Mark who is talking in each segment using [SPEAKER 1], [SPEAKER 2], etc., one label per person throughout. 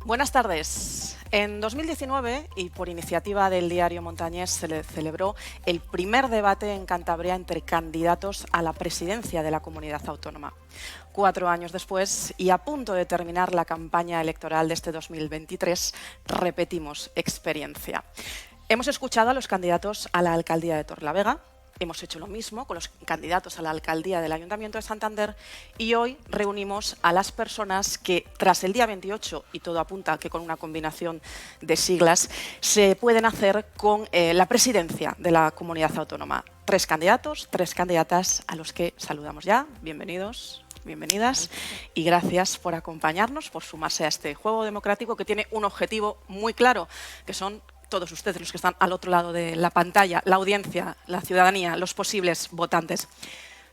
[SPEAKER 1] Buenas tardes. En 2019, y por iniciativa del diario Montañés, se celebró el primer debate en Cantabria entre candidatos a la presidencia de la comunidad autónoma. 4 años después, y a punto de terminar la campaña electoral de este 2023, repetimos experiencia. Hemos escuchado a los candidatos a la alcaldía de Torlavega. Hemos hecho lo mismo con los candidatos a la alcaldía del Ayuntamiento de Santander y hoy reunimos a las personas que, tras el día 28, y todo apunta que con una combinación de siglas, se pueden hacer con la presidencia de la comunidad autónoma. 3 candidatos, 3 candidatas a los que saludamos ya. Bienvenidos. Bienvenidas y gracias por acompañarnos, por sumarse a este juego democrático que tiene un objetivo muy claro, que son todos ustedes los que están al otro lado de la pantalla, la audiencia, la ciudadanía, los posibles votantes.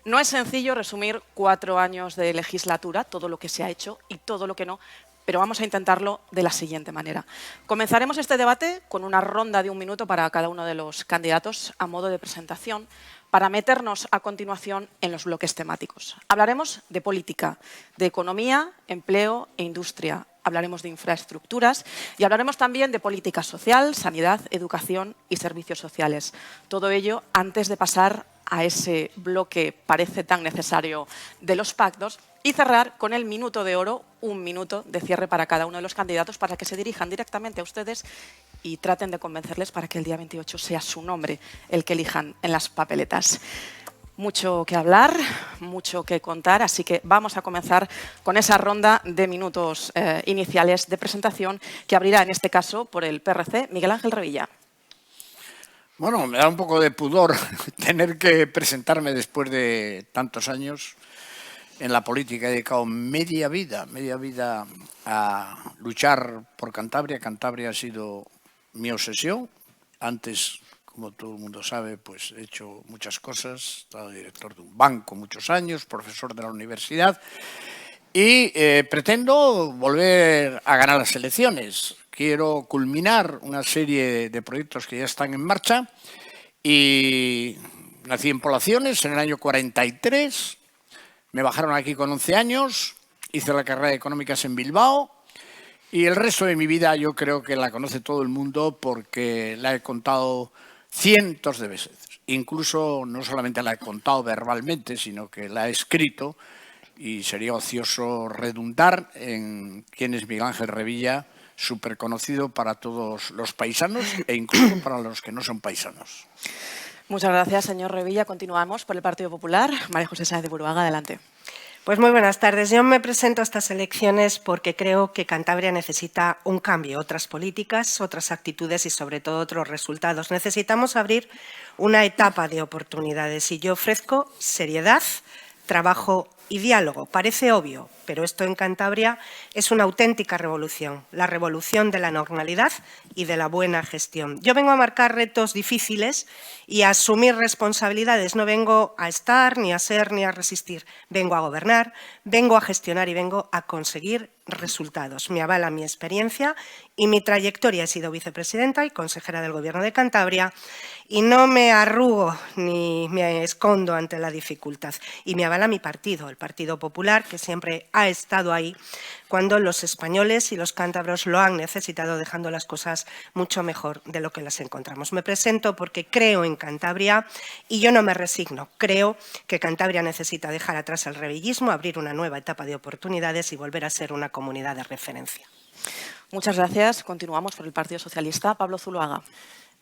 [SPEAKER 1] No es sencillo resumir 4 años de legislatura, todo lo que se ha hecho y todo lo que no, pero vamos a intentarlo de la siguiente manera. Comenzaremos este debate con una ronda de 1 minuto para cada uno de los candidatos a modo de presentación, para meternos a continuación en los bloques temáticos. Hablaremos de política, de economía, empleo e industria. Hablaremos de infraestructuras y hablaremos también de política social, sanidad, educación y servicios sociales. Todo ello antes de pasar a ese bloque parece tan necesario de los pactos y cerrar con el minuto de oro, 1 minuto de cierre para cada uno de los candidatos para que se dirijan directamente a ustedes y traten de convencerles para que el día 28 sea su nombre el que elijan en las papeletas. Mucho que hablar, mucho que contar, así que vamos a comenzar con esa ronda de minutos iniciales de presentación que abrirá en este caso por el PRC Miguel Ángel Revilla.
[SPEAKER 2] Bueno, me da un poco de pudor tener que presentarme después de tantos años en la política. He dedicado media vida a luchar por Cantabria. Cantabria ha sido mi obsesión. Antes, como todo el mundo sabe, pues he hecho muchas cosas. He estado director de un banco muchos años, profesor de la universidad y pretendo volver a ganar las elecciones. Quiero culminar una serie de proyectos que ya están en marcha y nací en Poblaciones en el año 43, me bajaron aquí con 11 años, hice la carrera de Económicas en Bilbao y el resto de mi vida yo creo que la conoce todo el mundo porque la he contado cientos de veces. Incluso no solamente la he contado verbalmente, sino que la he escrito y sería ocioso redundar en quién es Miguel Ángel Revilla, súper conocido para todos los paisanos e incluso para los que no son paisanos.
[SPEAKER 1] Muchas gracias, señor Revilla. Continuamos por el Partido Popular. María José Sáenz de Buruaga, adelante.
[SPEAKER 3] Pues muy buenas tardes. Yo me presento a estas elecciones porque creo que Cantabria necesita un cambio, otras políticas, otras actitudes y sobre todo otros resultados. Necesitamos abrir una etapa de oportunidades y yo ofrezco seriedad, trabajo y diálogo. Parece obvio, pero esto en Cantabria es una auténtica revolución, la revolución de la normalidad y de la buena gestión. Yo vengo a marcar retos difíciles y a asumir responsabilidades. No vengo a estar, ni a ser, ni a resistir. Vengo a gobernar, vengo a gestionar y vengo a conseguir resultados. Me avala mi experiencia y mi trayectoria. He sido vicepresidenta y consejera del Gobierno de Cantabria y no me arrugo ni me escondo ante la dificultad. Y me avala mi partido, el Partido Popular, que siempre ha estado ahí cuando los españoles y los cántabros lo han necesitado, dejando las cosas mucho mejor de lo que las encontramos. Me presento porque creo en Cantabria y yo no me resigno. Creo que Cantabria necesita dejar atrás el revillismo, abrir una nueva etapa de oportunidades y volver a ser una comunidad de referencia.
[SPEAKER 1] Muchas gracias. Continuamos por el Partido Socialista. Pablo Zuloaga.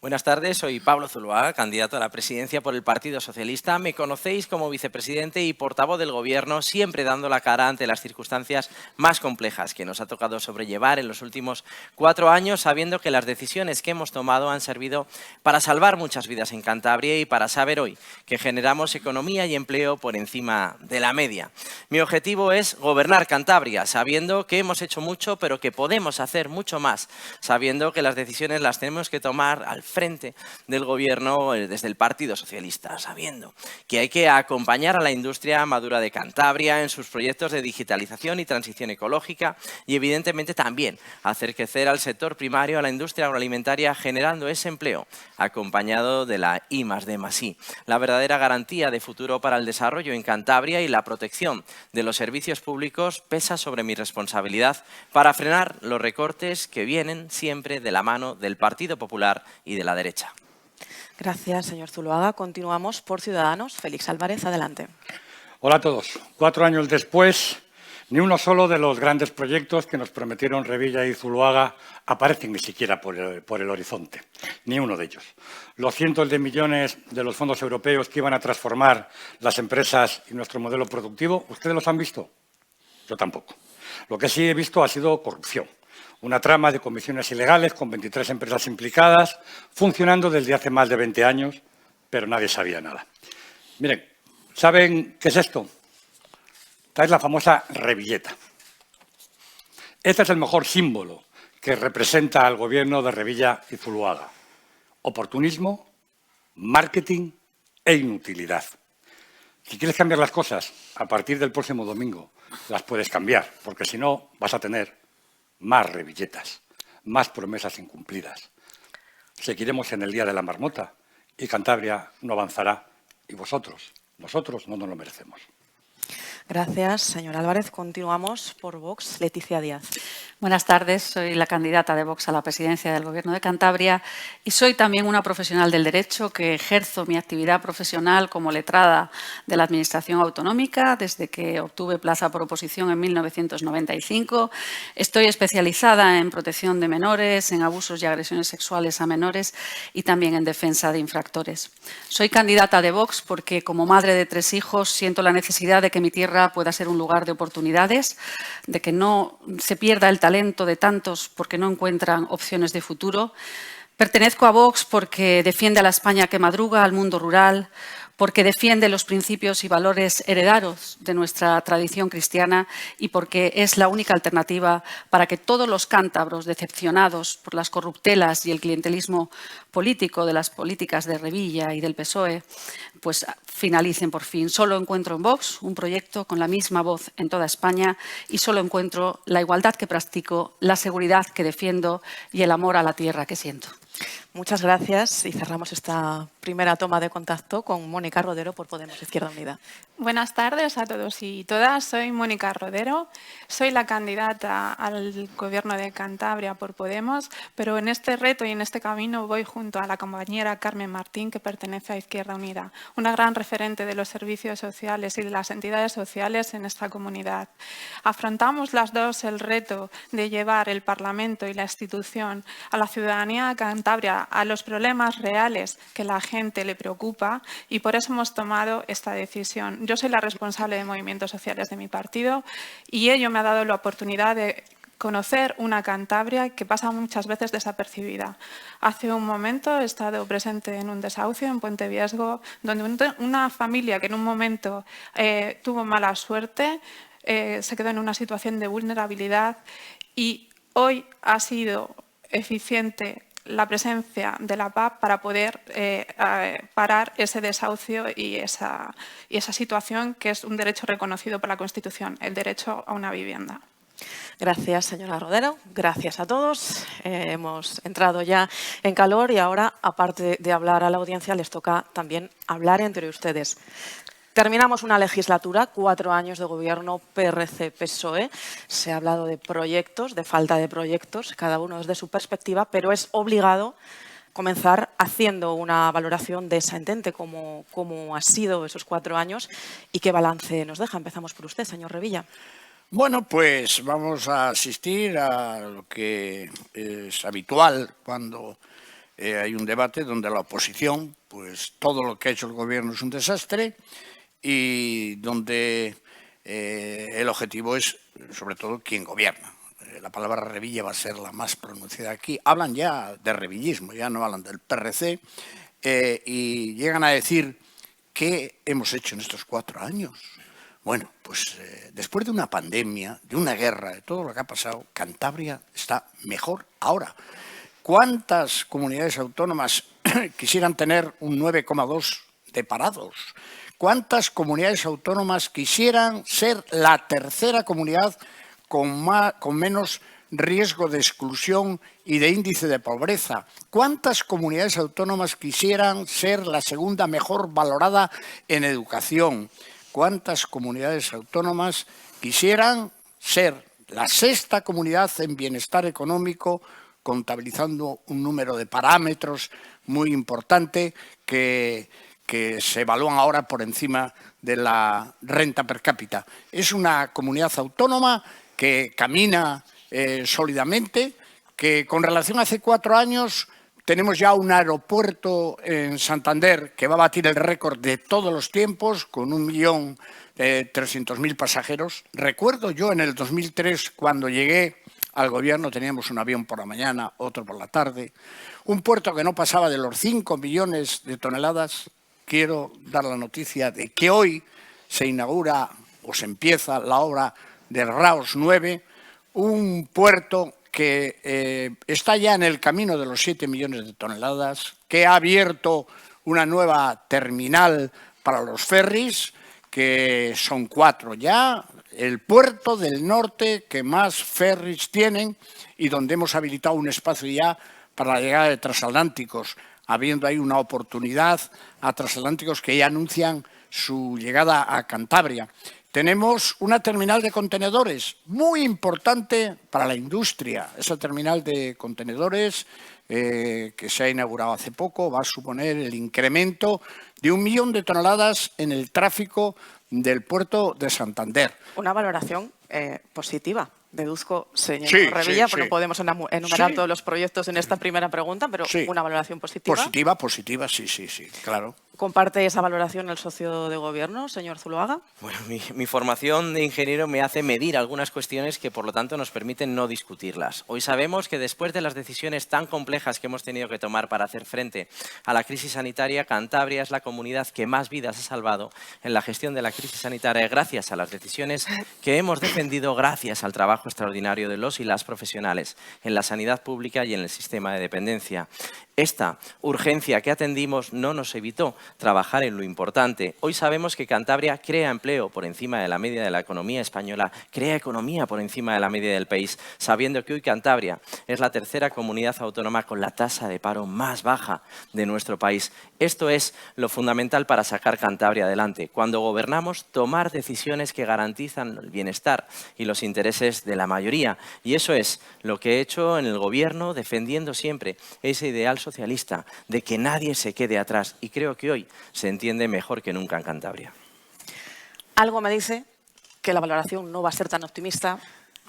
[SPEAKER 4] Buenas tardes, soy Pablo Zuloaga, candidato a la presidencia por el Partido Socialista. Me conocéis como vicepresidente y portavoz del Gobierno, siempre dando la cara ante las circunstancias más complejas que nos ha tocado sobrellevar en los últimos 4 años, sabiendo que las decisiones que hemos tomado han servido para salvar muchas vidas en Cantabria y para saber hoy que generamos economía y empleo por encima de la media. Mi objetivo es gobernar Cantabria, sabiendo que hemos hecho mucho, pero que podemos hacer mucho más, sabiendo que las decisiones las tenemos que tomar al frente del Gobierno desde el Partido Socialista, sabiendo que hay que acompañar a la industria madura de Cantabria en sus proyectos de digitalización y transición ecológica y, evidentemente, también hacer crecer al sector primario, a la industria agroalimentaria, generando ese empleo, acompañado de la I+D+I, la verdadera garantía de futuro para el desarrollo en Cantabria, y la protección de los servicios públicos pesa sobre mi responsabilidad para frenar los recortes que vienen siempre de la mano del Partido Popular y de la derecha.
[SPEAKER 1] Gracias, señor Zuloaga. Continuamos por Ciudadanos. Félix Álvarez, adelante.
[SPEAKER 5] Hola a todos. 4 años después, ni uno solo de los grandes proyectos que nos prometieron Revilla y Zuloaga aparecen ni siquiera por el horizonte. Ni uno de ellos. Los cientos de millones de los fondos europeos que iban a transformar las empresas y nuestro modelo productivo, ¿ustedes los han visto? Yo tampoco. Lo que sí he visto ha sido corrupción. Una trama de comisiones ilegales con 23 empresas implicadas, funcionando desde hace más de 20 años, pero nadie sabía nada. Miren, ¿saben qué es esto? Esta es la famosa revilleta. Este es el mejor símbolo que representa al gobierno de Revilla y Zuloaga. Oportunismo, marketing e inutilidad. Si quieres cambiar las cosas, a partir del próximo domingo las puedes cambiar, porque si no vas a tener más revilletas, más promesas incumplidas. Seguiremos en el día de la marmota y Cantabria no avanzará. Y nosotros no nos lo merecemos.
[SPEAKER 1] Gracias, señor Álvarez. Continuamos por Vox. Leticia Díaz.
[SPEAKER 6] Buenas tardes, soy la candidata de Vox a la presidencia del Gobierno de Cantabria y soy también una profesional del derecho que ejerzo mi actividad profesional como letrada de la Administración Autonómica desde que obtuve plaza por oposición en 1995. Estoy especializada en protección de menores, en abusos y agresiones sexuales a menores y también en defensa de infractores. Soy candidata de Vox porque, como madre de 3 hijos, siento la necesidad de que mi tierra pueda ser un lugar de oportunidades, de que no se pierda el talento de tantos porque no encuentran opciones de futuro. Pertenezco a Vox porque defiende a la España que madruga, al mundo rural, porque defiende los principios y valores heredados de nuestra tradición cristiana y porque es la única alternativa para que todos los cántabros decepcionados por las corruptelas y el clientelismo político de las políticas de Revilla y del PSOE pues finalicen por fin. Solo encuentro en Vox un proyecto con la misma voz en toda España y solo encuentro la igualdad que practico, la seguridad que defiendo y el amor a la tierra que siento.
[SPEAKER 1] Muchas gracias y cerramos esta primera toma de contacto con Mónica Rodero por Podemos Izquierda Unida.
[SPEAKER 7] Buenas tardes a todos y todas. Soy Mónica Rodero, soy la candidata al Gobierno de Cantabria por Podemos, pero en este reto y en este camino voy junto a la compañera Carmen Martín, que pertenece a Izquierda Unida, una gran referente de los servicios sociales y de las entidades sociales en esta comunidad. Afrontamos las dos el reto de llevar el Parlamento y la institución a la ciudadanía de Cantabria, a los problemas reales que la gente le preocupa, y por eso hemos tomado esta decisión. Yo soy la responsable de movimientos sociales de mi partido y ello me ha dado la oportunidad de conocer una Cantabria que pasa muchas veces desapercibida. Hace un momento he estado presente en un desahucio en Puente Viesgo, donde una familia que en un momento tuvo mala suerte se quedó en una situación de vulnerabilidad, y hoy ha sido eficiente la presencia de la PAP para poder parar ese desahucio y esa situación que es un derecho reconocido por la Constitución, el derecho a una vivienda.
[SPEAKER 1] Gracias, señora Rodero. Gracias a todos. Hemos entrado ya en calor y ahora, aparte de hablar a la audiencia, les toca también hablar entre ustedes. Terminamos una legislatura, 4 años de gobierno PRC-PSOE. Se ha hablado de proyectos, de falta de proyectos, cada uno desde su perspectiva, pero es obligado comenzar haciendo una valoración de esa entente, cómo ha sido esos 4 años y qué balance nos deja. Empezamos por usted, señor Revilla.
[SPEAKER 2] Bueno, pues vamos a asistir a lo que es habitual cuando hay un debate donde la oposición, pues todo lo que ha hecho el gobierno es un desastre, y donde el objetivo es, sobre todo, quién gobierna. La palabra Revilla va a ser la más pronunciada aquí. Hablan ya de revillismo, ya no hablan del PRC, y llegan a decir ¿qué hemos hecho en estos 4 años? Bueno, pues después de una pandemia, de una guerra, de todo lo que ha pasado, Cantabria está mejor ahora. ¿Cuántas comunidades autónomas quisieran tener un 9,2 de parados? ¿Cuántas comunidades autónomas quisieran ser la tercera comunidad con menos riesgo de exclusión y de índice de pobreza? ¿Cuántas comunidades autónomas quisieran ser la segunda mejor valorada en educación? ¿Cuántas comunidades autónomas quisieran ser la sexta comunidad en bienestar económico, contabilizando un número de parámetros muy importante que se evalúan ahora por encima de la renta per cápita? Es una comunidad autónoma que camina sólidamente, que con relación a hace 4 años tenemos ya un aeropuerto en Santander que va a batir el récord de todos los tiempos, con 1.300.000 pasajeros. Recuerdo yo en el 2003, cuando llegué al gobierno, teníamos un avión por la mañana, otro por la tarde, un puerto que no pasaba de los 5 millones de toneladas. Quiero dar la noticia de que hoy se inaugura o se empieza la obra de Raos 9, un puerto que está ya en el camino de los 7 millones de toneladas, que ha abierto una nueva terminal para los ferries, que son 4 ya, el puerto del norte que más ferries tienen y donde hemos habilitado un espacio ya para la llegada de transatlánticos, habiendo ahí una oportunidad a transatlánticos que ya anuncian su llegada a Cantabria. Tenemos una terminal de contenedores muy importante para la industria. Esa terminal de contenedores que se ha inaugurado hace poco va a suponer el incremento de 1 millón de toneladas en el tráfico del puerto de Santander.
[SPEAKER 1] Una valoración positiva. Deduzco, señor
[SPEAKER 2] Sí,
[SPEAKER 1] Revilla,
[SPEAKER 2] sí,
[SPEAKER 1] porque
[SPEAKER 2] sí.
[SPEAKER 1] podemos enumerar
[SPEAKER 2] Sí.
[SPEAKER 1] todos los proyectos en esta primera pregunta, pero
[SPEAKER 2] Sí.
[SPEAKER 1] una valoración positiva.
[SPEAKER 2] Positiva, sí, claro.
[SPEAKER 1] ¿Comparte esa valoración el socio de gobierno, señor Zuluaga?
[SPEAKER 4] Bueno, mi formación de ingeniero me hace medir algunas cuestiones que, por lo tanto, nos permiten no discutirlas. Hoy sabemos que después de las decisiones tan complejas que hemos tenido que tomar para hacer frente a la crisis sanitaria, Cantabria es la comunidad que más vidas ha salvado en la gestión de la crisis sanitaria gracias a las decisiones que hemos defendido gracias al trabajo extraordinario de los y las profesionales en la sanidad pública y en el sistema de dependencia. Esta urgencia que atendimos no nos evitó trabajar en lo importante. Hoy sabemos que Cantabria crea empleo por encima de la media de la economía española, crea economía por encima de la media del país, sabiendo que hoy Cantabria es la tercera comunidad autónoma con la tasa de paro más baja de nuestro país. Esto es lo fundamental para sacar Cantabria adelante. Cuando gobernamos, tomar decisiones que garantizan el bienestar y los intereses de la mayoría. Y eso es lo que he hecho en el gobierno, defendiendo siempre ese ideal socialista de que nadie se quede atrás. Y creo que hoy se entiende mejor que nunca en Cantabria.
[SPEAKER 1] Algo me dice que la valoración no va a ser tan optimista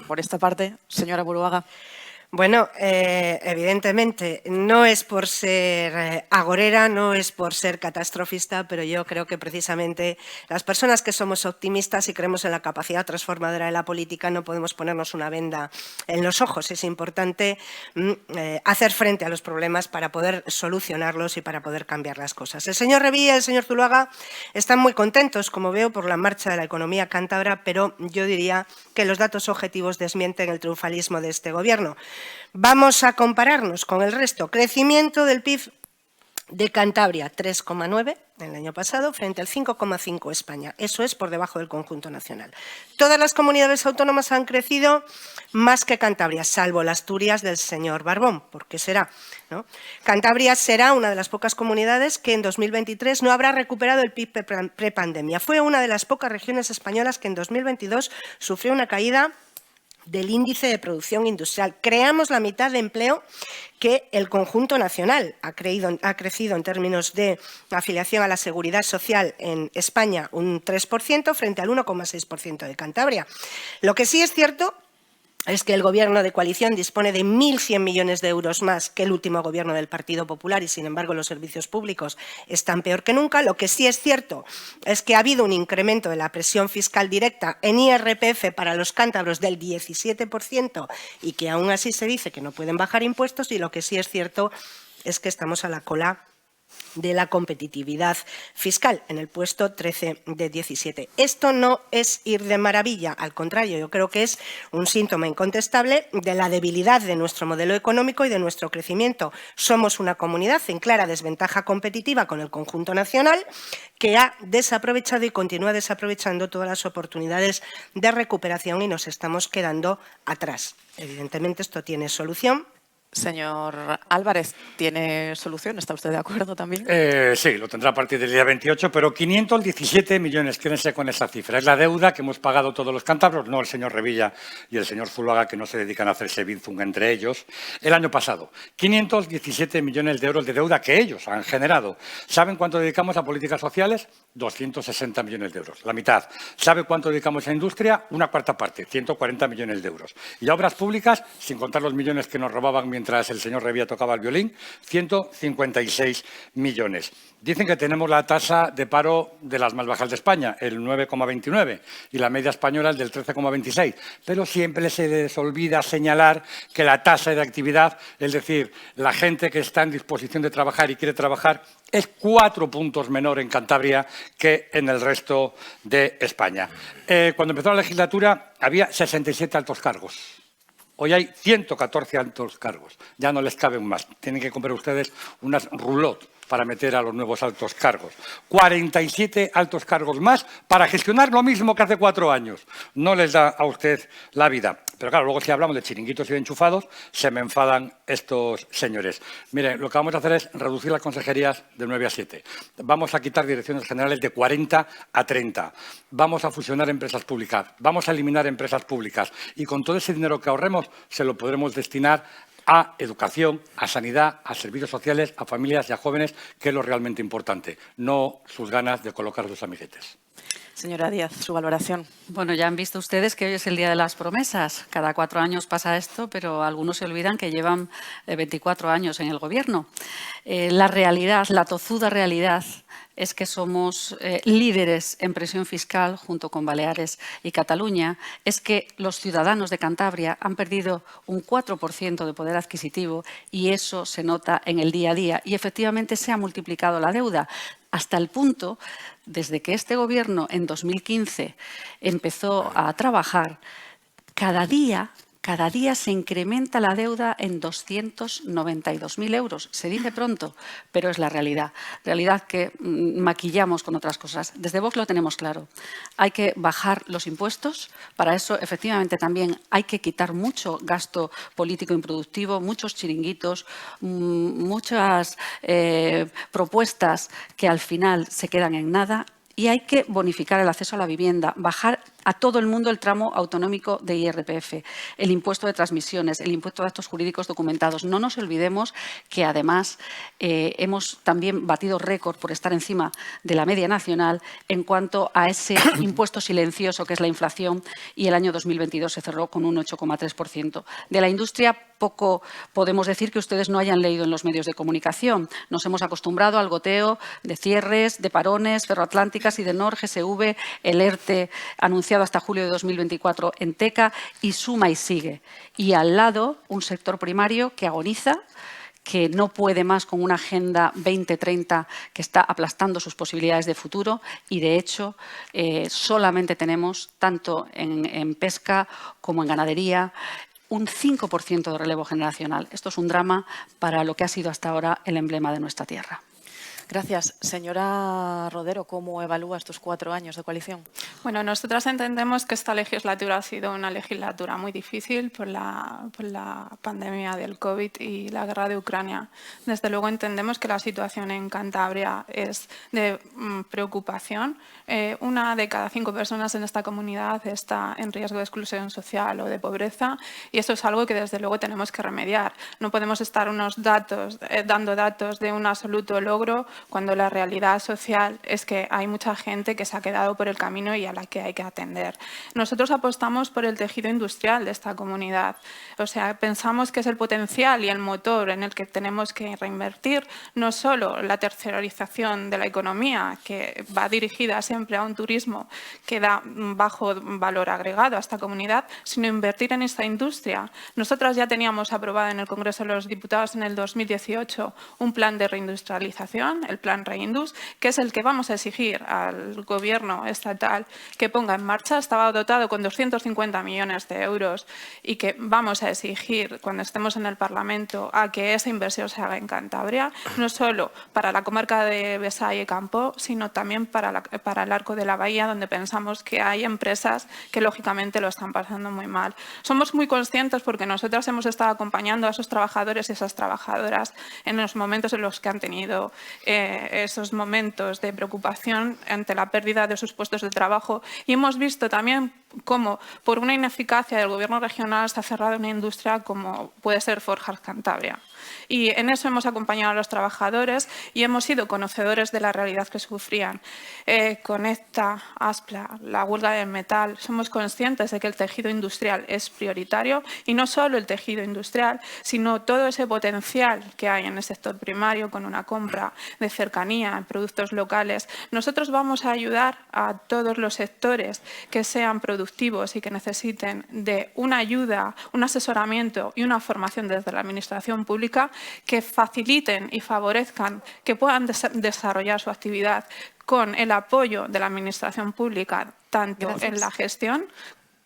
[SPEAKER 1] por esta parte. Señora Buruaga.
[SPEAKER 3] Bueno, evidentemente, no es por ser agorera, no es por ser catastrofista, pero yo creo que precisamente las personas que somos optimistas y creemos en la capacidad transformadora de la política no podemos ponernos una venda en los ojos. Es importante hacer frente a los problemas para poder solucionarlos y para poder cambiar las cosas. El señor Revilla y el señor Zuluaga están muy contentos, como veo, por la marcha de la economía cántabra, pero yo diría que los datos objetivos desmienten el triunfalismo de este gobierno. Vamos a compararnos con el resto. Crecimiento del PIB de Cantabria, 3,9 el año pasado, frente al 5,5 España. Eso es por debajo del conjunto nacional. Todas las comunidades autónomas han crecido más que Cantabria, salvo las Asturias del señor Barbón. ¿Por qué será? ¿No? Cantabria será una de las pocas comunidades que en 2023 no habrá recuperado el PIB prepandemia. Fue una de las pocas regiones españolas que en 2022 sufrió una caída del índice de producción industrial. Creamos la mitad de empleo que el conjunto nacional. Ha crecido en términos de afiliación a la seguridad social en España un 3% frente al 1,6% de Cantabria. Lo que sí es cierto es que el Gobierno de coalición dispone de 1.100 millones de euros más que el último Gobierno del Partido Popular y, sin embargo, los servicios públicos están peor que nunca. Lo que sí es cierto es que ha habido un incremento de la presión fiscal directa en IRPF para los cántabros del 17% y que aún así se dice que no pueden bajar impuestos, y lo que sí es cierto es que estamos a la cola de la competitividad fiscal, en el puesto 13 de 17. Esto no es ir de maravilla, al contrario, yo creo que es un síntoma incontestable de la debilidad de nuestro modelo económico y de nuestro crecimiento. Somos una comunidad en clara desventaja competitiva con el conjunto nacional que ha desaprovechado y continúa desaprovechando todas las oportunidades de recuperación y nos estamos quedando atrás. Evidentemente esto tiene solución.
[SPEAKER 1] Señor Álvarez, ¿tiene solución? ¿Está usted de acuerdo también?
[SPEAKER 5] Sí, lo tendrá a partir del día 28, pero 517 millones, quédense con esa cifra. Es la deuda que hemos pagado todos los cántabros, no el señor Revilla y el señor Zuluaga, que no se dedican a hacerse bizum entre ellos, el año pasado. 517 millones de euros de deuda que ellos han generado. ¿Saben cuánto dedicamos a políticas sociales? 260 millones de euros, la mitad. ¿Sabe cuánto dedicamos a industria? Una cuarta parte, 140 millones de euros. Y a obras públicas, sin contar los millones que nos robaban mientras el señor Revilla tocaba el violín, 156 millones. Dicen que tenemos la tasa de paro de las más bajas de España, el 9,29, y la media española el del 13,26. Pero siempre se les olvida señalar que la tasa de actividad, es decir, la gente que está en disposición de trabajar y quiere trabajar, es 4 puntos menor en Cantabria que en el resto de España. Cuando empezó la legislatura había 67 altos cargos. Hoy hay 114 altos cargos. Ya no les caben más. Tienen que comprar ustedes unas roulottes para meter a los nuevos altos cargos. 47 altos cargos más para gestionar lo mismo que hace 4 años. No les da a usted la vida. Pero claro, luego si hablamos de chiringuitos y de enchufados, se me enfadan estos señores. Miren, lo que vamos a hacer es reducir las consejerías de 9 a 7. Vamos a quitar direcciones generales de 40 a 30. Vamos a fusionar empresas públicas. Vamos a eliminar empresas públicas. Y con todo ese dinero que ahorremos, se lo podremos destinar a educación, a sanidad, a servicios sociales, a familias y a jóvenes, que es lo realmente importante, no sus ganas de colocar sus amiguetes.
[SPEAKER 1] Señora Díaz, su valoración.
[SPEAKER 6] Bueno, ya han visto ustedes que hoy es el día de las promesas. Cada 4 años pasa esto, pero algunos se olvidan que llevan 24 años en el Gobierno. La realidad, la tozuda realidad, es que somos líderes en presión fiscal junto con Baleares y Cataluña, es que los ciudadanos de Cantabria han perdido un 4% de poder adquisitivo y eso se nota en el día a día. Y efectivamente se ha multiplicado la deuda hasta el punto, desde que este Gobierno en 2015 empezó a trabajar, cada día se incrementa la deuda en 292.000 euros. Se dice pronto, pero es la realidad. Realidad que maquillamos con otras cosas. Desde Vox lo tenemos claro. Hay que bajar los impuestos. Para eso, efectivamente, también hay que quitar mucho gasto político improductivo, muchos chiringuitos, muchas propuestas que al final se quedan en nada. Y hay que bonificar el acceso a la vivienda, bajar a todo el mundo el tramo autonómico de IRPF, el impuesto de transmisiones, el impuesto de actos jurídicos documentados. No nos olvidemos que, además, hemos también batido récord por estar encima de la media nacional en cuanto a ese impuesto silencioso que es la inflación, y el año 2022 se cerró con un 8,3%. De la industria, poco podemos decir que ustedes no hayan leído en los medios de comunicación. Nos hemos acostumbrado al goteo de cierres, de parones, ferroatlánticas y de NOR, GSV, el ERTE anunciado hasta julio de 2024 en Teca, y suma y sigue. Y al lado, un sector primario que agoniza, que no puede más con una Agenda 2030 que está aplastando sus posibilidades de futuro, y de hecho solamente tenemos, tanto en pesca como en ganadería, un 5% de relevo generacional. Esto es un drama para lo que ha sido hasta ahora el emblema de nuestra tierra.
[SPEAKER 1] Gracias. Señora Rodero, ¿cómo evalúa estos 4 años de coalición?
[SPEAKER 7] Bueno, nosotras entendemos que esta legislatura ha sido una legislatura muy difícil por la pandemia del COVID y la guerra de Ucrania. Desde luego entendemos que la situación en Cantabria es de preocupación. 1 de cada 5 personas en esta comunidad está en riesgo de exclusión social o de pobreza, y esto es algo que desde luego tenemos que remediar. No podemos estar dando datos de un absoluto logro cuando la realidad social es que hay mucha gente que se ha quedado por el camino y a la que hay que atender. Nosotros apostamos por el tejido industrial de esta comunidad. O sea, pensamos que es el potencial y el motor en el que tenemos que reinvertir, no solo la terciarización de la economía, que va dirigida siempre a un turismo que da bajo valor agregado a esta comunidad, sino invertir en esta industria. Nosotras ya teníamos aprobado en el Congreso de los Diputados en el 2018 un plan de reindustrialización el plan Reindus, que es el que vamos a exigir al Gobierno estatal que ponga en marcha. Estaba dotado con 250 millones de euros y que vamos a exigir cuando estemos en el Parlamento a que esa inversión se haga en Cantabria, no solo para la comarca de Besaya y Campo, sino también para el arco de la Bahía, donde pensamos que hay empresas que lógicamente lo están pasando muy mal. Somos muy conscientes porque nosotras hemos estado acompañando a esos trabajadores y esas trabajadoras en los momentos en los que han tenido esos momentos de preocupación ante la pérdida de sus puestos de trabajo, y hemos visto también cómo por una ineficacia del Gobierno regional se ha cerrado una industria como puede ser Forjas Cantabria. Y en eso hemos acompañado a los trabajadores y hemos sido conocedores de la realidad que sufrían. Conecta, Aspla, la huelga del metal, somos conscientes de que el tejido industrial es prioritario, y no solo el tejido industrial, sino todo ese potencial que hay en el sector primario con una compra de cercanía en productos locales. Nosotros vamos a ayudar a todos los sectores que sean productivos y que necesiten de una ayuda, un asesoramiento y una formación desde la Administración pública que faciliten y favorezcan que puedan desarrollar su actividad con el apoyo de la Administración pública, tanto en la gestión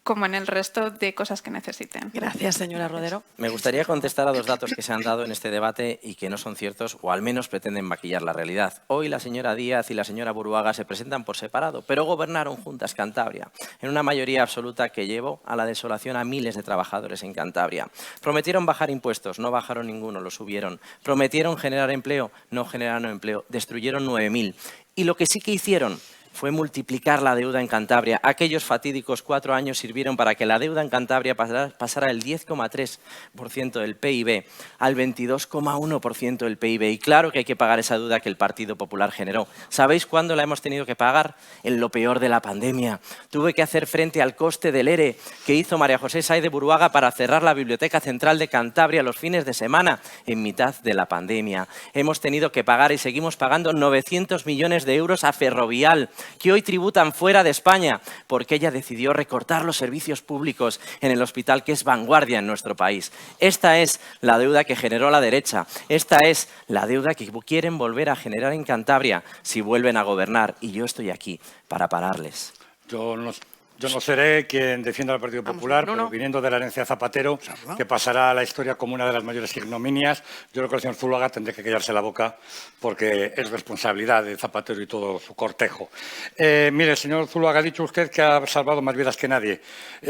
[SPEAKER 7] como en el resto de cosas que necesiten.
[SPEAKER 1] Gracias, señora Rodero.
[SPEAKER 4] Me gustaría contestar a dos datos que se han dado en este debate y que no son ciertos, o al menos pretenden maquillar la realidad. Hoy la señora Díaz y la señora Buruaga se presentan por separado, pero gobernaron juntas Cantabria, en una mayoría absoluta que llevó a la desolación a miles de trabajadores en Cantabria. Prometieron bajar impuestos, no bajaron ninguno, los subieron. Prometieron generar empleo, no generaron empleo, destruyeron 9.000. Y lo que sí que hicieron fue multiplicar la deuda en Cantabria. Aquellos fatídicos 4 años sirvieron para que la deuda en Cantabria pasara del 10,3% del PIB al 22,1% del PIB. Y claro que hay que pagar esa deuda que el Partido Popular generó. ¿Sabéis cuándo la hemos tenido que pagar? En lo peor de la pandemia. Tuve que hacer frente al coste del ERE que hizo María José Sáez de Buruaga para cerrar la Biblioteca Central de Cantabria los fines de semana en mitad de la pandemia. Hemos tenido que pagar y seguimos pagando 900 millones de euros a Ferrovial, que hoy tributan fuera de España, porque ella decidió recortar los servicios públicos en el hospital, que es vanguardia en nuestro país. Esta es la deuda que generó la derecha. Esta es la deuda que quieren volver a generar en Cantabria si vuelven a gobernar. Y yo estoy aquí para pararles.
[SPEAKER 5] Yo no seré quien defienda al Partido Popular, pero viniendo de la herencia Zapatero, que pasará a la historia como una de las mayores ignominias, yo creo que el señor Zuluaga tendrá que callarse la boca porque es responsabilidad de Zapatero y todo su cortejo. Mire, señor Zuluaga, ha dicho usted que ha salvado más vidas que nadie.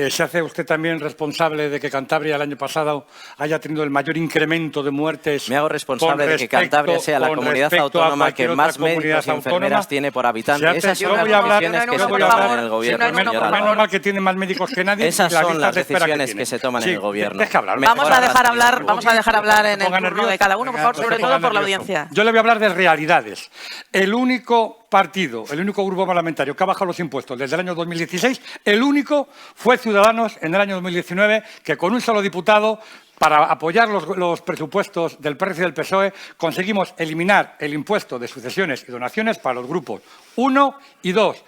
[SPEAKER 5] ¿Se hace usted también responsable de que Cantabria el año pasado haya tenido el mayor incremento de muertes?
[SPEAKER 4] Me hago responsable de que Cantabria sea la comunidad autónoma que más médicos y enfermeras tiene por habitante. Esas son las decisiones que se toman en el gobierno.
[SPEAKER 5] Es normal que tiene más médicos que nadie.
[SPEAKER 4] Esas son las decisiones que se toman en el gobierno.
[SPEAKER 1] Vamos a dejar hablar en el turno de cada uno, por favor, sobre todo por la audiencia.
[SPEAKER 5] Yo le voy a hablar de realidades. El único partido, el único grupo parlamentario que ha bajado los impuestos desde el año 2016, el único fue Ciudadanos en el año 2019, que con un solo diputado, para apoyar los presupuestos del PRC y del PSOE, conseguimos eliminar el impuesto de sucesiones y donaciones para los grupos 1 y 2.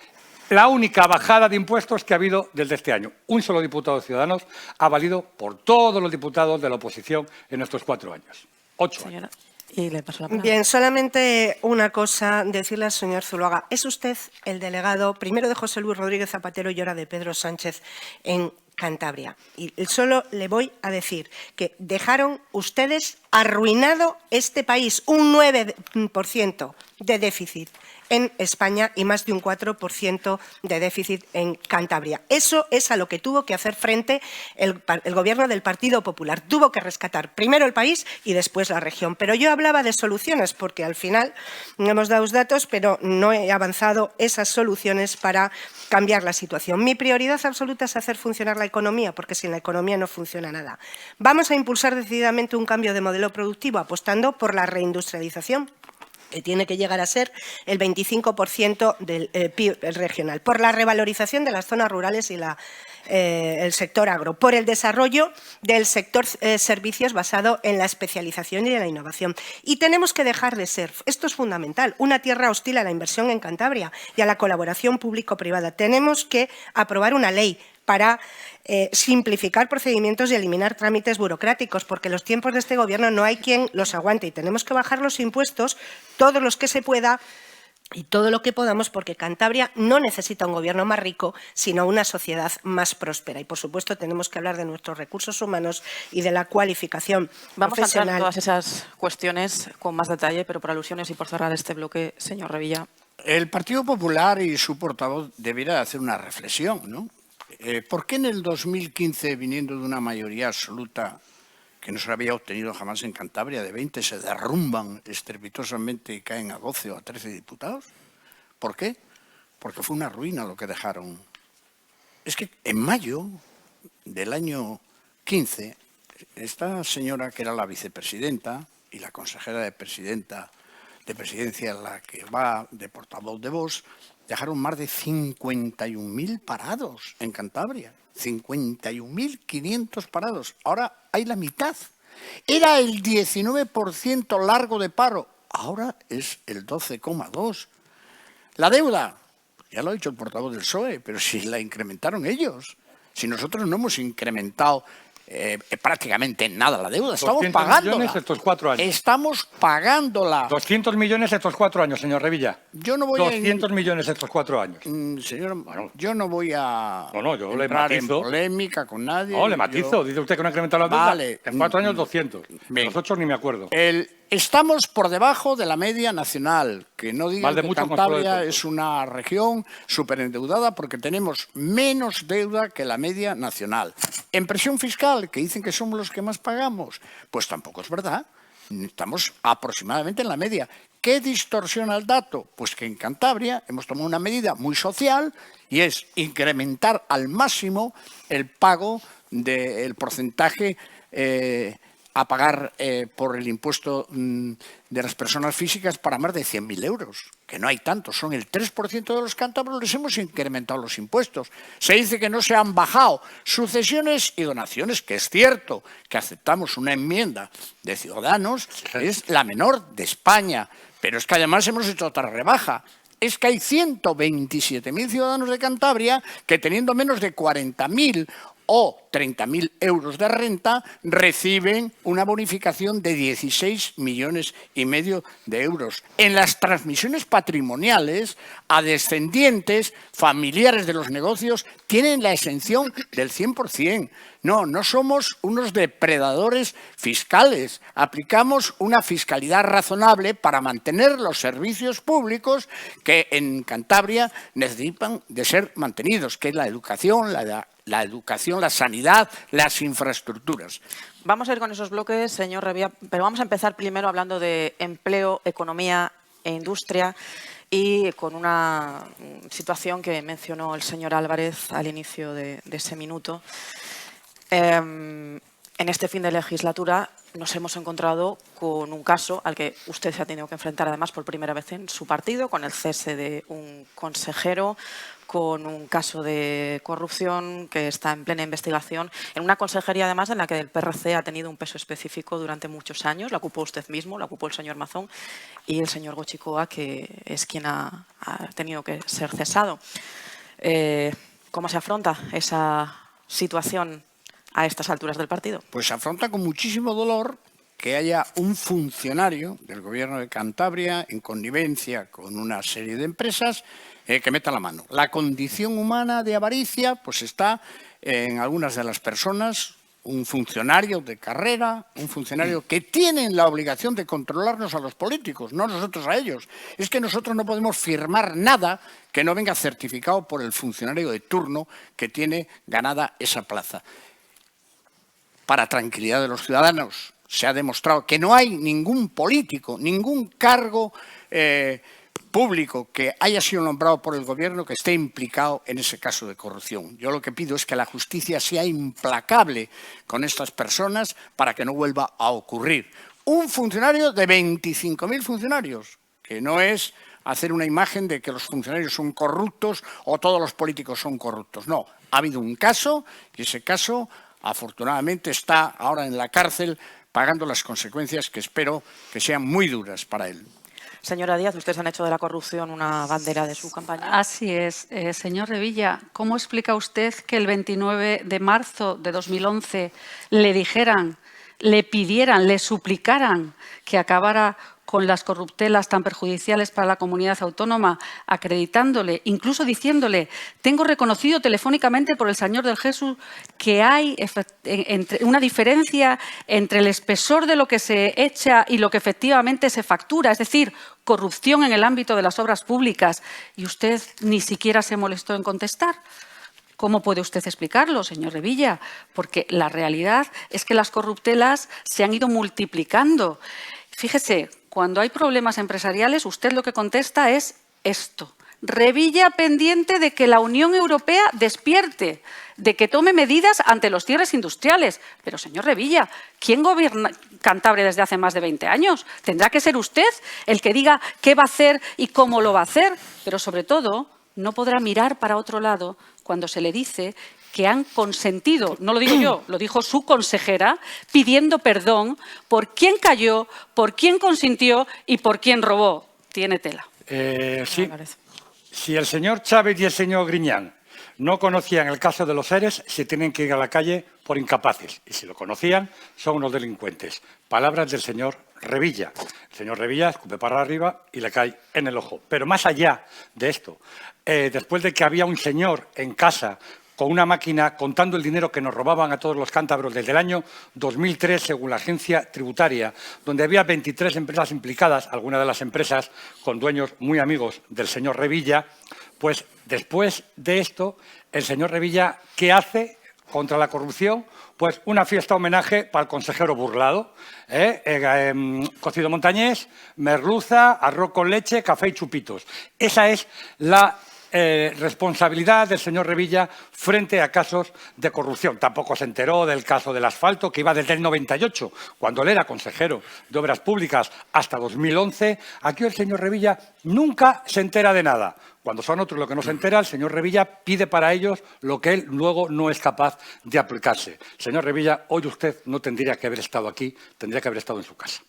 [SPEAKER 5] La única bajada de impuestos que ha habido desde este año. Un solo diputado de Ciudadanos ha valido por todos los diputados de la oposición en estos 4 años. 8 años.
[SPEAKER 1] Y le paso la palabra.
[SPEAKER 3] Bien, solamente una cosa, decirle al señor Zuluaga. Es usted el delegado, primero de José Luis Rodríguez Zapatero y ahora de Pedro Sánchez en Cantabria. Y solo le voy a decir que dejaron ustedes arruinado este país, un 9% de déficit en España y más de un 4% de déficit en Cantabria. Eso es a lo que tuvo que hacer frente el Gobierno del Partido Popular. Tuvo que rescatar primero el país y después la región. Pero yo hablaba de soluciones porque al final no hemos dado datos, pero no he avanzado esas soluciones para cambiar la situación. Mi prioridad absoluta es hacer funcionar la economía, porque sin la economía no funciona nada. Vamos a impulsar decididamente un cambio de modelo productivo, apostando por la reindustrialización, que tiene que llegar a ser el 25% del PIB regional, por la revalorización de las zonas rurales y el sector agro, por el desarrollo del sector servicios basado en la especialización y en la innovación. Y tenemos que dejar de ser, esto es fundamental, una tierra hostil a la inversión en Cantabria y a la colaboración público-privada. Tenemos que aprobar una ley para simplificar procedimientos y eliminar trámites burocráticos, porque los tiempos de este Gobierno no hay quien los aguante y tenemos que bajar los impuestos, todos los que se pueda, y todo lo que podamos, porque Cantabria no necesita un gobierno más rico, sino una sociedad más próspera. Y, por supuesto, tenemos que hablar de nuestros recursos humanos y de la cualificación
[SPEAKER 1] Vamos a entrar
[SPEAKER 3] profesional.
[SPEAKER 1] en todas esas cuestiones con más detalle, pero por alusiones y por cerrar este bloque, señor Revilla.
[SPEAKER 2] El Partido Popular y su portavoz debiera hacer una reflexión, ¿no? ¿Por qué en el 2015, viniendo de una mayoría absoluta que no se había obtenido jamás en Cantabria, de 20 se derrumban estrepitosamente y caen a 12 o a 13 diputados? ¿Por qué? Porque fue una ruina lo que dejaron. Es que en mayo del año 15, esta señora que era la vicepresidenta y la consejera de presidencia, la que va de portavoz de Vox, dejaron más de 51.000 parados en Cantabria. 51.500 parados. Ahora hay la mitad. Era el 19% largo de paro. Ahora es el 12,2%. La deuda, ya lo ha dicho el portavoz del PSOE, pero si la incrementaron ellos. Si nosotros no hemos incrementado prácticamente nada la deuda, estamos pagándola.
[SPEAKER 5] 200 millones estos 4 años.
[SPEAKER 2] Estamos pagándola.
[SPEAKER 5] 200 millones estos 4 años, señor Revilla.
[SPEAKER 2] Yo no voy
[SPEAKER 5] 200 millones estos 4 años.
[SPEAKER 2] Señor, yo no voy a
[SPEAKER 5] yo le
[SPEAKER 2] entrar en
[SPEAKER 5] matizo.
[SPEAKER 2] polémica con nadie.
[SPEAKER 5] No, le matizo. Dice usted que no ha incrementado la deuda.
[SPEAKER 2] Vale.
[SPEAKER 5] En 4 años 200.
[SPEAKER 2] Bien.
[SPEAKER 5] Los 8 ni me acuerdo.
[SPEAKER 2] Estamos por debajo de la media nacional. Que no digan
[SPEAKER 5] Vale
[SPEAKER 2] que
[SPEAKER 5] mucho
[SPEAKER 2] Cantabria
[SPEAKER 5] consuelo.
[SPEAKER 2] es una región superendeudada porque tenemos menos deuda que la media nacional. En presión fiscal, que dicen que somos los que más pagamos, pues tampoco es verdad. Estamos aproximadamente en la media. ¿Qué distorsiona el dato? Pues que en Cantabria hemos tomado una medida muy social y es incrementar al máximo el pago del porcentaje a pagar por el impuesto de las personas físicas para más de 100.000 euros, que no hay tanto, son el 3% de los cántabros, les hemos incrementado los impuestos. Se dice que no se han bajado sucesiones y donaciones, que es cierto que aceptamos una enmienda de Ciudadanos, es la menor de España, pero es que además hemos hecho otra rebaja. Es que hay 127.000 ciudadanos de Cantabria que teniendo menos de 40.000 o 30.000 euros de renta, reciben una bonificación de 16,5 millones de euros. En las transmisiones patrimoniales, a descendientes, familiares de los negocios, tienen la exención del 100%. No somos unos depredadores fiscales. Aplicamos una fiscalidad razonable para mantener los servicios públicos que en Cantabria necesitan de ser mantenidos, que es la educación, la sanidad, las infraestructuras.
[SPEAKER 1] Vamos a ir con esos bloques, señor Revilla, pero vamos a empezar primero hablando de empleo, economía e industria y con una situación que mencionó el señor Álvarez al inicio de ese minuto. En este fin de legislatura nos hemos encontrado con un caso al que usted se ha tenido que enfrentar además por primera vez en su partido, con el cese de un consejero, con un caso de corrupción que está en plena investigación, en una consejería además en la que el PRC ha tenido un peso específico durante muchos años, la ocupó usted mismo, la ocupó el señor Mazón y el señor Goicoechea, que es quien ha tenido que ser cesado. ¿Cómo se afronta esa situación a estas alturas del partido?
[SPEAKER 2] Pues se afronta con muchísimo dolor que haya un funcionario del Gobierno de Cantabria en connivencia con una serie de empresas que meta la mano. La condición humana de avaricia pues está en algunas de las personas, un funcionario de carrera, un funcionario que tienen la obligación de controlarnos a los políticos, no nosotros a ellos. Es que nosotros no podemos firmar nada que no venga certificado por el funcionario de turno que tiene ganada esa plaza. Para tranquilidad de los ciudadanos, se ha demostrado que no hay ningún político, ningún cargo público que haya sido nombrado por el Gobierno que esté implicado en ese caso de corrupción. Yo lo que pido es que la justicia sea implacable con estas personas para que no vuelva a ocurrir. Un funcionario de 25.000 funcionarios, que no es hacer una imagen de que los funcionarios son corruptos o todos los políticos son corruptos. No, ha habido un caso y ese caso afortunadamente está ahora en la cárcel pagando las consecuencias que espero que sean muy duras para él.
[SPEAKER 1] Señora Díaz, ustedes han hecho de la corrupción una bandera de su campaña.
[SPEAKER 6] Así es. Señor Revilla, ¿cómo explica usted que el 29 de marzo de 2011 le dijeran, le pidieran, le suplicaran que acabara con las corruptelas tan perjudiciales para la comunidad autónoma, acreditándole, incluso diciéndole, tengo reconocido telefónicamente por el señor del Jesús que hay una diferencia entre el espesor de lo que se echa y lo que efectivamente se factura, es decir, corrupción en el ámbito de las obras públicas, y usted ni siquiera se molestó en contestar? ¿Cómo puede usted explicarlo, señor Revilla? Porque la realidad es que las corruptelas se han ido multiplicando. Fíjese, cuando hay problemas empresariales, usted lo que contesta es esto. Revilla pendiente de que la Unión Europea despierte, de que tome medidas ante los cierres industriales. Pero, señor Revilla, ¿quién gobierna Cantabria desde hace más de 20 años? Tendrá que ser usted el que diga qué va a hacer y cómo lo va a hacer. Pero, sobre todo, no podrá mirar para otro lado cuando se le dice que han consentido, no lo digo yo, lo dijo su consejera, pidiendo perdón por quién cayó, por quién consintió y por quién robó. Tiene tela.
[SPEAKER 5] Sí. Si el señor Chávez y el señor Griñán no conocían el caso de los ERES, se tienen que ir a la calle por incapaces. Y si lo conocían, son unos delincuentes. Palabras del señor Revilla. El señor Revilla escupe para arriba y le cae en el ojo. Pero más allá de esto, después de que había un señor en casa con una máquina contando el dinero que nos robaban a todos los cántabros desde el año 2003, según la agencia tributaria, donde había 23 empresas implicadas, algunas de las empresas con dueños muy amigos del señor Revilla, pues después de esto, el señor Revilla, ¿qué hace contra la corrupción? Pues una fiesta homenaje para el consejero Burlado, cocido montañés, merluza, arroz con leche, café y chupitos. Esa es la responsabilidad del señor Revilla frente a casos de corrupción. Tampoco se enteró del caso del asfalto, que iba desde el 98, cuando él era consejero de Obras Públicas, hasta 2011. Aquí el señor Revilla nunca se entera de nada. Cuando son otros los que no se enteran, el señor Revilla pide para ellos lo que él luego no es capaz de aplicarse. Señor Revilla, hoy usted no tendría que haber estado aquí, tendría que haber estado en su casa.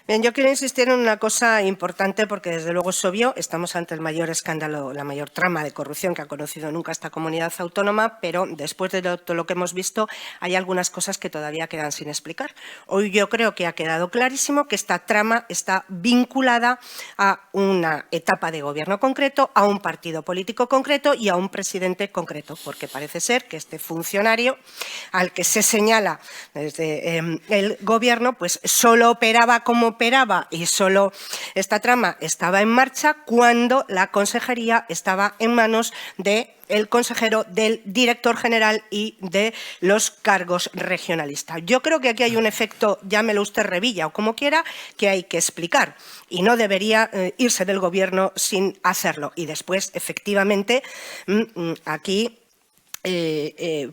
[SPEAKER 3] Bien, yo quiero insistir en una cosa importante porque desde luego es obvio, estamos ante el mayor escándalo, la mayor trama de corrupción que ha conocido nunca esta comunidad autónoma, pero después de todo lo que hemos visto hay algunas cosas que todavía quedan sin explicar. Hoy yo creo que ha quedado clarísimo que esta trama está vinculada a una etapa de gobierno concreto, a un partido político concreto y a un presidente concreto, porque parece ser que este funcionario al que se señala desde el gobierno pues solo operaba como operaba y solo esta trama estaba en marcha cuando la consejería estaba en manos del consejero, del director general y de los cargos regionalistas. Yo creo que aquí hay un efecto, llámelo usted Revilla o como quiera, que hay que explicar y no debería irse del gobierno sin hacerlo. Y después, efectivamente, aquí lo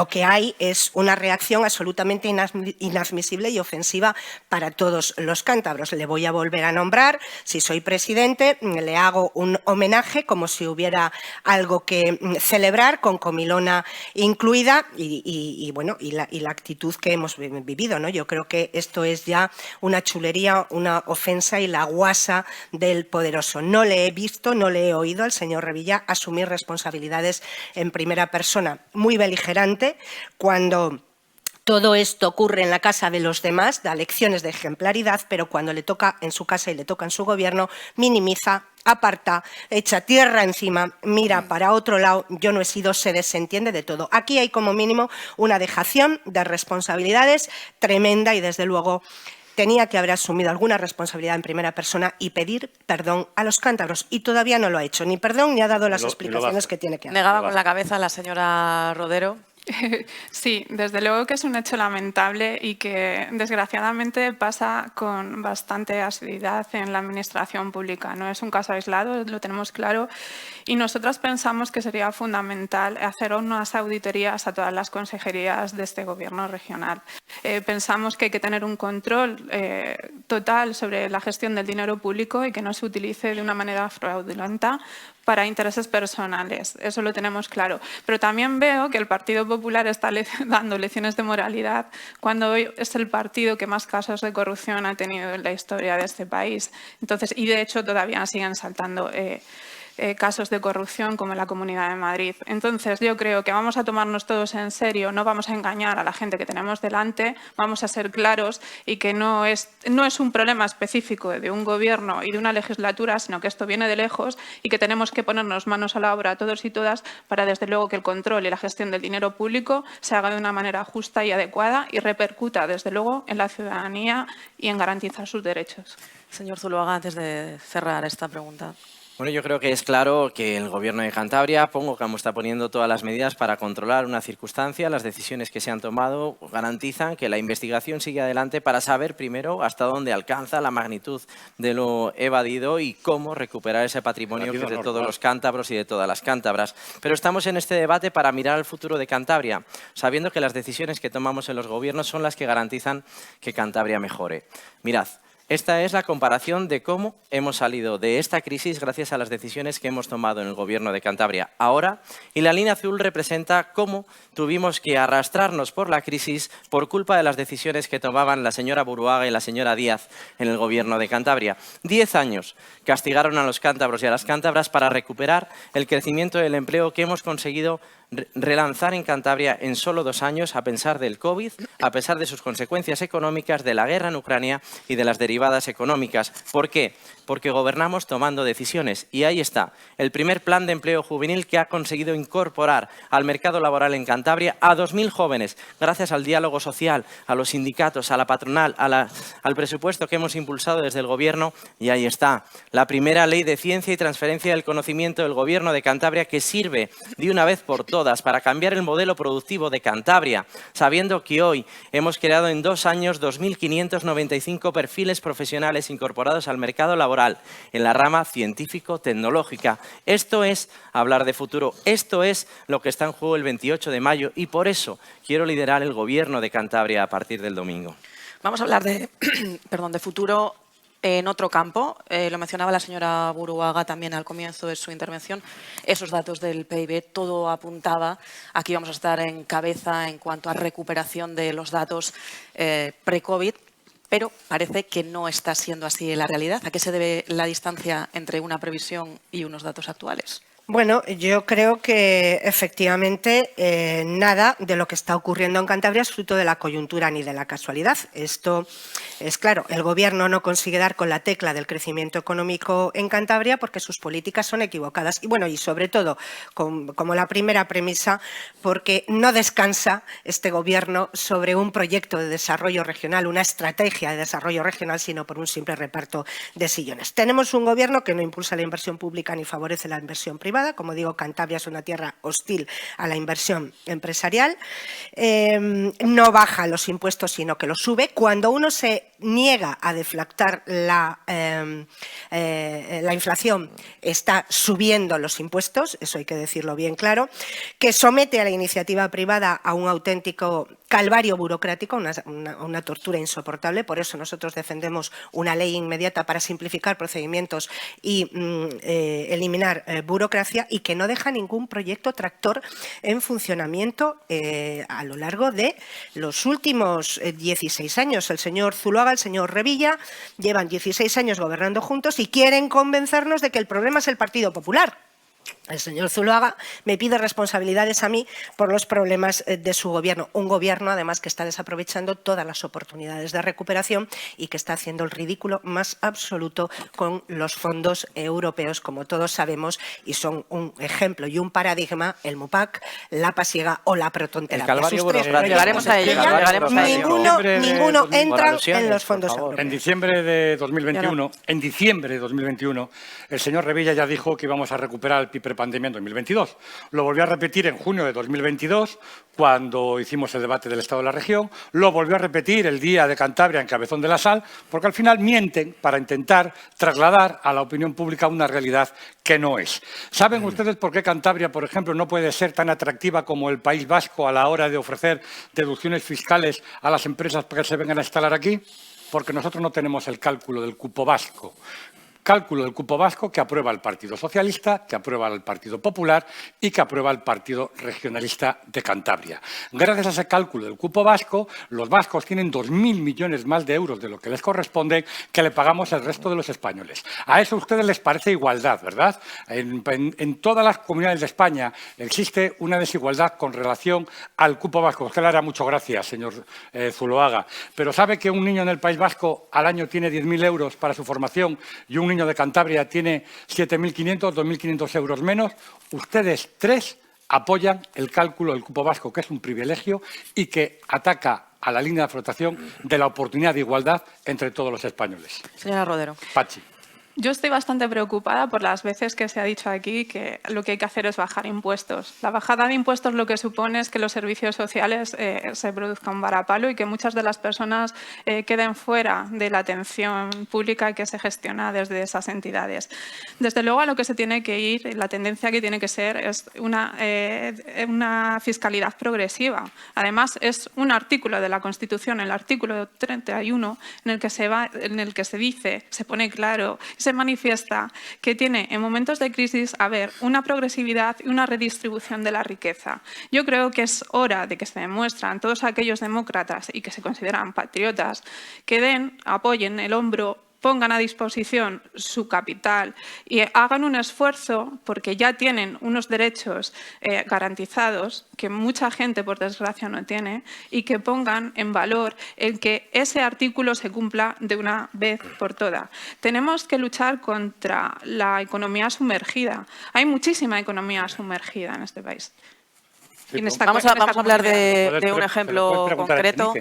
[SPEAKER 3] que hay es una reacción absolutamente inadmisible y ofensiva para todos los cántabros. Le voy a volver a nombrar, si soy presidente, le hago un homenaje como si hubiera algo que celebrar, con comilona incluida y la actitud que hemos vivido, ¿no? Yo creo que esto es ya una chulería, una ofensa y la guasa del poderoso. No le he visto, no le he oído al señor Revilla asumir responsabilidades en primera persona, muy beligerante, cuando todo esto ocurre en la casa de los demás, da lecciones de ejemplaridad, pero cuando le toca en su casa y le toca en su gobierno, minimiza, aparta, echa tierra encima, mira para otro lado, yo no he sido, se desentiende de todo. Aquí hay como mínimo una dejación de responsabilidades tremenda y desde luego tenía que haber asumido alguna responsabilidad en primera persona y pedir perdón a los cántabros. Y todavía no lo ha hecho, ni perdón ni ha dado las explicaciones que tiene que dar.
[SPEAKER 1] Negaba con la cabeza la señora Rodero.
[SPEAKER 7] Sí, desde luego que es un hecho lamentable y que desgraciadamente pasa con bastante asiduidad en la administración pública. No es un caso aislado, lo tenemos claro, y nosotros pensamos que sería fundamental hacer unas auditorías a todas las consejerías de este gobierno regional. Pensamos que hay que tener un control total sobre la gestión del dinero público y que no se utilice de una manera fraudulenta para intereses personales, eso lo tenemos claro. Pero también veo que el Partido Popular está dando lecciones de moralidad cuando hoy es el partido que más casos de corrupción ha tenido en la historia de este país. Entonces, y de hecho todavía siguen saltando casos de corrupción como en la Comunidad de Madrid. Entonces, yo creo que vamos a tomarnos todos en serio, no vamos a engañar a la gente que tenemos delante, vamos a ser claros y que no es un problema específico de un gobierno y de una legislatura, sino que esto viene de lejos y que tenemos que ponernos manos a la obra todos y todas para, desde luego, que el control y la gestión del dinero público se haga de una manera justa y adecuada y repercuta, desde luego, en la ciudadanía y en garantizar sus derechos.
[SPEAKER 1] Señor Zuluaga, antes de cerrar esta pregunta.
[SPEAKER 4] Bueno, yo creo que es claro que el Gobierno de Cantabria, como está poniendo todas las medidas para controlar una circunstancia, las decisiones que se han tomado garantizan que la investigación sigue adelante para saber primero hasta dónde alcanza la magnitud de lo evadido y cómo recuperar ese patrimonio que es de todos los cántabros y de todas las cántabras. Pero estamos en este debate para mirar al futuro de Cantabria, sabiendo que las decisiones que tomamos en los gobiernos son las que garantizan que Cantabria mejore. Mirad. Esta es la comparación de cómo hemos salido de esta crisis gracias a las decisiones que hemos tomado en el Gobierno de Cantabria ahora, y la línea azul representa cómo tuvimos que arrastrarnos por la crisis por culpa de las decisiones que tomaban la señora Buruaga y la señora Díaz en el Gobierno de Cantabria. 10 años castigaron a los cántabros y a las cántabras para recuperar el crecimiento del empleo que hemos conseguido relanzar en Cantabria en solo 2 años, a pesar del COVID, a pesar de sus consecuencias económicas, de la guerra en Ucrania y de las derivadas económicas. ¿Por qué? Porque gobernamos tomando decisiones. Y ahí está, el primer plan de empleo juvenil que ha conseguido incorporar al mercado laboral en Cantabria a 2.000 jóvenes, gracias al diálogo social, a los sindicatos, a la patronal, al presupuesto que hemos impulsado desde el Gobierno. Y ahí está, la primera ley de ciencia y transferencia del conocimiento del Gobierno de Cantabria, que sirve de una vez por todas para cambiar el modelo productivo de Cantabria, sabiendo que hoy hemos creado en 2 años 2.595 perfiles profesionales incorporados al mercado laboral en la rama científico-tecnológica. Esto es hablar de futuro, esto es lo que está en juego el 28 de mayo y por eso quiero liderar el Gobierno de Cantabria a partir del domingo.
[SPEAKER 1] Vamos a hablar de, de futuro en otro campo. Lo mencionaba la señora Buruaga también al comienzo de su intervención. Esos datos del PIB, todo apuntaba. Aquí vamos a estar en cabeza en cuanto a recuperación de los datos pre-COVID, pero parece que no está siendo así la realidad. ¿A qué se debe la distancia entre una previsión y unos datos actuales?
[SPEAKER 3] Bueno, yo creo que efectivamente nada de lo que está ocurriendo en Cantabria es fruto de la coyuntura ni de la casualidad. Esto es claro, el Gobierno no consigue dar con la tecla del crecimiento económico en Cantabria porque sus políticas son equivocadas. Y bueno, y sobre todo, como la primera premisa, porque no descansa este Gobierno sobre un proyecto de desarrollo regional, una estrategia de desarrollo regional, sino por un simple reparto de sillones. Tenemos un Gobierno que no impulsa la inversión pública ni favorece la inversión privada. Como digo, Cantabria es una tierra hostil a la inversión empresarial. No baja los impuestos, sino que los sube. Cuando uno se niega a deflactar la inflación, está subiendo los impuestos, eso hay que decirlo bien claro, que somete a la iniciativa privada a un auténtico calvario burocrático, una tortura insoportable. Por eso nosotros defendemos una ley inmediata para simplificar procedimientos y eliminar burocracia, y que no deja ningún proyecto tractor en funcionamiento a lo largo de los últimos 16 años. El señor Zuluaga, el señor Revilla llevan 16 años gobernando juntos y quieren convencernos de que el problema es el Partido Popular. El señor Zuluaga me pide responsabilidades a mí por los problemas de su gobierno. Un gobierno, además, que está desaprovechando todas las oportunidades de recuperación y que está haciendo el ridículo más absoluto con los fondos europeos, como todos sabemos, y son un ejemplo y un paradigma, el MUPAC, la pasiega o la protonterapia.
[SPEAKER 1] Llegaremos a ello.
[SPEAKER 3] Ninguno entra en los fondos europeos.
[SPEAKER 5] En diciembre de 2021, el señor Revilla ya dijo que íbamos a recuperar el PIB prepandemia en 2022. Lo volvió a repetir en junio de 2022, cuando hicimos el debate del Estado de la región. Lo volvió a repetir el día de Cantabria en Cabezón de la Sal, porque al final mienten para intentar trasladar a la opinión pública una realidad que no es. ¿Saben ustedes por qué Cantabria, por ejemplo, no puede ser tan atractiva como el País Vasco a la hora de ofrecer deducciones fiscales a las empresas para que se vengan a instalar aquí? Porque nosotros no tenemos el cálculo del cupo vasco. Cálculo del cupo vasco que aprueba el Partido Socialista, que aprueba el Partido Popular y que aprueba el Partido Regionalista de Cantabria. Gracias a ese cálculo del cupo vasco, los vascos tienen 2.000 millones más de euros de lo que les corresponde que le pagamos el resto de los españoles. A eso a ustedes les parece igualdad, ¿verdad? En todas las comunidades de España existe una desigualdad con relación al cupo vasco. Usted le hará mucho gracia, señor Zuloaga. Pero ¿sabe que un niño en el País Vasco al año tiene 10.000 euros para su formación y un niño de Cantabria tiene 7.500, 2.500 euros menos? Ustedes tres apoyan el cálculo del cupo vasco, que es un privilegio y que ataca a la línea de flotación de la oportunidad de igualdad entre todos los españoles.
[SPEAKER 1] Señora Rodero.
[SPEAKER 5] Pachi.
[SPEAKER 7] Yo estoy bastante preocupada por las veces que se ha dicho aquí que lo que hay que hacer es bajar impuestos. La bajada de impuestos lo que supone es que los servicios sociales se produzca un varapalo y que muchas de las personas queden fuera de la atención pública que se gestiona desde esas entidades. Desde luego a lo que se tiene que ir, la tendencia que tiene que ser es una fiscalidad progresiva. Además es un artículo de la Constitución, el artículo 31, en el que se dice, se pone claro, se manifiesta que tiene en momentos de crisis haber una progresividad y una redistribución de la riqueza. Yo creo que es hora de que se demuestran todos aquellos demócratas y que se consideran patriotas que apoyen el hombro, pongan a disposición su capital y hagan un esfuerzo porque ya tienen unos derechos garantizados que mucha gente, por desgracia, no tiene y que pongan en valor el que ese artículo se cumpla de una vez por todas. Tenemos que luchar contra la economía sumergida. Hay muchísima economía sumergida en este país.
[SPEAKER 1] Vamos a hablar de un ejemplo concreto.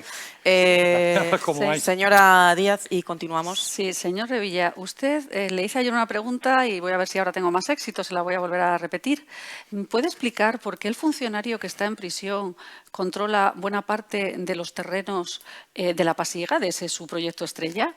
[SPEAKER 1] Señora Díaz, y continuamos.
[SPEAKER 6] Sí, señor Revilla, usted le hice ayer una pregunta y voy a ver si ahora tengo más éxito, se la voy a volver a repetir. ¿Puede explicar por qué el funcionario que está en prisión controla buena parte de los terrenos de La Pasiega, de ese su proyecto estrella?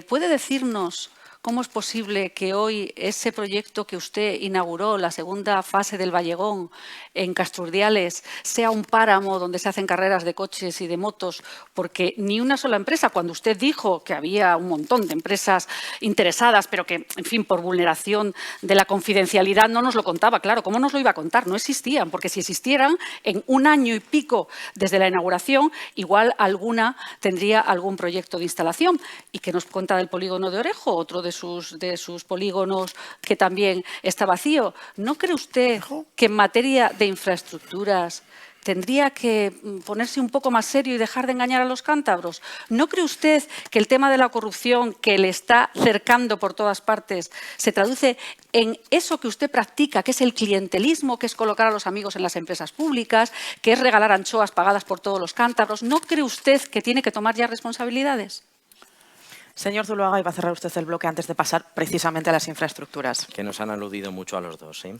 [SPEAKER 6] ¿Puede decirnos cómo es posible que hoy ese proyecto que usted inauguró, la segunda fase del Vallegón en Castrurdiales, sea un páramo donde se hacen carreras de coches y de motos? Porque ni una sola empresa, cuando usted dijo que había un montón de empresas interesadas, pero que, en fin, por vulneración de la confidencialidad no nos lo contaba. Claro, ¿cómo nos lo iba a contar? No existían, porque si existieran, en un año y pico desde la inauguración, igual alguna tendría algún proyecto de instalación. ¿Y qué nos cuenta del polígono de Orejo, otro de sus polígonos que también está vacío? ¿No cree usted que en materia de infraestructuras tendría que ponerse un poco más serio y dejar de engañar a los cántabros? ¿No cree usted que el tema de la corrupción que le está cercando por todas partes se traduce en eso que usted practica, que es el clientelismo, que es colocar a los amigos en las empresas públicas, que es regalar anchoas pagadas por todos los cántabros? ¿No cree usted que tiene que tomar ya responsabilidades?
[SPEAKER 1] Señor Zuloaga, iba a cerrar usted el bloque antes de pasar precisamente a las infraestructuras.
[SPEAKER 4] Que nos han aludido mucho a los dos, ¿eh?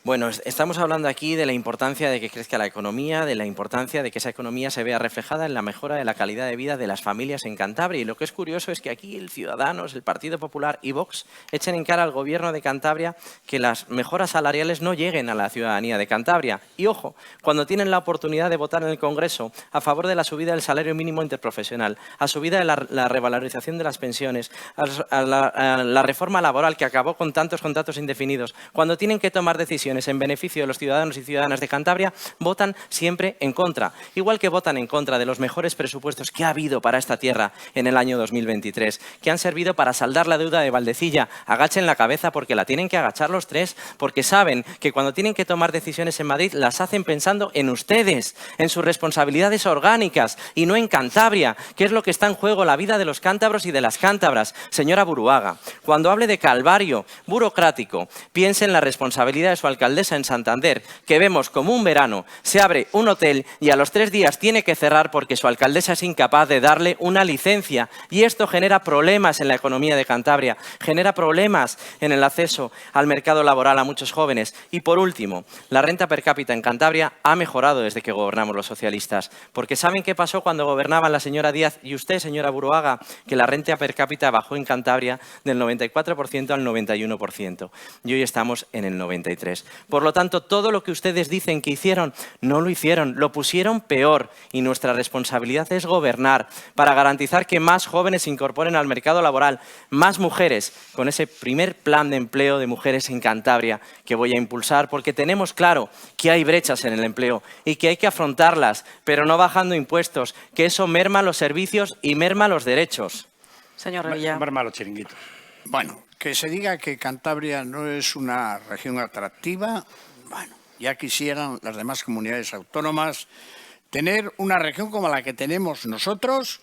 [SPEAKER 4] Bueno, estamos hablando aquí de la importancia de que crezca la economía, de la importancia de que esa economía se vea reflejada en la mejora de la calidad de vida de las familias en Cantabria. Y lo que es curioso es que aquí el Ciudadanos, el Partido Popular y Vox echen en cara al Gobierno de Cantabria que las mejoras salariales no lleguen a la ciudadanía de Cantabria. Y ojo, cuando tienen la oportunidad de votar en el Congreso a favor de la subida del salario mínimo interprofesional, a subida de la revalorización de las pensiones, a la reforma laboral que acabó con tantos contratos indefinidos, cuando tienen que tomar decisiones en beneficio de los ciudadanos y ciudadanas de Cantabria, votan siempre en contra. Igual que votan en contra de los mejores presupuestos que ha habido para esta tierra en el año 2023, que han servido para saldar la deuda de Valdecilla. Agachen la cabeza porque la tienen que agachar los tres, porque saben que cuando tienen que tomar decisiones en Madrid las hacen pensando en ustedes, en sus responsabilidades orgánicas y no en Cantabria, que es lo que está en juego, la vida de los cántabros y de las cántabras. Señora Buruaga, cuando hable de calvario burocrático, piense en la responsabilidad de su alcaldesa en Santander, que vemos como un verano se abre un hotel y a los 3 días tiene que cerrar porque su alcaldesa es incapaz de darle una licencia. Y esto genera problemas en la economía de Cantabria, genera problemas en el acceso al mercado laboral a muchos jóvenes. Y por último, la renta per cápita en Cantabria ha mejorado desde que gobernamos los socialistas, porque ¿saben qué pasó cuando gobernaban la señora Díaz y usted, señora Buruaga? Que la renta per cápita bajó en Cantabria del 94% al 91%. Y hoy estamos en el 93%. Por lo tanto, todo lo que ustedes dicen que hicieron, no lo hicieron, lo pusieron peor. Y nuestra responsabilidad es gobernar para garantizar que más jóvenes se incorporen al mercado laboral, más mujeres, con ese primer plan de empleo de mujeres en Cantabria que voy a impulsar, porque tenemos claro que hay brechas en el empleo y que hay que afrontarlas, pero no bajando impuestos, que eso merma los servicios y merma los derechos.
[SPEAKER 1] Señor Revilla.
[SPEAKER 5] Merma los chiringuitos.
[SPEAKER 2] Bueno, que se diga que Cantabria no es una región atractiva, bueno, ya quisieran las demás comunidades autónomas tener una región como la que tenemos nosotros,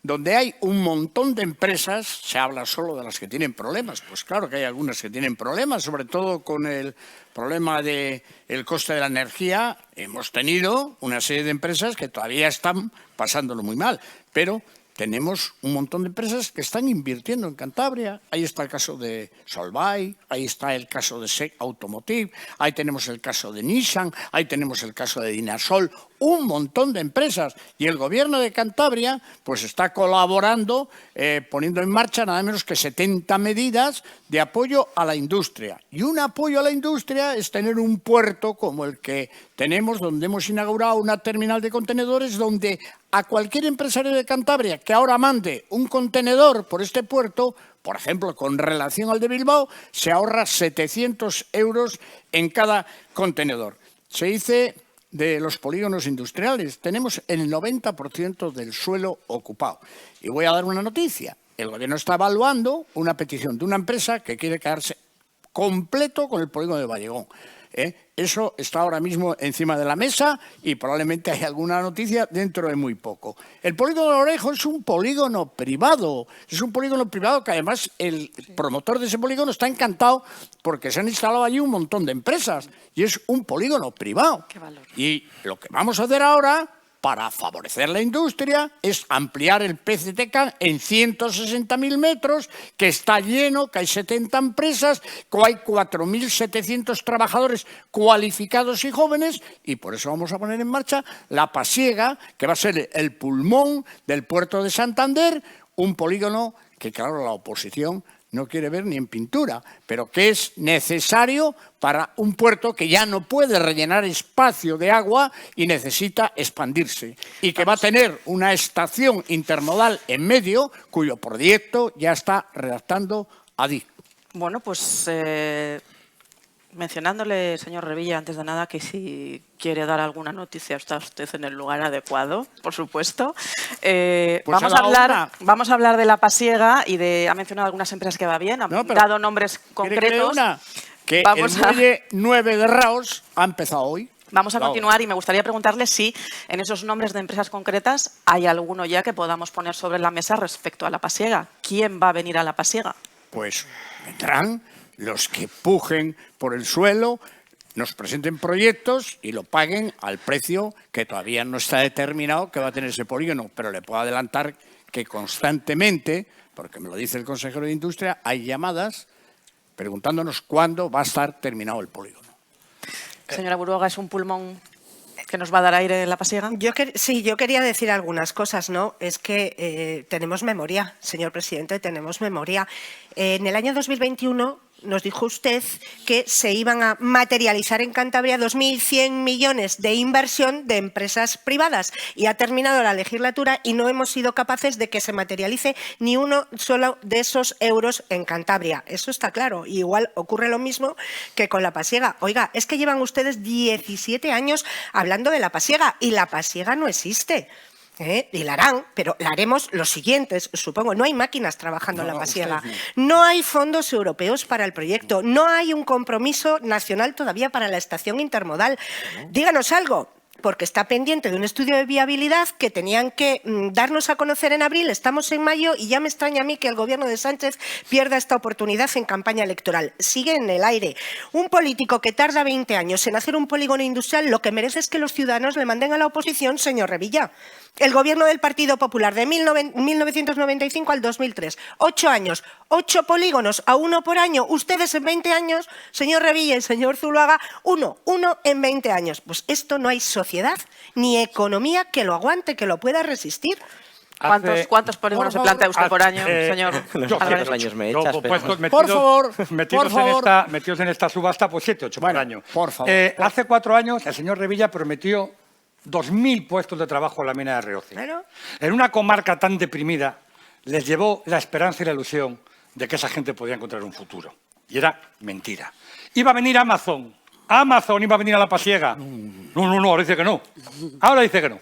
[SPEAKER 2] donde hay un montón de empresas. Se habla solo de las que tienen problemas. Pues claro que hay algunas que tienen problemas, sobre todo con el problema del coste de la energía. Hemos tenido una serie de empresas que todavía están pasándolo muy mal, pero tenemos un montón de empresas que están invirtiendo en Cantabria. Ahí está el caso de Solvay, ahí está el caso de SEC Automotive, ahí tenemos el caso de Nissan, ahí tenemos el caso de Dinasol, un montón de empresas. Y el Gobierno de Cantabria pues está colaborando, poniendo en marcha nada menos que 70 medidas de apoyo a la industria. Y un apoyo a la industria es tener un puerto como el que tenemos, donde hemos inaugurado una terminal de contenedores, donde a cualquier empresario de Cantabria que ahora mande un contenedor por este puerto, por ejemplo, con relación al de Bilbao, se ahorra 700 euros en cada contenedor. Se dice de los polígonos industriales, tenemos el 90% del suelo ocupado. Y voy a dar una noticia. El Gobierno está evaluando una petición de una empresa que quiere quedarse completo con el polígono de Vallegón. Eso está ahora mismo encima de la mesa y probablemente hay alguna noticia dentro de muy poco. El polígono de Orejo es un polígono privado. Es un polígono privado que además el promotor de ese polígono está encantado porque se han instalado allí un montón de empresas y es un polígono privado.
[SPEAKER 1] Qué valor.
[SPEAKER 2] Y lo que vamos a hacer ahora, para favorecer la industria, es ampliar el PCTK en 160.000 metros, que está lleno, que hay 70 empresas, que hay 4.700 trabajadores cualificados y jóvenes, y por eso vamos a poner en marcha la Pasiega, que va a ser el pulmón del puerto de Santander, un polígono que, claro, la oposición no quiere ver ni en pintura, pero que es necesario para un puerto que ya no puede rellenar espacio de agua y necesita expandirse. Y que va a tener una estación intermodal en medio, cuyo proyecto ya está redactando ADIC.
[SPEAKER 1] Bueno, pues mencionándole, señor Revilla, antes de nada, que si quiere dar alguna noticia está usted en el lugar adecuado, por supuesto.
[SPEAKER 2] Pues
[SPEAKER 1] vamos a hablar de la Pasiega y ha mencionado algunas empresas que va bien, ha dado nombres concretos.
[SPEAKER 2] Que el muelle 9 de Raos ha empezado hoy.
[SPEAKER 1] Vamos a continuar y me gustaría preguntarle si en esos nombres de empresas concretas hay alguno ya que podamos poner sobre la mesa respecto a la Pasiega. ¿Quién va a venir a la Pasiega?
[SPEAKER 2] Pues vendrán los que pujen por el suelo, nos presenten proyectos y lo paguen al precio que todavía no está determinado que va a tener ese polígono. Pero le puedo adelantar que constantemente, porque me lo dice el consejero de Industria, hay llamadas preguntándonos cuándo va a estar terminado el polígono.
[SPEAKER 1] Señora Buruaga, ¿es un pulmón que nos va a dar aire en la Pasiega?
[SPEAKER 3] Sí, yo quería decir algunas cosas, ¿no? Es que tenemos memoria, señor presidente, tenemos memoria. En el año 2021 nos dijo usted que se iban a materializar en Cantabria 2.100 millones de inversión de empresas privadas y ha terminado la legislatura y no hemos sido capaces de que se materialice ni uno solo de esos euros en Cantabria. Eso está claro. Y igual ocurre lo mismo que con la Pasiega. Oiga, es que llevan ustedes 17 años hablando de la Pasiega y la Pasiega no existe. Y la harán, pero la haremos los siguientes, supongo. No hay máquinas trabajando en la Pasiega. No hay fondos europeos para el proyecto. No hay un compromiso nacional todavía para la estación intermodal. Díganos algo, porque está pendiente de un estudio de viabilidad que tenían que darnos a conocer en abril. Estamos en mayo y ya me extraña a mí que el Gobierno de Sánchez pierda esta oportunidad en campaña electoral. Sigue en el aire. Un político que tarda 20 años en hacer un polígono industrial, lo que merece es que los ciudadanos le manden a la oposición, señor Revilla. El Gobierno del Partido Popular de 1995 al 2003. 8 años, 8 polígonos a 1 por año. Ustedes en 20 años, señor Revilla y señor Zuluaga, uno en 20 años. Pues esto no hay sociedad ni economía que lo aguante, que lo pueda resistir.
[SPEAKER 1] ¿Cuántos polígonos se plantea usted por año, señor?
[SPEAKER 4] ¿Cuántos años me echas?
[SPEAKER 2] Por favor,
[SPEAKER 5] metidos en esta subasta, pues 7, 8 por año.
[SPEAKER 2] Por favor.
[SPEAKER 5] Hace 4 años el señor Revilla prometió 2.000 puestos de trabajo en la mina de Rioce. En una comarca tan deprimida les llevó la esperanza y la ilusión de que esa gente podía encontrar un futuro. Y era mentira. Iba a venir Amazon. Amazon iba a venir a La Pasiega. No, ahora dice que no. Ahora dice que no.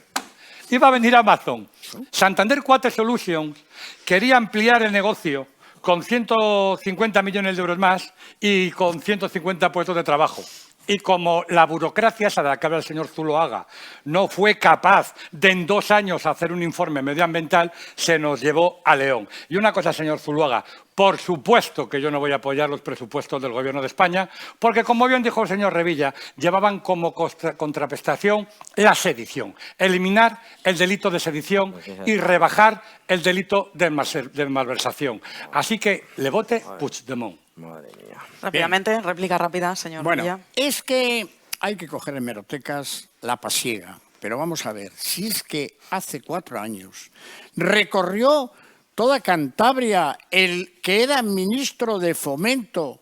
[SPEAKER 5] Iba a venir Amazon. Santander Water Solutions quería ampliar el negocio con 150 millones de euros más y con 150 puestos de trabajo. Y como la burocracia, esa de la que habla el señor Zuloaga, no fue capaz de en 2 años hacer un informe medioambiental, se nos llevó a León. Y una cosa, señor Zuloaga, por supuesto que yo no voy a apoyar los presupuestos del Gobierno de España, porque, como bien dijo el señor Revilla, llevaban como contraprestación la sedición, eliminar el delito de sedición y rebajar el delito de malversación. Así que le vote Puigdemont.
[SPEAKER 4] Madre mía.
[SPEAKER 1] Rápidamente, réplica rápida, señor
[SPEAKER 2] Bueno,
[SPEAKER 1] Villa.
[SPEAKER 2] es que hay que coger en merotecas La Pasiega. Pero vamos a ver, si es que hace 4 años recorrió toda Cantabria el que era ministro de Fomento,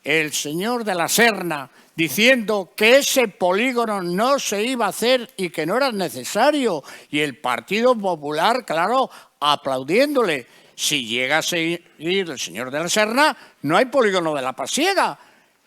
[SPEAKER 2] el señor de la Serna, diciendo que ese polígono no se iba a hacer y que no era necesario. Y el Partido Popular, claro, aplaudiéndole. Si llega a seguir el señor de la Serna, no hay polígono de La Pasiega.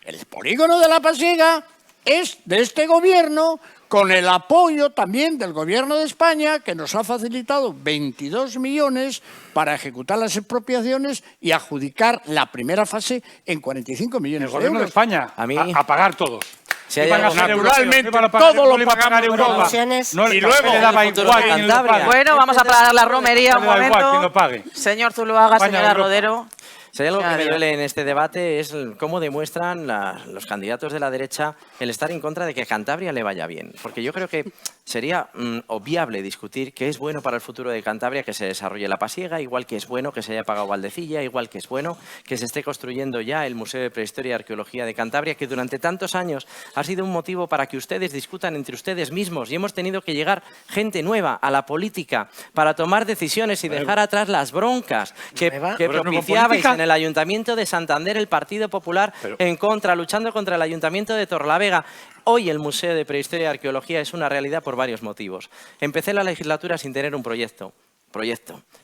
[SPEAKER 2] El polígono de La Pasiega es de este gobierno, con el apoyo también del Gobierno de España, que nos ha facilitado 22 millones para ejecutar las expropiaciones y adjudicar la primera fase en 45 millones
[SPEAKER 5] El Gobierno
[SPEAKER 2] de
[SPEAKER 5] de
[SPEAKER 2] euros.
[SPEAKER 5] España, a pagar todos.
[SPEAKER 4] Si hay
[SPEAKER 5] Iban a
[SPEAKER 4] algo-
[SPEAKER 5] ser
[SPEAKER 2] Naturalmente,
[SPEAKER 5] europeos,
[SPEAKER 2] todo lo
[SPEAKER 5] no iba a pagar
[SPEAKER 2] pagamos
[SPEAKER 5] Europa.
[SPEAKER 3] Comisiones.
[SPEAKER 5] No,
[SPEAKER 2] Y luego
[SPEAKER 5] le daba
[SPEAKER 4] el futuro
[SPEAKER 5] igual
[SPEAKER 4] de
[SPEAKER 5] quién lo
[SPEAKER 4] Cantabria.
[SPEAKER 5] pague.
[SPEAKER 1] Bueno, vamos a parar la romería un
[SPEAKER 5] Me da igual
[SPEAKER 1] momento.
[SPEAKER 5] quién lo pague.
[SPEAKER 1] Señor Zuloaga,
[SPEAKER 5] España,
[SPEAKER 1] señora
[SPEAKER 5] Europa.
[SPEAKER 1] Rodero.
[SPEAKER 4] Si hay algo que me
[SPEAKER 1] Señora
[SPEAKER 4] duele en este debate es cómo demuestran los candidatos de la derecha el estar en contra de que Cantabria le vaya bien. Porque yo creo que sería obviable discutir que es bueno para el futuro de Cantabria que se desarrolle La Pasiega, igual que es bueno que se haya pagado Valdecilla, igual que es bueno que se esté construyendo ya el Museo de Prehistoria y Arqueología de Cantabria, que durante tantos años ha sido un motivo para que ustedes discutan entre ustedes mismos y hemos tenido que llegar gente nueva a la política para tomar decisiones y dejar atrás las broncas que
[SPEAKER 5] ¿Gobierno con
[SPEAKER 4] propiciabais
[SPEAKER 5] política?
[SPEAKER 4] en el Ayuntamiento de Santander, el Partido Popular en contra, luchando contra el Ayuntamiento de Torrelavega. Hoy el Museo de Prehistoria y Arqueología es una realidad por varios motivos. Empecé la legislatura sin tener un proyecto,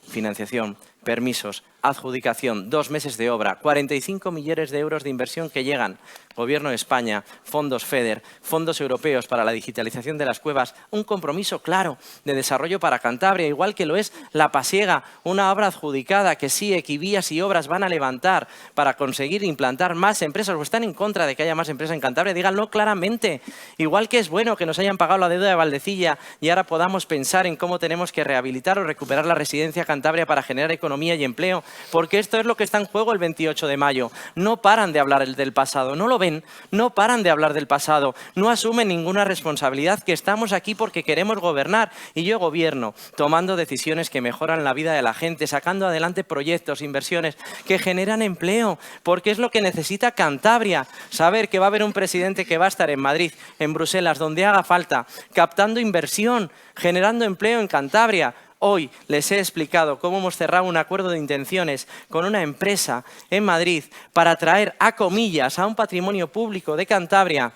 [SPEAKER 4] financiación, permisos, adjudicación, 2 meses de obra, 45 millones de euros de inversión que llegan. Gobierno de España, fondos FEDER, fondos europeos para la digitalización de las cuevas, un compromiso claro de desarrollo para Cantabria, igual que lo es La Pasiega, una obra adjudicada que sí, Equivías y Obras van a levantar para conseguir implantar más empresas o están en contra de que haya más empresas en Cantabria, díganlo claramente. Igual que es bueno que nos hayan pagado la deuda de Valdecilla y ahora podamos pensar en cómo tenemos que rehabilitar o recuperar la residencia Cantabria para generar economía y empleo, porque esto es lo que está en juego el 28 de mayo. No paran de hablar del pasado, no lo ven, no paran de hablar del pasado, no asumen ninguna responsabilidad, que estamos aquí porque queremos gobernar y yo gobierno, tomando decisiones que mejoran la vida de la gente, sacando adelante proyectos, inversiones que generan empleo, porque es lo que necesita Cantabria, saber que va a haber un presidente que va a estar en Madrid, en Bruselas, donde haga falta, captando inversión, generando empleo en Cantabria. Hoy les he explicado cómo hemos cerrado un acuerdo de intenciones con una empresa en Madrid para traer a comillas a un patrimonio público de Cantabria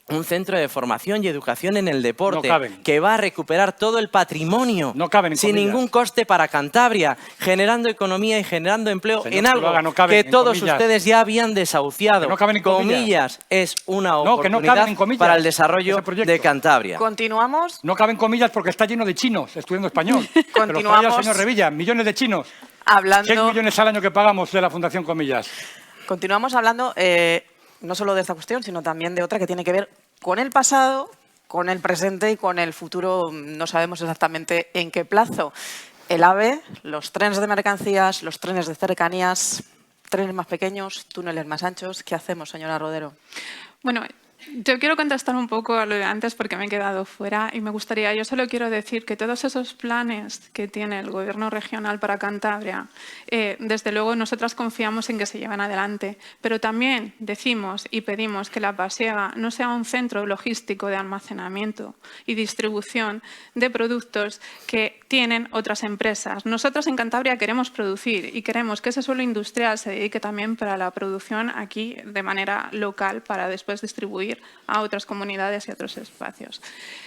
[SPEAKER 4] un centro de formación y educación en el deporte que va a recuperar todo el patrimonio sin ningún coste para Cantabria, generando economía y generando empleo en algo que todos ustedes ya habían desahuciado. Comillas es una oportunidad para el desarrollo de Cantabria.
[SPEAKER 1] Continuamos.
[SPEAKER 5] No caben comillas porque está lleno de chinos estudiando español.
[SPEAKER 1] Continuamos.
[SPEAKER 5] Pero señor Revilla, millones de chinos.
[SPEAKER 1] Hablando...
[SPEAKER 5] 6 millones al año que pagamos de la Fundación Comillas.
[SPEAKER 1] Continuamos hablando no solo de esta cuestión, sino también de otra que tiene que ver con el pasado, con el presente y con el futuro. No sabemos exactamente en qué plazo. El AVE, los trenes de mercancías, los trenes de cercanías, trenes más pequeños, túneles más anchos. ¿Qué hacemos, señora Rodero?
[SPEAKER 7] Bueno, Yo quiero contestar un poco a lo de antes porque me he quedado fuera y me gustaría, yo solo quiero decir que todos esos planes que tiene el Gobierno regional para Cantabria, desde luego nosotras confiamos en que se lleven adelante, pero también decimos y pedimos que la Pasiega no sea un centro logístico de almacenamiento y distribución de productos que tienen otras empresas. Nosotros en Cantabria queremos producir y queremos que ese suelo industrial se dedique también para la producción aquí de manera local para después distribuir a otras comunidades y a otros espacios.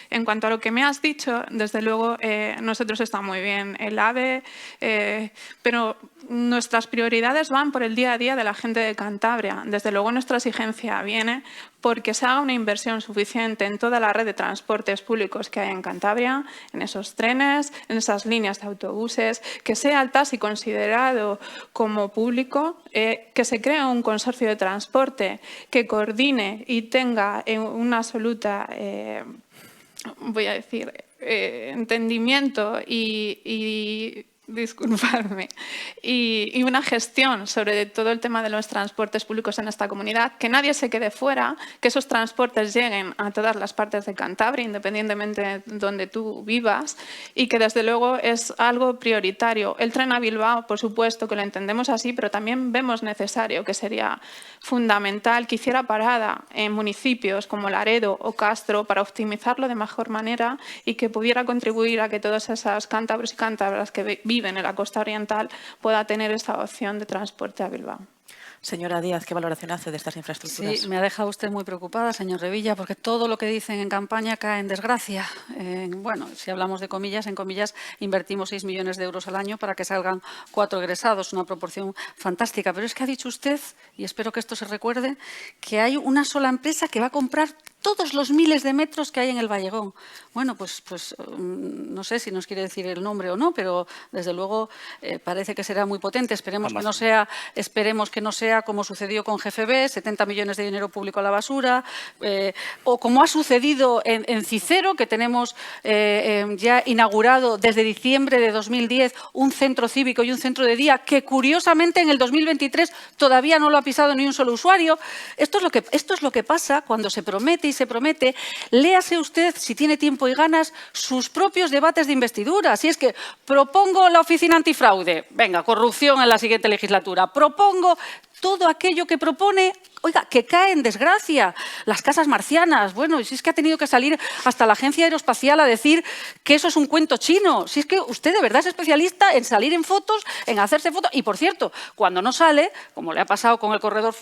[SPEAKER 7] En cuanto a lo que me has dicho, desde luego nosotros está muy bien el AVE, pero nuestras prioridades van por el día a día de la gente de Cantabria. Desde luego nuestra exigencia viene porque se haga una inversión suficiente en toda la red de transportes públicos que hay en Cantabria, en esos trenes, en esas líneas de autobuses, que sea el taxi considerado como público, que se cree un consorcio de transporte que coordine y tenga una absoluta voy a decir, entendimiento y disculparme, y una gestión sobre todo el tema de los transportes públicos en esta comunidad, que nadie se quede fuera, que esos transportes lleguen a todas las partes de Cantabria, independientemente de donde tú vivas, y que desde luego es algo prioritario. El tren a Bilbao, por supuesto que lo entendemos así, pero también vemos necesario, que sería fundamental, que hiciera parada en municipios como Laredo o Castro para optimizarlo de mejor manera y que pudiera contribuir a que todas esas cántabros y cántabras que viven en la costa oriental pueda tener esta opción de transporte a Bilbao.
[SPEAKER 1] Señora Díaz, ¿qué valoración hace de estas infraestructuras?
[SPEAKER 6] Sí, me ha dejado usted muy preocupada, señor Revilla, porque todo lo que dicen en campaña cae en desgracia. Bueno, si hablamos de comillas, en comillas invertimos 6 millones de euros al año para que salgan 4 egresados, una proporción fantástica. Pero es que ha dicho usted, y espero que esto se recuerde, que hay una sola empresa que va a comprar todos los miles de metros que hay en el Vallegón. Bueno, pues no sé si nos quiere decir el nombre o no, pero desde luego parece que será muy potente. Esperemos que no sea como sucedió con GFB, 70 millones de dinero público a la basura, o como ha sucedido en Cicero, que tenemos ya inaugurado desde diciembre de 2010 un centro cívico y un centro de día que curiosamente en el 2023 todavía no lo ha pisado ni un solo usuario. Esto es lo que pasa cuando se promete y se promete. Léase usted, si tiene tiempo y ganas, sus propios debates de investidura. Si es que propongo la oficina antifraude, venga, corrupción en la siguiente legislatura, propongo todo aquello que propone, oiga, que cae en desgracia. Las casas marcianas, bueno, y si es que ha tenido que salir hasta la Agencia Aeroespacial a decir que eso es un cuento chino. Si es que usted de verdad es especialista en salir en fotos, en hacerse fotos. Y, por cierto, cuando no sale, como le ha pasado con el corredor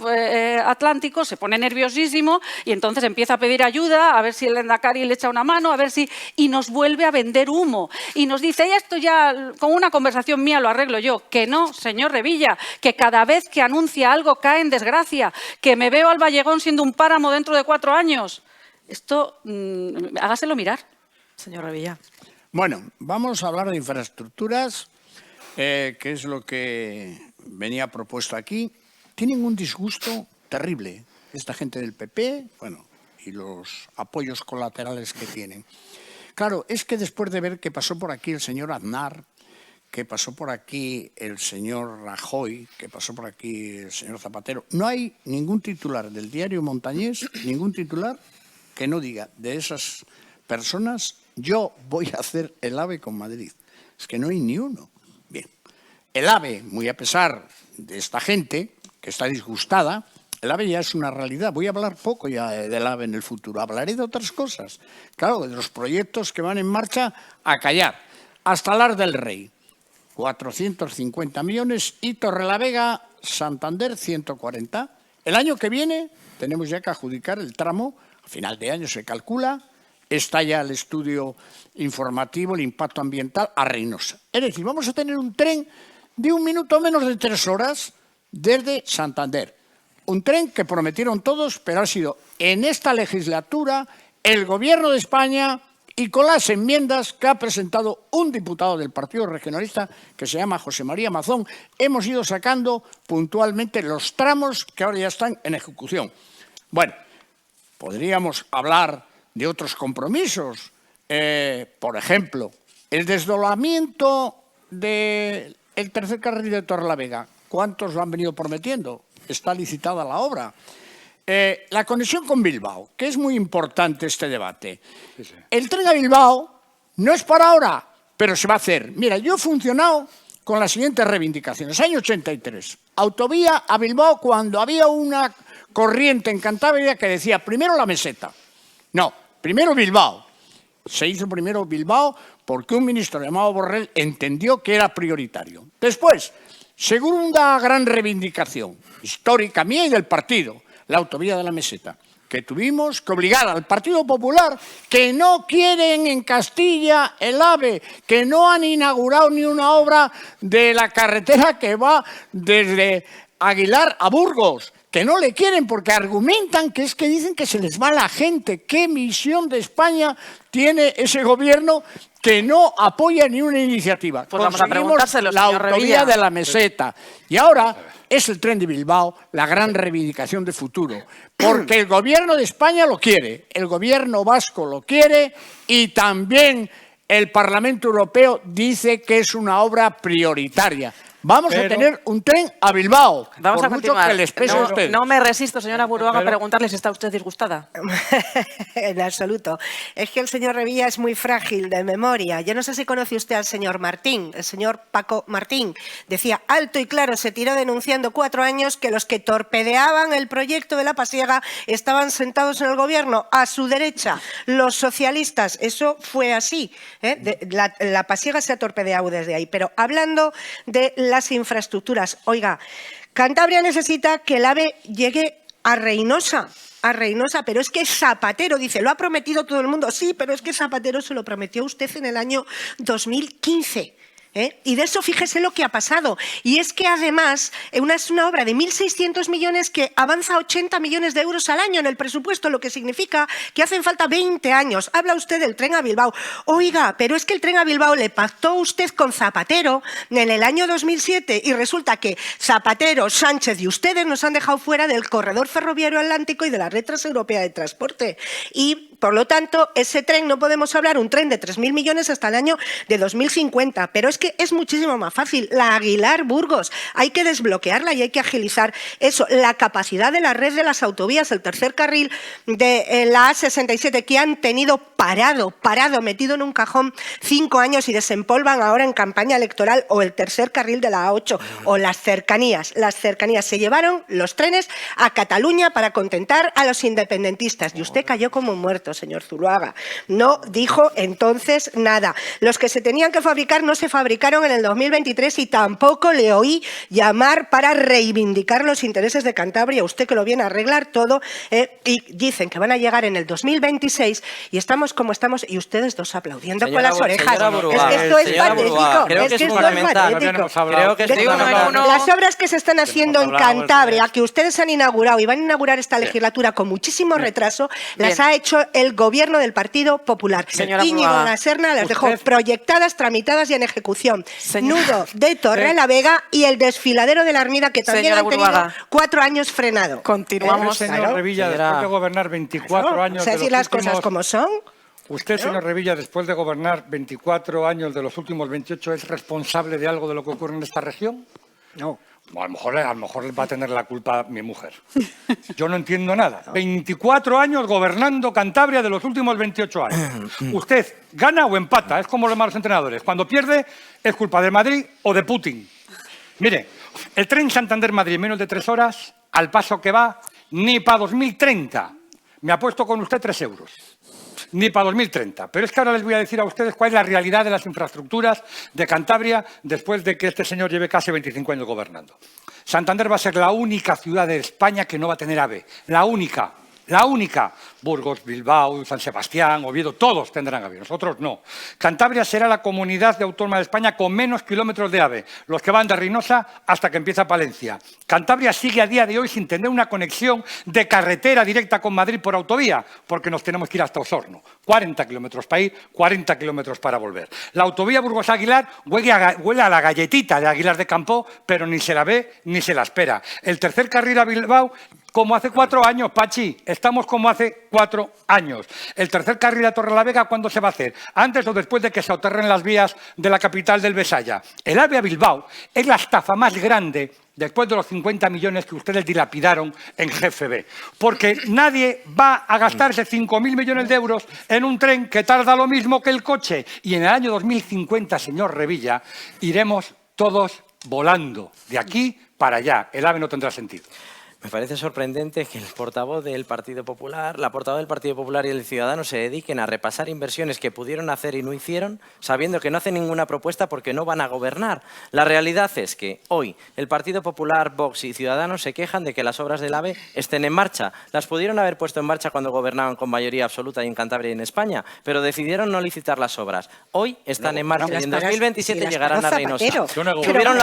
[SPEAKER 6] atlántico, se pone nerviosísimo y entonces empieza a pedir ayuda, a ver si el Endacari le echa una mano, a ver si... Y nos vuelve a vender humo. Y nos dice, esto ya con una conversación mía lo arreglo yo. Que no, señor Revilla, que cada vez que anuncia algo cae en desgracia, que me veo al Vallegón siendo un páramo dentro de 4 años. Esto, hágaselo mirar.
[SPEAKER 1] Señor Revilla.
[SPEAKER 2] Bueno, vamos a hablar de infraestructuras, que es lo que venía propuesto aquí. Tienen un disgusto terrible esta gente del PP, bueno, y los apoyos colaterales que tienen. Claro, es que después de ver que pasó por aquí el señor Aznar, que pasó por aquí el señor Rajoy, que pasó por aquí el señor Zapatero. No hay ningún titular del diario Montañés, ningún titular que no diga de esas personas, yo voy a hacer el AVE con Madrid. Es que no hay ni uno. Bien, el AVE, muy a pesar de esta gente que está disgustada, el AVE ya es una realidad. Voy a hablar poco ya del AVE en el futuro. Hablaré de otras cosas. Claro, de los proyectos que van en marcha a callar. Hasta Lar del Rey. 450 millones y Torrelavega, Santander, 140. El año que viene tenemos ya que adjudicar el tramo, a final de año se calcula, está ya el estudio informativo, el impacto ambiental, a Reynosa. Es decir, vamos a tener un tren de 1 minuto menos de 3 horas desde Santander. Un tren que prometieron todos, pero ha sido en esta legislatura el Gobierno de España y con las enmiendas que ha presentado un diputado del Partido Regionalista que se llama José María Mazón, hemos ido sacando puntualmente los tramos que ahora ya están en ejecución. Bueno, podríamos hablar de otros compromisos. Por ejemplo, el desdoblamiento del tercer carril de Torrelavega. ¿Cuántos lo han venido prometiendo? Está licitada la obra. la conexión con Bilbao, que es muy importante este debate. El tren a Bilbao no es para ahora, pero se va a hacer. Mira, yo he funcionado con las siguientes reivindicaciones. Año 83, autovía a Bilbao cuando había una corriente en Cantabria que decía primero la meseta. No, primero Bilbao. Se hizo primero Bilbao porque un ministro llamado Borrell entendió que era prioritario. Después, segunda gran reivindicación histórica mía y del partido, la autovía de la meseta, que tuvimos que obligar al Partido Popular, que no quieren en Castilla el AVE, que no han inaugurado ni una obra de la carretera que va desde Aguilar a Burgos, que no le quieren porque argumentan que es que dicen que se les va la gente. ¿Qué misión de España tiene ese gobierno que no apoya ni una iniciativa?
[SPEAKER 1] Pues vamos a preguntárselo,
[SPEAKER 2] la
[SPEAKER 1] señor
[SPEAKER 2] autovía
[SPEAKER 1] Revilla.
[SPEAKER 2] de la meseta. Y ahora es el tren de Bilbao la gran reivindicación de futuro. Porque el gobierno de España lo quiere, el gobierno vasco lo quiere y también el Parlamento Europeo dice que es una obra prioritaria. Vamos a tener un tren a Bilbao,
[SPEAKER 1] Vamos
[SPEAKER 2] por
[SPEAKER 1] a
[SPEAKER 2] mucho
[SPEAKER 1] continuar.
[SPEAKER 2] que les pese a ustedes.
[SPEAKER 1] No me resisto, señora Buruaga, a preguntarle si está usted disgustada.
[SPEAKER 3] En absoluto. Es que el señor Revilla es muy frágil de memoria. Yo no sé si conoce usted al señor Martín, el señor Paco Martín. Decía alto y claro, se tiró denunciando 4 años que los que torpedeaban el proyecto de la Pasiega estaban sentados en el gobierno a su derecha, los socialistas. Eso fue así. La Pasiega se ha torpedeado desde ahí. Pero hablando de las infraestructuras, oiga, Cantabria necesita que el AVE llegue a Reynosa, pero es que Zapatero dice, lo ha prometido todo el mundo, sí, pero es que Zapatero se lo prometió a usted en el año 2015. Y de eso fíjese lo que ha pasado. Y es que además es una obra de 1.600 millones que avanza a 80 millones de euros al año en el presupuesto, lo que significa que hacen falta 20 años. Habla usted del tren a Bilbao. Oiga, pero es que el tren a Bilbao le pactó usted con Zapatero en el año 2007 y resulta que Zapatero, Sánchez y ustedes nos han dejado fuera del corredor ferroviario atlántico y de la red transeuropea de transporte. Y por lo tanto, ese tren, no podemos hablar un tren de 3.000 millones hasta el año de 2050, pero es que es muchísimo más fácil. La Aguilar-Burgos, hay que desbloquearla y hay que agilizar eso. La capacidad de la red de las autovías, el tercer carril de la A67, que han tenido parado, metido en un cajón 5 años y desempolvan ahora en campaña electoral, o el tercer carril de la A8, o las cercanías. Las cercanías. Se llevaron los trenes a Cataluña para contentar a los independentistas y usted cayó como un muerto, señor Zuluaga. No dijo entonces nada. Los que se tenían que fabricar no se fabricaron en el 2023 y tampoco le oí llamar para reivindicar los intereses de Cantabria. Usted que lo viene a arreglar todo y dicen que van a llegar en el 2026 y estamos como estamos y ustedes dos aplaudiendo con las orejas.
[SPEAKER 4] Burua,
[SPEAKER 3] es que esto es patético.
[SPEAKER 4] Creo
[SPEAKER 3] Es
[SPEAKER 4] que
[SPEAKER 3] que
[SPEAKER 4] es
[SPEAKER 3] esto es
[SPEAKER 4] fundamental.
[SPEAKER 3] patético.
[SPEAKER 4] Creo que es
[SPEAKER 3] Las obras que se están haciendo en Cantabria, que ustedes han inaugurado y van a inaugurar esta legislatura con muchísimo retraso, las ha hecho el gobierno del Partido Popular.
[SPEAKER 1] Señora
[SPEAKER 3] Íñigo
[SPEAKER 1] Buruaga.
[SPEAKER 3] La Serna las dejó proyectadas, tramitadas y en ejecución.
[SPEAKER 1] Señora-
[SPEAKER 3] Nudo de Torrelavega y el desfiladero de la Ermida, que también
[SPEAKER 1] Señora
[SPEAKER 3] han tenido
[SPEAKER 1] Buruaga.
[SPEAKER 3] 4 años frenado.
[SPEAKER 1] Continuamos.
[SPEAKER 5] Señor
[SPEAKER 3] Claro.
[SPEAKER 5] Revilla,
[SPEAKER 4] Señora-
[SPEAKER 5] después de gobernar 24
[SPEAKER 3] Claro,
[SPEAKER 5] años
[SPEAKER 3] o sea,
[SPEAKER 5] de
[SPEAKER 3] decir
[SPEAKER 5] los
[SPEAKER 3] las cosas
[SPEAKER 5] últimos...
[SPEAKER 3] como son.
[SPEAKER 5] Usted, señor Revilla, después de gobernar 24 años de los últimos 28, ¿es responsable de algo de lo que ocurre en esta región?
[SPEAKER 2] No.
[SPEAKER 5] A lo mejor va a tener la culpa mi mujer. Yo no entiendo nada. 24 años gobernando Cantabria de los últimos 28 años. Usted gana o empata, es como los malos entrenadores. Cuando pierde es culpa de Madrid o de Putin. Mire, el tren Santander-Madrid en menos de 3 horas, al paso que va, ni para 2030. Me apuesto con usted 3 euros. Ni para 2030. Pero es que ahora les voy a decir a ustedes cuál es la realidad de las infraestructuras de Cantabria después de que este señor lleve casi 25 años gobernando. Santander va a ser la única ciudad de España que no va a tener AVE. La única. Burgos, Bilbao, San Sebastián, Oviedo, todos tendrán AVE, nosotros no. Cantabria será la comunidad autónoma de España con menos kilómetros de AVE, los que van de Reynosa hasta que empieza Palencia. Cantabria sigue a día de hoy sin tener una conexión de carretera directa con Madrid por autovía, porque nos tenemos que ir hasta Osorno. 40 kilómetros para ir, 40 kilómetros para volver. La autovía Burgos-Aguilar huele a la galletita de Aguilar de Campo, pero ni se la ve ni se la espera. El tercer carril a Bilbao como hace 4 años, Pachi. Estamos como hace 4 años. El tercer carril a Torrelavega, ¿cuándo se va a hacer? ¿Antes o después de que se aterren las vías de la capital del Besaya? El AVE a Bilbao es la estafa más grande después de los 50 millones que ustedes dilapidaron en GFB. Porque nadie va a gastarse 5.000 millones de euros en un tren que tarda lo mismo que el coche. Y en el año 2050, señor Revilla, iremos todos volando de aquí para allá. El AVE no tendrá sentido.
[SPEAKER 4] Me parece sorprendente que el portavoz del Partido Popular, la portavoz del Partido Popular y el Ciudadanos se dediquen a repasar inversiones que pudieron hacer y no hicieron, sabiendo que no hacen ninguna propuesta porque no van a gobernar. La realidad es que hoy el Partido Popular, Vox y Ciudadanos se quejan de que las obras del AVE estén en marcha. Las pudieron haber puesto en marcha cuando gobernaban con mayoría absoluta en Cantabria y en España, pero decidieron no licitar las obras. Hoy están en marcha y en 2027 llegarán a Reynosa. Tuvieron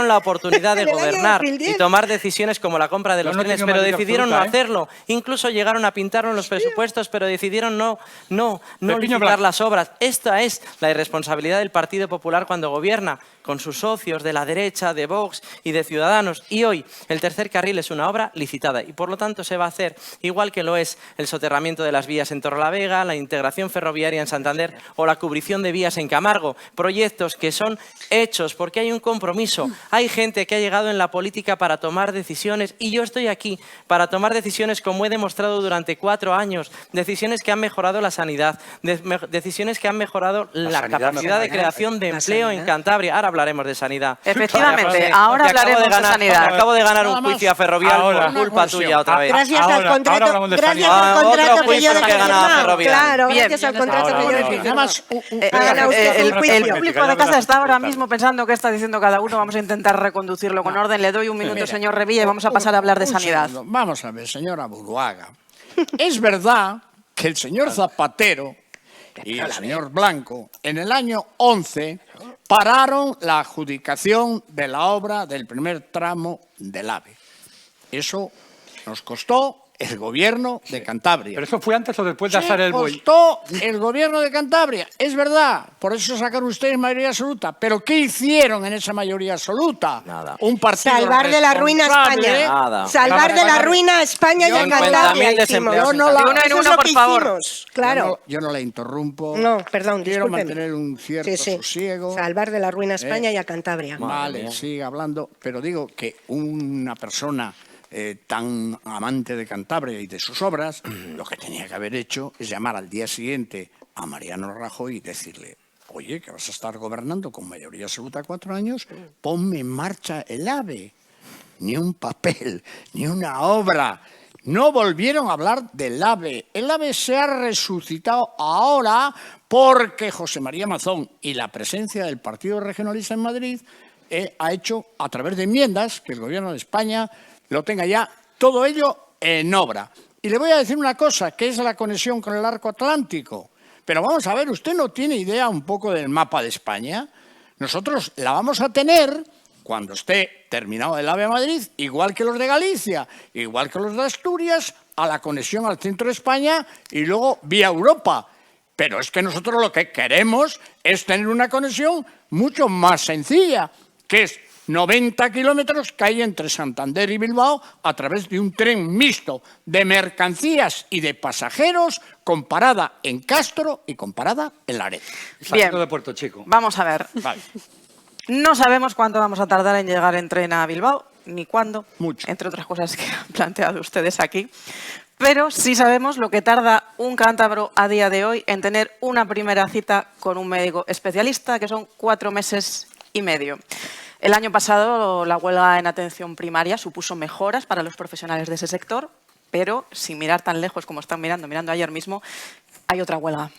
[SPEAKER 4] la oportunidad de gobernar y tomar decisiones como la compra de los trenes, pero decidieron no hacerlo. Incluso llegaron a pintarlo en los presupuestos, pero decidieron no licitar las obras. Esta es la irresponsabilidad del Partido Popular cuando gobierna con sus socios de la derecha, de Vox y de Ciudadanos. Y hoy el tercer carril es una obra licitada y por lo tanto se va a hacer igual que lo es el soterramiento de las vías en Torrelavega, la integración ferroviaria en Santander o la cubrición de vías en Camargo. Proyectos que son hechos porque hay un compromiso. Hay gente que ha llegado en la política para tomar decisiones y yo estoy aquí para tomar decisiones como he demostrado durante 4 años. Decisiones que han mejorado la sanidad, decisiones que han mejorado la capacidad de creación de empleo en Cantabria. Ahora hablaremos de sanidad.
[SPEAKER 1] Efectivamente, ahora hablaremos de sanidad.
[SPEAKER 4] Acabo de ganar un juicio a Ferrovial por culpa tuya otra vez.
[SPEAKER 3] Gracias al contrato,
[SPEAKER 4] otro
[SPEAKER 3] que yo
[SPEAKER 4] juicio que ha ganado Ferrovial.
[SPEAKER 3] Claro, gracias al contrato que yo
[SPEAKER 1] el público de casa está ahora mismo pensando qué está diciendo cada uno. Vamos a intentar reconducirlo con orden. Le doy un minuto, señor Revilla, y vamos a pasar a hablar de sanidad.
[SPEAKER 2] Vamos a ver, señora Buruaga. Es verdad que el señor Zapatero y el señor Blanco en el año 11 pararon la adjudicación de la obra del primer tramo del AVE. Eso nos costó el gobierno de Cantabria.
[SPEAKER 5] ¿Pero eso fue antes o después de asar el buey?
[SPEAKER 2] Costó el gobierno de Cantabria, es verdad. Por eso sacaron ustedes mayoría absoluta. ¿Pero qué hicieron en esa mayoría absoluta?
[SPEAKER 4] Nada.
[SPEAKER 2] Un partido
[SPEAKER 3] salvar de la ruina a España.
[SPEAKER 4] Nada.
[SPEAKER 3] Salvar de la ruina a España y a Cantabria.
[SPEAKER 4] desempleados.
[SPEAKER 2] Yo no la-
[SPEAKER 1] De uno en
[SPEAKER 3] Eso es
[SPEAKER 1] uno,
[SPEAKER 3] lo
[SPEAKER 1] por
[SPEAKER 3] que
[SPEAKER 1] favor.
[SPEAKER 3] hicimos, claro.
[SPEAKER 2] Yo no la interrumpo.
[SPEAKER 3] No, perdón,
[SPEAKER 2] Quiero
[SPEAKER 3] discúlpeme.
[SPEAKER 2] mantener un cierto sosiego.
[SPEAKER 3] Salvar de la ruina a España y a Cantabria.
[SPEAKER 2] Vale, sigue hablando. Pero digo que una persona tan amante de Cantabria y de sus obras, lo que tenía que haber hecho es llamar al día siguiente a Mariano Rajoy y decirle: oye, que vas a estar gobernando con mayoría absoluta 4 años, ponme en marcha el AVE. Ni un papel, ni una obra. No volvieron a hablar del AVE. El AVE se ha resucitado ahora porque José María Mazón y la presencia del Partido Regionalista en Madrid ha hecho, a través de enmiendas, que el Gobierno de España lo tenga ya todo ello en obra. Y le voy a decir una cosa, que es la conexión con el arco atlántico. Pero vamos a ver, ¿usted no tiene idea un poco del mapa de España? Nosotros la vamos a tener cuando esté terminado el AVE a Madrid, igual que los de Galicia, igual que los de Asturias, a la conexión al centro de España y luego vía Europa. Pero es que nosotros lo que queremos es tener una conexión mucho más sencilla, que es 90 kilómetros que hay entre Santander y Bilbao a través de un tren mixto de mercancías y de pasajeros con parada en Castro y con parada en Laredo.
[SPEAKER 5] Saliendo de Puerto Chico.
[SPEAKER 1] Vamos a ver.
[SPEAKER 2] Vale.
[SPEAKER 1] No sabemos cuánto vamos a tardar en llegar en tren a Bilbao, ni cuándo,
[SPEAKER 2] Mucho.
[SPEAKER 1] entre otras cosas que han planteado ustedes aquí. Pero sí sabemos lo que tarda un cántabro a día de hoy en tener una primera cita con un médico especialista, que son 4 meses y medio. El año pasado la huelga en atención primaria supuso mejoras para los profesionales de ese sector, pero sin mirar tan lejos como están mirando ayer mismo, hay otra huelga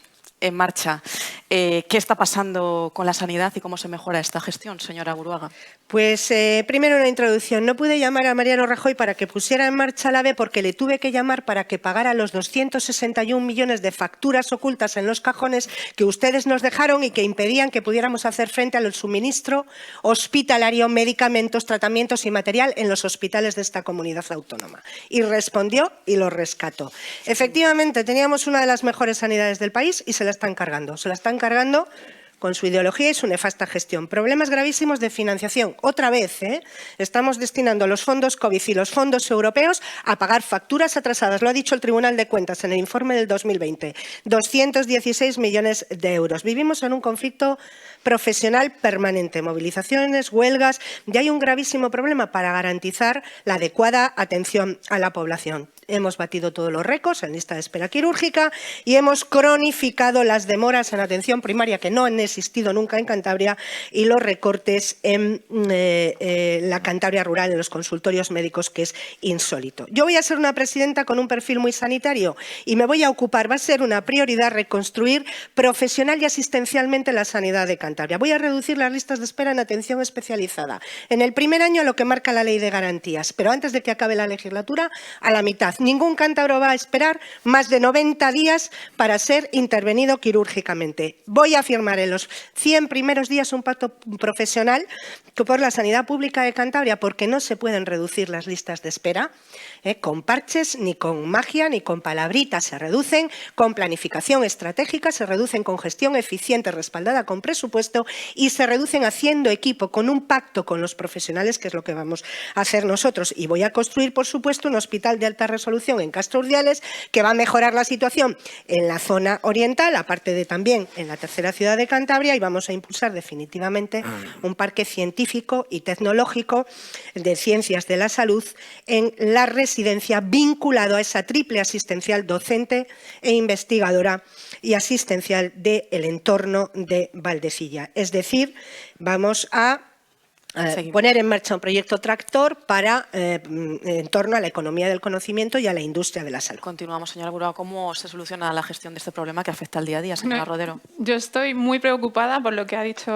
[SPEAKER 1] en marcha. ¿Qué está pasando con la sanidad y cómo se mejora esta gestión, señora Buruaga?
[SPEAKER 3] Pues primero una introducción. No pude llamar a Mariano Rajoy para que pusiera en marcha el AVE porque le tuve que llamar para que pagara los 261 millones de facturas ocultas en los cajones que ustedes nos dejaron y que impedían que pudiéramos hacer frente al suministro hospitalario, medicamentos, tratamientos y material en los hospitales de esta comunidad autónoma. Y respondió y lo rescató. Efectivamente, teníamos una de las mejores sanidades del país y se la están cargando. Se la están cargando con su ideología y su nefasta gestión. Problemas gravísimos de financiación. Otra vez, estamos destinando los fondos COVID y los fondos europeos a pagar facturas atrasadas. Lo ha dicho el Tribunal de Cuentas en el informe del 2020. 216 millones de euros. Vivimos en un conflicto profesional permanente, movilizaciones, huelgas, y hay un gravísimo problema para garantizar la adecuada atención a la población. Hemos batido todos los récords en lista de espera quirúrgica y hemos cronificado las demoras en atención primaria que no han existido nunca en Cantabria y los recortes en la Cantabria rural, en los consultorios médicos, que es insólito. Yo voy a ser una presidenta con un perfil muy sanitario y me voy a ocupar, va a ser una prioridad reconstruir profesional y asistencialmente la sanidad de Cantabria. Voy a reducir las listas de espera en atención especializada. En el primer año a lo que marca la Ley de Garantías, pero antes de que acabe la legislatura, a la mitad. Ningún cántabro va a esperar más de 90 días para ser intervenido quirúrgicamente. Voy a firmar en los 100 primeros días un pacto profesional por la sanidad pública de Cantabria, porque no se pueden reducir las listas de espera con parches, ni con magia, ni con palabritas. Se reducen con planificación estratégica, se reducen con gestión eficiente respaldada con presupuesto y se reducen haciendo equipo, con un pacto con los profesionales, que es lo que vamos a hacer nosotros. Y voy a construir, por supuesto, un hospital de alta resolución en Castro Urdiales, que va a mejorar la situación en la zona oriental, aparte de también en la tercera ciudad de Cantabria, y vamos a impulsar definitivamente un parque científico y tecnológico de ciencias de la salud en la residencia, vinculado a esa triple asistencial docente e investigadora y asistencial del entorno de Valdecilla. Es decir, vamos a poner en marcha un proyecto tractor para en torno a la economía del conocimiento y a la industria de la salud.
[SPEAKER 1] Continuamos, señora Buruaga. ¿Cómo se soluciona la gestión de este problema que afecta al día a día, señora Rodero?
[SPEAKER 7] Yo estoy muy preocupada por lo que ha dicho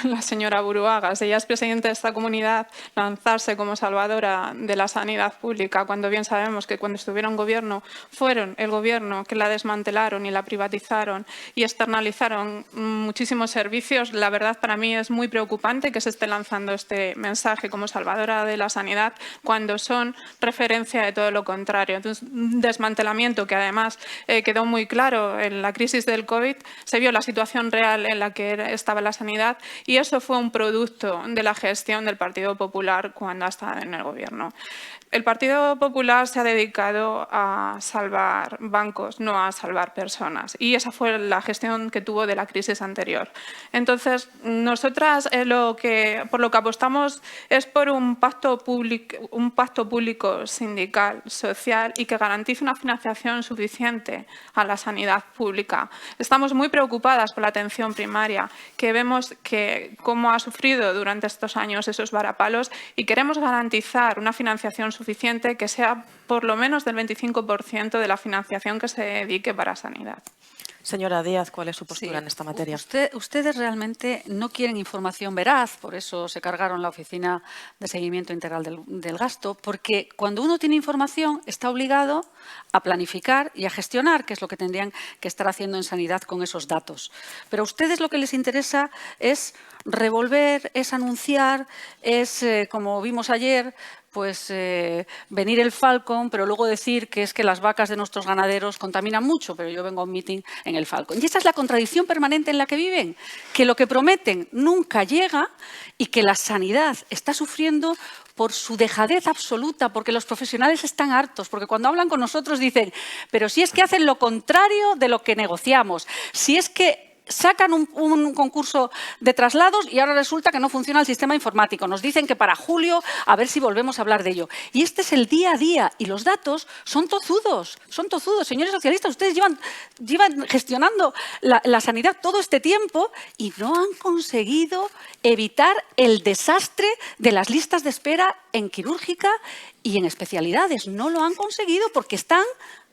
[SPEAKER 7] la señora Buruaga. Si ella es presidenta de esta comunidad, lanzarse como salvadora de la sanidad pública, cuando bien sabemos que cuando estuviera en gobierno fueron el gobierno que la desmantelaron y la privatizaron y externalizaron muchísimos servicios, la verdad para mí es muy preocupante que se esté lanzando este mensaje como salvadora de la sanidad cuando son referencia de todo lo contrario. Entonces, un desmantelamiento que además quedó muy claro en la crisis del COVID, se vio la situación real en la que estaba la sanidad y eso fue un producto de la gestión del Partido Popular cuando estaba en el gobierno. El Partido Popular se ha dedicado a salvar bancos, no a salvar personas. Y esa fue la gestión que tuvo de la crisis anterior. Entonces, nosotras por lo que apostamos es por un pacto público sindical, social y que garantice una financiación suficiente a la sanidad pública. Estamos muy preocupadas por la atención primaria, que vemos cómo ha sufrido durante estos años esos varapalos y queremos garantizar una financiación suficiente que sea por lo menos del 25% de la financiación que se dedique para sanidad.
[SPEAKER 1] Señora Díaz, ¿cuál es su postura en esta materia?
[SPEAKER 6] Ustedes realmente no quieren información veraz, por eso se cargaron la Oficina de Seguimiento Integral del Gasto, porque cuando uno tiene información está obligado a planificar y a gestionar, que es lo que tendrían que estar haciendo en sanidad con esos datos. Pero a ustedes lo que les interesa es revolver, es anunciar, es, como vimos ayer, pues venir el Falcon, pero luego decir que es que las vacas de nuestros ganaderos contaminan mucho, pero yo vengo a un meeting en el Falcon. Y esa es la contradicción permanente en la que viven, que lo que prometen nunca llega y que la sanidad está sufriendo por su dejadez absoluta, porque los profesionales están hartos, porque cuando hablan con nosotros dicen, pero si es que hacen lo contrario de lo que negociamos, si es que sacan un concurso de traslados y ahora resulta que no funciona el sistema informático. Nos dicen que para julio a ver si volvemos a hablar de ello. Y este es el día a día y los datos son tozudos, son tozudos. Señores socialistas, ustedes llevan gestionando la sanidad todo este tiempo y no han conseguido evitar el desastre de las listas de espera en quirúrgica y en especialidades. No lo han conseguido porque están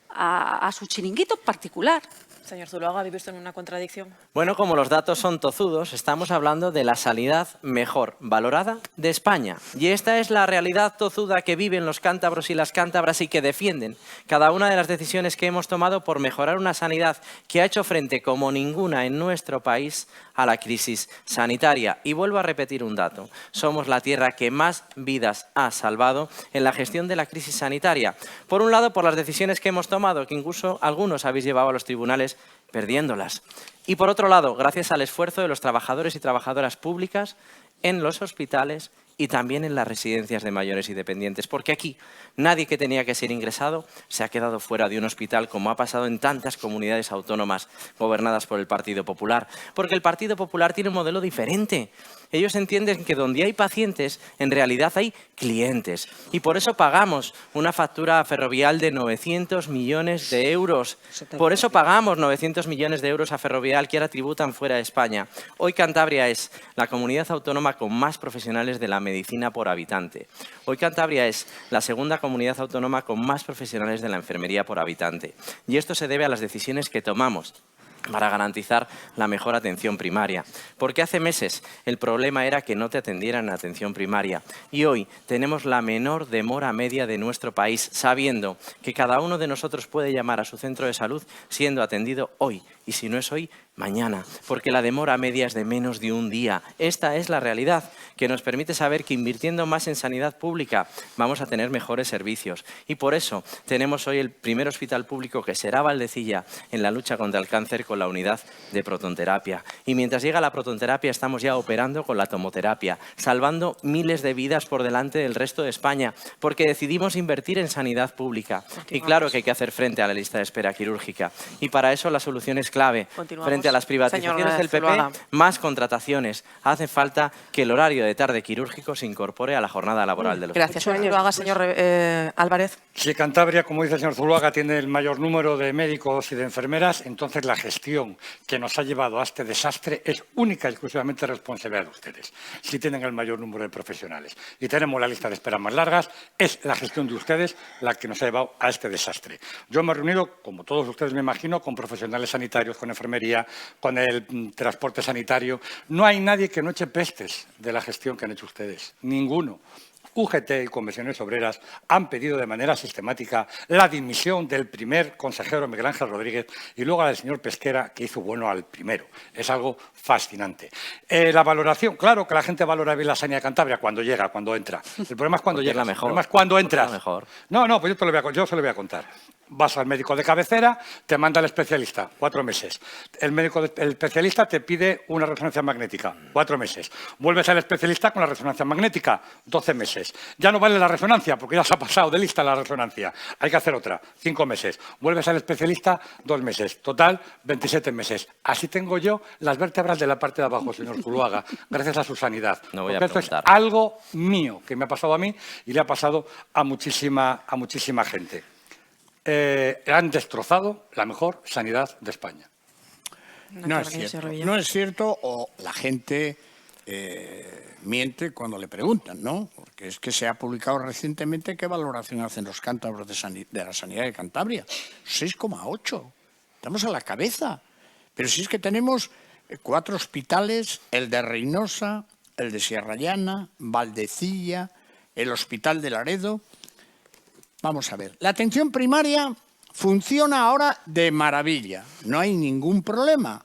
[SPEAKER 6] a su chiringuito particular.
[SPEAKER 1] Señor Zuloaga, ¿vive usted en una contradicción?
[SPEAKER 4] Bueno, como los datos son tozudos, estamos hablando de la sanidad mejor valorada de España. Y esta es la realidad tozuda que viven los cántabros y las cántabras y que defienden cada una de las decisiones que hemos tomado por mejorar una sanidad que ha hecho frente como ninguna en nuestro país a la crisis sanitaria. Y vuelvo a repetir un dato. Somos la tierra que más vidas ha salvado en la gestión de la crisis sanitaria. Por un lado, por las decisiones que hemos tomado, que incluso algunos habéis llevado a los tribunales, perdiéndolas. Y por otro lado, gracias al esfuerzo de los trabajadores y trabajadoras públicas en los hospitales y también en las residencias de mayores y dependientes, porque aquí nadie que tenía que ser ingresado se ha quedado fuera de un hospital, como ha pasado en tantas comunidades autónomas gobernadas por el Partido Popular, porque el Partido Popular tiene un modelo diferente. Ellos entienden que donde hay pacientes, en realidad hay clientes. Y por eso pagamos una factura ferrovial de 900 millones de euros. Por eso pagamos 900 millones de euros a Ferrovial, que ahora tributan fuera de España. Hoy Cantabria es la comunidad autónoma con más profesionales de la medicina por habitante. Hoy Cantabria es la segunda comunidad autónoma con más profesionales de la enfermería por habitante. Y esto se debe a las decisiones que tomamos para garantizar la mejor atención primaria. Porque hace meses el problema era que no te atendieran en atención primaria y hoy tenemos la menor demora media de nuestro país, sabiendo que cada uno de nosotros puede llamar a su centro de salud siendo atendido hoy y si no es hoy, mañana, porque la demora media es de menos de un día. Esta es la realidad que nos permite saber que invirtiendo más en sanidad pública vamos a tener mejores servicios. Y por eso tenemos hoy el primer hospital público que será Valdecilla en la lucha contra el cáncer con la unidad de protonterapia. Y mientras llega la protonterapia estamos ya operando con la tomoterapia, salvando miles de vidas por delante del resto de España, porque decidimos invertir en sanidad pública. Y claro que hay que hacer frente a la lista de espera quirúrgica. Y para eso la solución es clave. Frente a las privatizaciones del PP, más contrataciones. Hace falta que el horario de tarde quirúrgico se incorpore a la jornada laboral de los
[SPEAKER 1] Gracias, señor Zuluaga. Señor Álvarez.
[SPEAKER 5] Si Cantabria, como dice el señor Zuluaga, tiene el mayor número de médicos y de enfermeras, entonces la gestión que nos ha llevado a este desastre es única y exclusivamente responsabilidad de ustedes. Si tienen el mayor número de profesionales y tenemos la lista de espera más largas, es la gestión de ustedes la que nos ha llevado a este desastre. Yo me he reunido, como todos ustedes me imagino, con profesionales sanitarios, con enfermería, con el transporte sanitario. No hay nadie que no eche pestes de la gestión que han hecho ustedes. Ninguno. UGT y Comisiones Obreras han pedido de manera sistemática la dimisión del primer consejero Miguel Ángel Rodríguez y luego la del señor Pesquera, que hizo bueno al primero. Es algo fascinante. La valoración, claro que la gente valora bien la sanidad de Cantabria cuando llega, cuando entra. El problema es cuando llega. El problema es cuando entras. No, pues yo se lo voy a contar. Vas al médico de cabecera, te manda el especialista, 4 meses. El especialista te pide una resonancia magnética, 4 meses. Vuelves al especialista con la resonancia magnética, 12 meses. Ya no vale la resonancia porque ya se ha pasado de lista la resonancia. Hay que hacer otra, 5 meses. Vuelves al especialista, 2 meses. Total, 27 meses. Así tengo yo las vértebras de la parte de abajo, señor Zuluaga, gracias a su sanidad.
[SPEAKER 4] No voy a
[SPEAKER 5] porque esto es algo mío que me ha pasado a mí y le ha pasado a muchísima gente. Han destrozado la mejor sanidad de España.
[SPEAKER 2] No es cierto. No es cierto, o la gente miente cuando le preguntan, ¿no? Porque es que se ha publicado recientemente qué valoración hacen los cántabros de la sanidad de Cantabria. 6,8. Estamos a la cabeza. Pero si es que tenemos 4 hospitales, el de Reynosa, el de Sierra Llana, Valdecilla, el Hospital de Laredo. Vamos a ver, la atención primaria funciona ahora de maravilla, no hay ningún problema.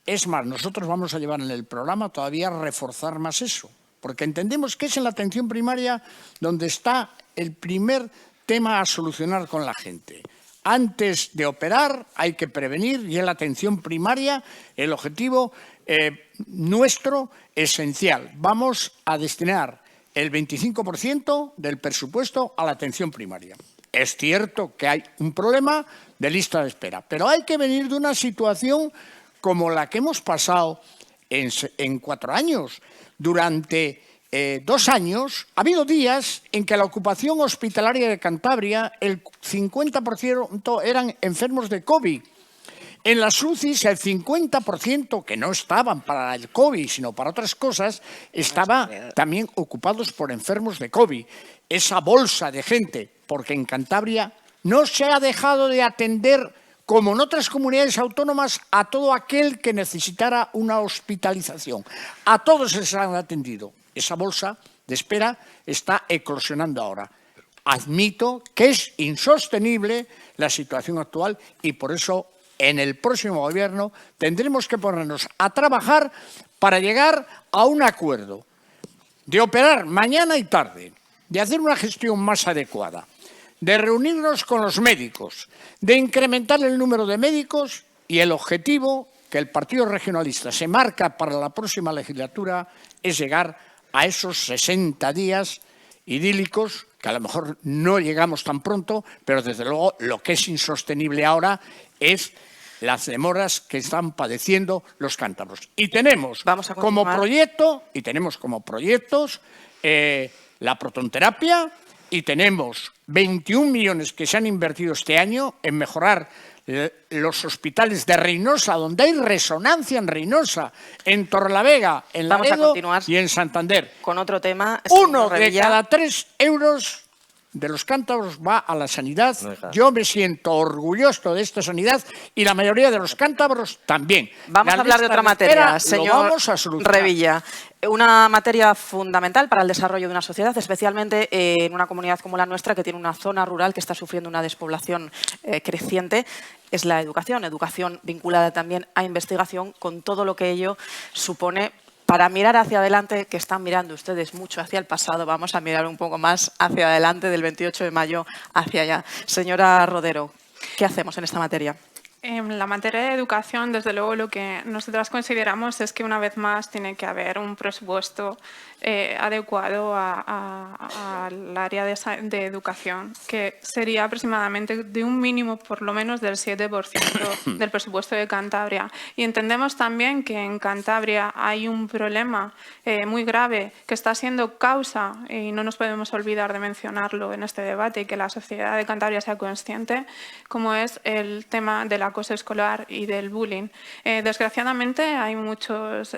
[SPEAKER 2] Es más, nosotros vamos a llevar en el programa todavía a reforzar más eso, porque entendemos que es en la atención primaria donde está el primer tema a solucionar con la gente. Antes de operar hay que prevenir y en la atención primaria el objetivo nuestro esencial. Vamos a destinar el 25% del presupuesto a la atención primaria. Es cierto que hay un problema de lista de espera, pero hay que venir de una situación como la que hemos pasado en 4 años. Durante 2 años ha habido días en que la ocupación hospitalaria de Cantabria, el 50% eran enfermos de COVID. En las UCIs, el 50%, que no estaban para el COVID, sino para otras cosas, estaban también ocupados por enfermos de COVID. Esa bolsa de gente, porque en Cantabria no se ha dejado de atender, como en otras comunidades autónomas, a todo aquel que necesitara una hospitalización. A todos se les han atendido. Esa bolsa de espera está eclosionando ahora. Admito que es insostenible la situación actual y por eso en el próximo gobierno tendremos que ponernos a trabajar para llegar a un acuerdo de operar mañana y tarde, de hacer una gestión más adecuada, de reunirnos con los médicos, de incrementar el número de médicos y el objetivo que el Partido Regionalista se marca para la próxima legislatura es llegar a esos 60 días idílicos, que a lo mejor no llegamos tan pronto, pero desde luego lo que es insostenible ahora es las demoras que están padeciendo los cántabros. Y tenemos como proyectos la protonterapia, y tenemos 21 millones que se han invertido este año en mejorar los hospitales de Reynosa, donde hay resonancia en Reynosa, en Torrelavega, en Laredo y en Santander.
[SPEAKER 1] Con otro tema.
[SPEAKER 2] 1 de cada 3 euros de los cántabros va a la sanidad. Yo me siento orgulloso de esta sanidad y la mayoría de los cántabros también.
[SPEAKER 1] Vamos a hablar de otra materia, señor Revilla. Una materia fundamental para el desarrollo de una sociedad, especialmente en una comunidad como la nuestra, que tiene una zona rural que está sufriendo una despoblación creciente, es la educación. Educación vinculada también a investigación, con todo lo que ello supone. Para mirar hacia adelante, que están mirando ustedes mucho hacia el pasado, vamos a mirar un poco más hacia adelante, del 28 de mayo hacia allá. Señora Rodero, ¿qué hacemos en esta materia?
[SPEAKER 7] En la materia de educación, desde luego, lo que nosotras consideramos es que una vez más tiene que haber un presupuesto adecuado al área de educación, que sería aproximadamente de un mínimo por lo menos del 7% del presupuesto de Cantabria. Y entendemos también que en Cantabria hay un problema muy grave que está siendo causa, y no nos podemos olvidar de mencionarlo en este debate, y que la sociedad de Cantabria sea consciente, como es el tema del acoso escolar y del bullying. Desgraciadamente hay muchos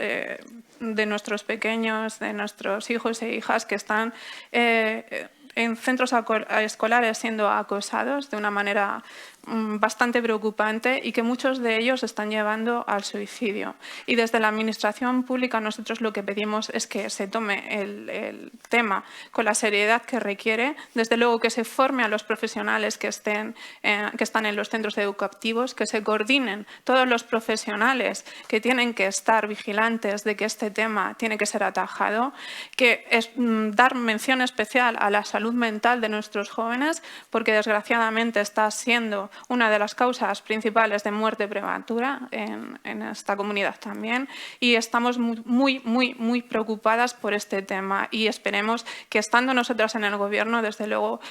[SPEAKER 7] de nuestros pequeños, de nuestros hijos e hijas que están en centros escolares siendo acosados de una manera bastante preocupante, y que muchos de ellos están llevando al suicidio. Y desde la Administración Pública nosotros lo que pedimos es que se tome el tema con la seriedad que requiere, desde luego que se forme a los profesionales que están en los centros educativos, que se coordinen todos los profesionales que tienen que estar vigilantes de que este tema tiene que ser atajado, que es dar mención especial a la salud mental de nuestros jóvenes, porque desgraciadamente está siendo una de las causas principales de muerte prematura en esta comunidad también, y estamos muy preocupadas por este tema, y esperemos que, estando nosotras en el Gobierno, desde luego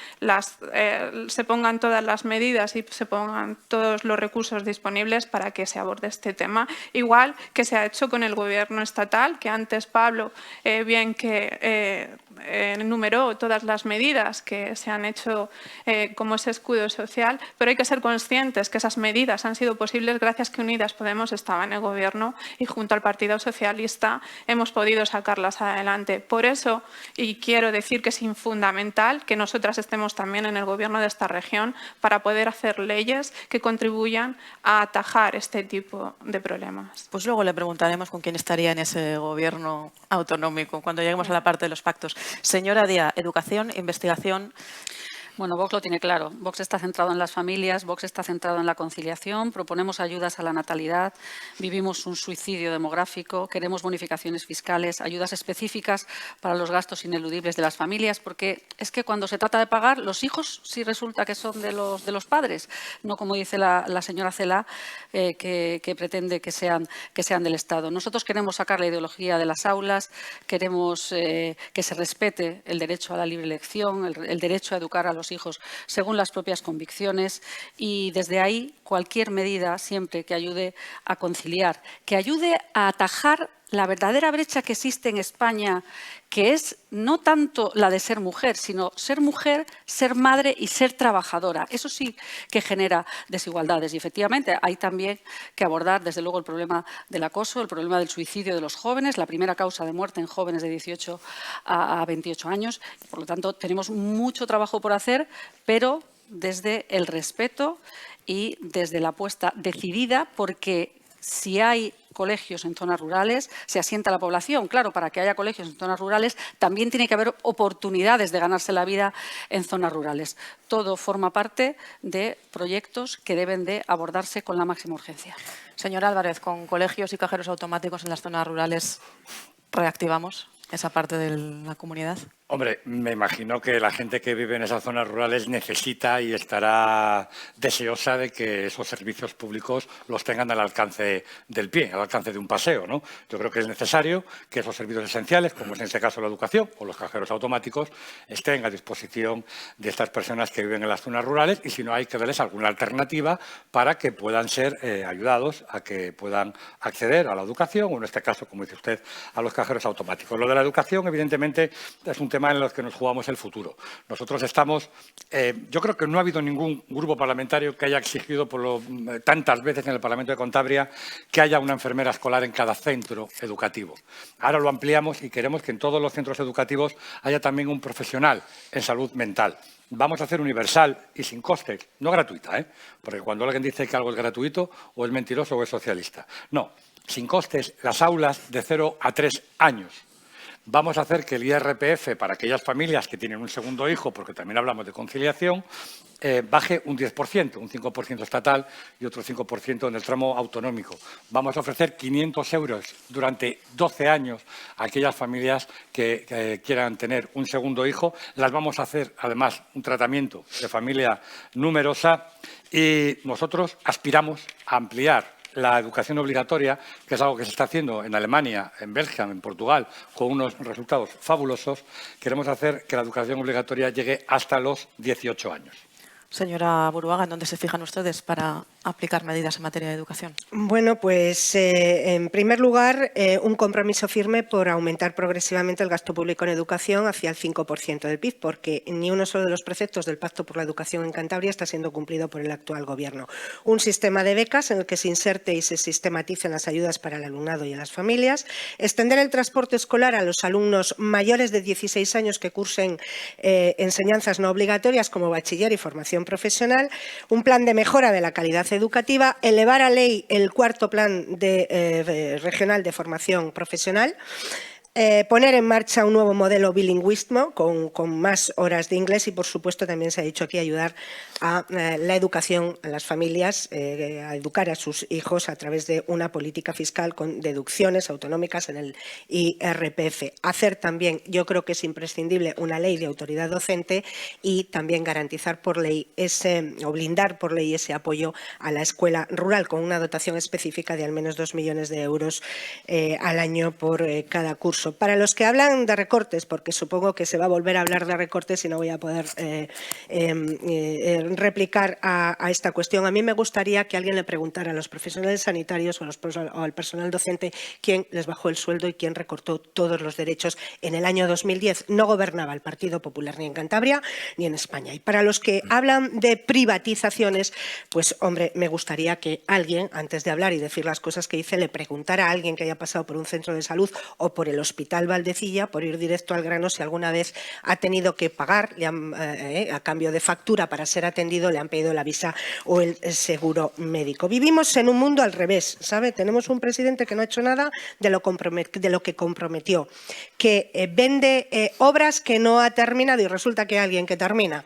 [SPEAKER 7] se pongan todas las medidas y se pongan todos los recursos disponibles para que se aborde este tema, igual que se ha hecho con el Gobierno estatal, que antes Pablo bien que enumeró todas las medidas que se han hecho como ese escudo social, pero hay que ser conscientes que esas medidas han sido posibles gracias a que Unidas Podemos estaba en el Gobierno, y junto al Partido Socialista hemos podido sacarlas adelante. Por eso, y quiero decir que es fundamental que nosotras estemos también en el Gobierno de esta región, para poder hacer leyes que contribuyan a atajar este tipo de problemas.
[SPEAKER 1] Pues luego le preguntaremos con quién estaría en ese Gobierno autonómico cuando lleguemos a la parte de los pactos. Señora Díaz, educación, investigación.
[SPEAKER 6] Bueno, Vox lo tiene claro. Vox está centrado en las familias, Vox está centrado en la conciliación, proponemos ayudas a la natalidad, vivimos un suicidio demográfico, queremos bonificaciones fiscales, ayudas específicas para los gastos ineludibles de las familias, porque es que cuando se trata de pagar, los hijos sí resulta que son de los padres, no como dice la señora Celaá, que pretende que sean del Estado. Nosotros queremos sacar la ideología de las aulas, queremos que se respete el derecho a la libre elección, el derecho a educar a los hijos según las propias convicciones, y desde ahí cualquier medida siempre que ayude a conciliar, que ayude a atajar la verdadera brecha que existe en España, que es no tanto la de ser mujer, sino ser mujer, ser madre y ser trabajadora. Eso sí que genera desigualdades, y efectivamente hay también que abordar desde luego el problema del acoso, el problema del suicidio de los jóvenes, la primera causa de muerte en jóvenes de 18 a 28 años. Por lo tanto, tenemos mucho trabajo por hacer, pero desde el respeto y desde la apuesta decidida, porque si hay colegios en zonas rurales, se asienta la población. Claro, para que haya colegios en zonas rurales también tiene que haber oportunidades de ganarse la vida en zonas rurales. Todo forma parte de proyectos que deben de abordarse con la máxima urgencia.
[SPEAKER 1] Señor Álvarez, con colegios y cajeros automáticos en las zonas rurales, ¿reactivamos esa parte de la comunidad?
[SPEAKER 5] Hombre, me imagino que la gente que vive en esas zonas rurales necesita y estará deseosa de que esos servicios públicos los tengan al alcance del pie, al alcance de un paseo, ¿no? Yo creo que es necesario que esos servicios esenciales, como es en este caso la educación o los cajeros automáticos, estén a disposición de estas personas que viven en las zonas rurales y si no hay que darles alguna alternativa para que puedan ser ayudados a que puedan acceder a la educación o en este caso, como dice usted, a los cajeros automáticos. Lo de la educación, evidentemente, es un tema en los que nos jugamos el futuro. Nosotros estamos, yo creo que no ha habido ningún grupo parlamentario que haya exigido tantas veces en el Parlamento de Cantabria que haya una enfermera escolar en cada centro educativo. Ahora lo ampliamos y queremos que en todos los centros educativos haya también un profesional en salud mental. Vamos a hacer universal y sin coste, no gratuita, porque cuando alguien dice que algo es gratuito o es mentiroso o es socialista. No, sin costes, las aulas de 0 a 3 años. Vamos a hacer que el IRPF para aquellas familias que tienen un segundo hijo, porque también hablamos de conciliación, baje un 10%, un 5% estatal y otro 5% en el tramo autonómico. Vamos a ofrecer 500 euros durante 12 años a aquellas familias que quieran tener un segundo hijo. Las vamos a hacer, además, un tratamiento de familia numerosa y nosotros aspiramos a ampliar la educación obligatoria, que es algo que se está haciendo en Alemania, en Bélgica, en Portugal, con unos resultados fabulosos. Queremos hacer que la educación obligatoria llegue hasta los 18 años.
[SPEAKER 1] Señora Buruaga, ¿en dónde se fijan ustedes para aplicar medidas en materia de educación?
[SPEAKER 3] Bueno, pues en primer lugar, un compromiso firme por aumentar progresivamente el gasto público en educación hacia el 5% del PIB, porque ni uno solo de los preceptos del Pacto por la Educación en Cantabria está siendo cumplido por el actual Gobierno. Un sistema de becas en el que se inserte y se sistematicen las ayudas para el alumnado y a las familias, extender el transporte escolar a los alumnos mayores de 16 años que cursen enseñanzas no obligatorias como bachiller y formación profesional, un plan de mejora de la calidad educativa, elevar a ley el cuarto plan regional de formación profesional, poner en marcha un nuevo modelo bilingüismo con más horas de inglés y, por supuesto, también se ha dicho aquí ayudar a la educación a las familias, a educar a sus hijos a través de una política fiscal con deducciones autonómicas en el IRPF. Hacer también, yo creo que es imprescindible, una ley de autoridad docente y también garantizar por ley o blindar por ley ese apoyo a la escuela rural con una dotación específica de al menos 2 millones de euros al año por cada curso. Para los que hablan de recortes, porque supongo que se va a volver a hablar de recortes y no voy a poder replicar a esta cuestión, a mí me gustaría que alguien le preguntara a los profesionales sanitarios o al personal docente quién les bajó el sueldo y quién recortó todos los derechos en el año 2010. No gobernaba el Partido Popular ni en Cantabria ni en España. Y para los que hablan de privatizaciones, pues hombre, me gustaría que alguien, antes de hablar y decir las cosas que dice, le preguntara a alguien que haya pasado por un centro de salud o por el Hospital Valdecilla, por ir directo al grano, si alguna vez ha tenido que pagar a cambio de factura para ser atendido, le han pedido la visa o el seguro médico. Vivimos en un mundo al revés, ¿sabe? Tenemos un presidente que no ha hecho nada de lo que comprometió, que vende obras que no ha terminado y resulta que alguien que termina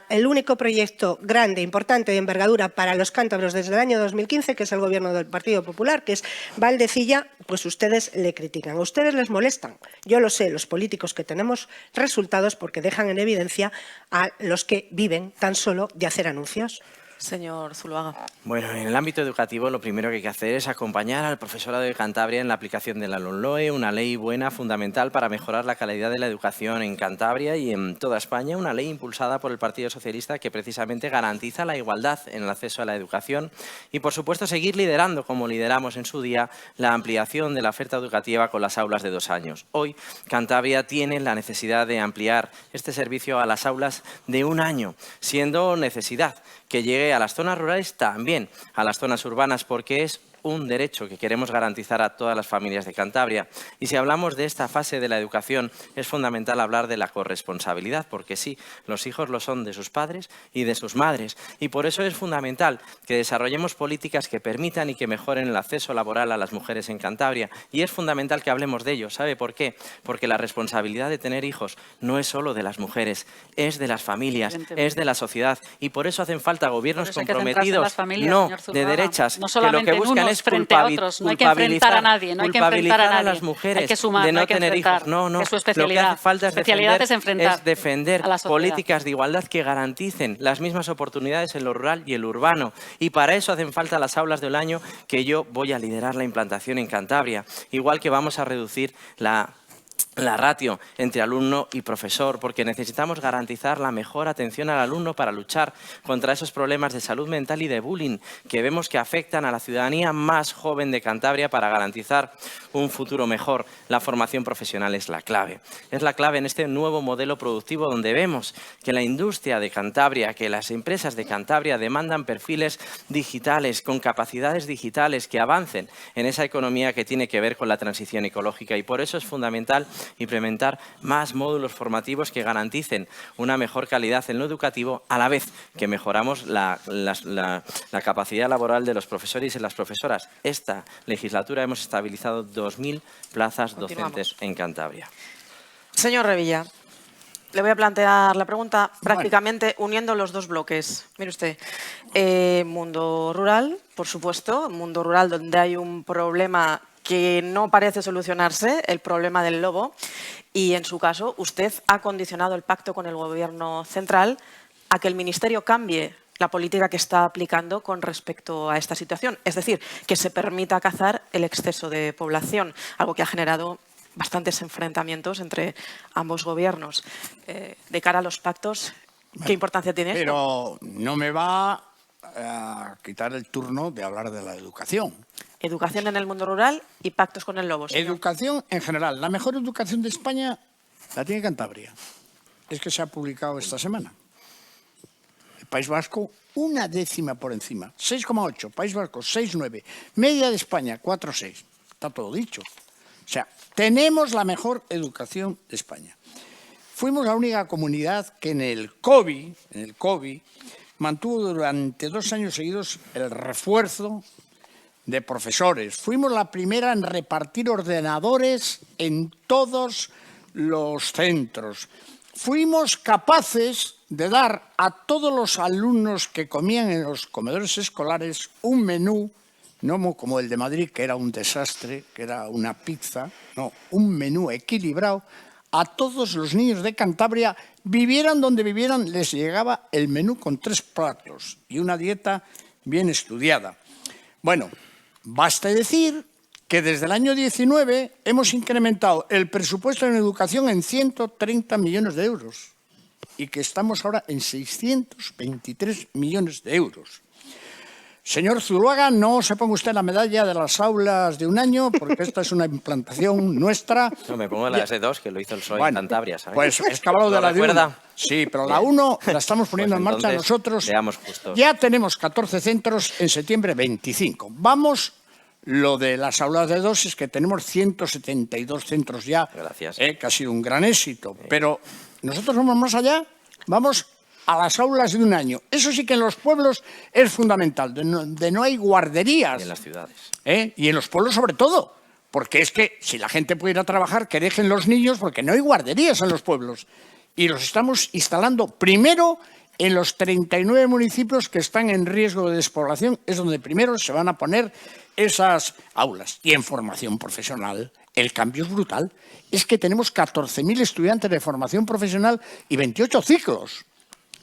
[SPEAKER 3] el único proyecto grande, importante, de envergadura para los cántabros desde el año 2015, que es el Gobierno del Partido Popular, que es Valdecilla, pues ustedes le critican. A ustedes les molestan. Yo lo sé, los políticos que tenemos resultados porque dejan en evidencia a los que viven tan solo de hacer anuncios.
[SPEAKER 1] Señor Zuluaga.
[SPEAKER 4] Bueno, en el ámbito educativo lo primero que hay que hacer es acompañar al profesorado de Cantabria en la aplicación de la LOMLOE, una ley buena, fundamental para mejorar la calidad de la educación en Cantabria y en toda España, una ley impulsada por el Partido Socialista que precisamente garantiza la igualdad en el acceso a la educación y, por supuesto, seguir liderando, como lideramos en su día, la ampliación de la oferta educativa con las aulas de 2 años. Hoy, Cantabria tiene la necesidad de ampliar este servicio a las aulas de 1 año, siendo necesidad que llegue a las zonas rurales, también a las zonas urbanas, porque es un derecho que queremos garantizar a todas las familias de Cantabria. Y si hablamos de esta fase de la educación, es fundamental hablar de la corresponsabilidad, porque sí, los hijos lo son de sus padres y de sus madres. Y por eso es fundamental que desarrollemos políticas que permitan y que mejoren el acceso laboral a las mujeres en Cantabria. Y es fundamental que hablemos de ello. ¿Sabe por qué? Porque la responsabilidad de tener hijos no es solo de las mujeres, es de las familias, es de la sociedad. Y por eso hacen falta gobiernos comprometidos, no de derechas, que lo que buscan es
[SPEAKER 6] frente a otros. No hay que enfrentar a nadie, no hay que enfrentar a nadie.
[SPEAKER 4] las mujeres
[SPEAKER 6] hay que sumar,
[SPEAKER 4] de no
[SPEAKER 6] hay que
[SPEAKER 4] tener
[SPEAKER 6] enfrentar.
[SPEAKER 4] hijos. No.
[SPEAKER 6] Es su especialidad.
[SPEAKER 4] Lo que hace falta
[SPEAKER 6] es
[SPEAKER 4] defender
[SPEAKER 6] a la sociedad.
[SPEAKER 4] políticas de igualdad que garanticen las mismas oportunidades en lo rural y el urbano. Y para eso hacen falta las aulas del año, que yo voy a liderar la implantación en Cantabria. Igual que vamos a reducir la ratio entre alumno y profesor, porque necesitamos garantizar la mejor atención al alumno para luchar contra esos problemas de salud mental y de bullying que vemos que afectan a la ciudadanía más joven de Cantabria para garantizar un futuro mejor. La formación profesional es la clave. Es la clave en este nuevo modelo productivo donde vemos que la industria de Cantabria, que las empresas de Cantabria demandan perfiles digitales, con capacidades digitales que avancen en esa economía que tiene que ver con la transición ecológica, y por eso es fundamental implementar más módulos formativos que garanticen una mejor calidad en lo educativo, a la vez que mejoramos la capacidad laboral de los profesores y las profesoras. Esta legislatura hemos estabilizado 2.000 plazas docentes en Cantabria.
[SPEAKER 1] Señor Revilla, le voy a plantear la pregunta prácticamente uniendo los dos bloques. Mire usted, mundo rural, por supuesto, mundo rural donde hay un problema que no parece solucionarse, el problema del lobo, y en su caso usted ha condicionado el pacto con el Gobierno central a que el Ministerio cambie la política que está aplicando con respecto a esta situación, es decir, que se permita cazar el exceso de población, algo que ha generado bastantes enfrentamientos entre ambos gobiernos. De cara a los pactos, ¿qué importancia tiene esto?
[SPEAKER 2] Pero no me va a quitar el turno de hablar de la educación.
[SPEAKER 1] Educación en el mundo rural y pactos con el lobo. Señor.
[SPEAKER 2] Educación en general. La mejor educación de España la tiene Cantabria. Es que se ha publicado esta semana. El País Vasco, 1/10 por encima. 6,8. País Vasco, 6,9. Media de España, 4,6. Está todo dicho. O sea, tenemos la mejor educación de España. Fuimos la única comunidad que en el COVID mantuvo durante 2 años seguidos el refuerzo de profesores. Fuimos la primera en repartir ordenadores en todos los centros. Fuimos capaces de dar a todos los alumnos que comían en los comedores escolares un menú, no como el de Madrid, que era un desastre, que era una pizza, no, un menú equilibrado. A todos los niños de Cantabria, vivieran donde vivieran, les llegaba el menú con 3 platos y una dieta bien estudiada. Bueno, basta decir que desde el año 19 hemos incrementado el presupuesto en educación en 130 millones de euros y que estamos ahora en 623 millones de euros. Señor Zuluaga, no se ponga usted la medalla de las aulas de un año, porque esta es una implantación nuestra.
[SPEAKER 4] No, me pongo la S2, que lo hizo el PSOE en Cantabria, ¿sabes?
[SPEAKER 2] Pues es que ha hablado de la de 1. Sí, pero la 1 la estamos poniendo
[SPEAKER 4] pues
[SPEAKER 2] en marcha nosotros.
[SPEAKER 4] Seamos justos.
[SPEAKER 2] Ya tenemos 14 centros, en septiembre 25. Vamos, lo de las aulas de 2 es que tenemos 172 centros ya.
[SPEAKER 4] Gracias.
[SPEAKER 2] Que ha sido un gran éxito. Sí. Pero nosotros vamos más allá, vamos a las aulas de un año. Eso sí que en los pueblos es fundamental, donde no hay guarderías.
[SPEAKER 4] Y en las ciudades.
[SPEAKER 2] Y en los pueblos sobre todo, porque es que si la gente puede ir a trabajar, que dejen los niños, porque no hay guarderías en los pueblos. Y los estamos instalando primero en los 39 municipios que están en riesgo de despoblación, es donde primero se van a poner esas aulas. Y en formación profesional, el cambio es brutal. Es que tenemos 14.000 estudiantes de formación profesional y 28 ciclos.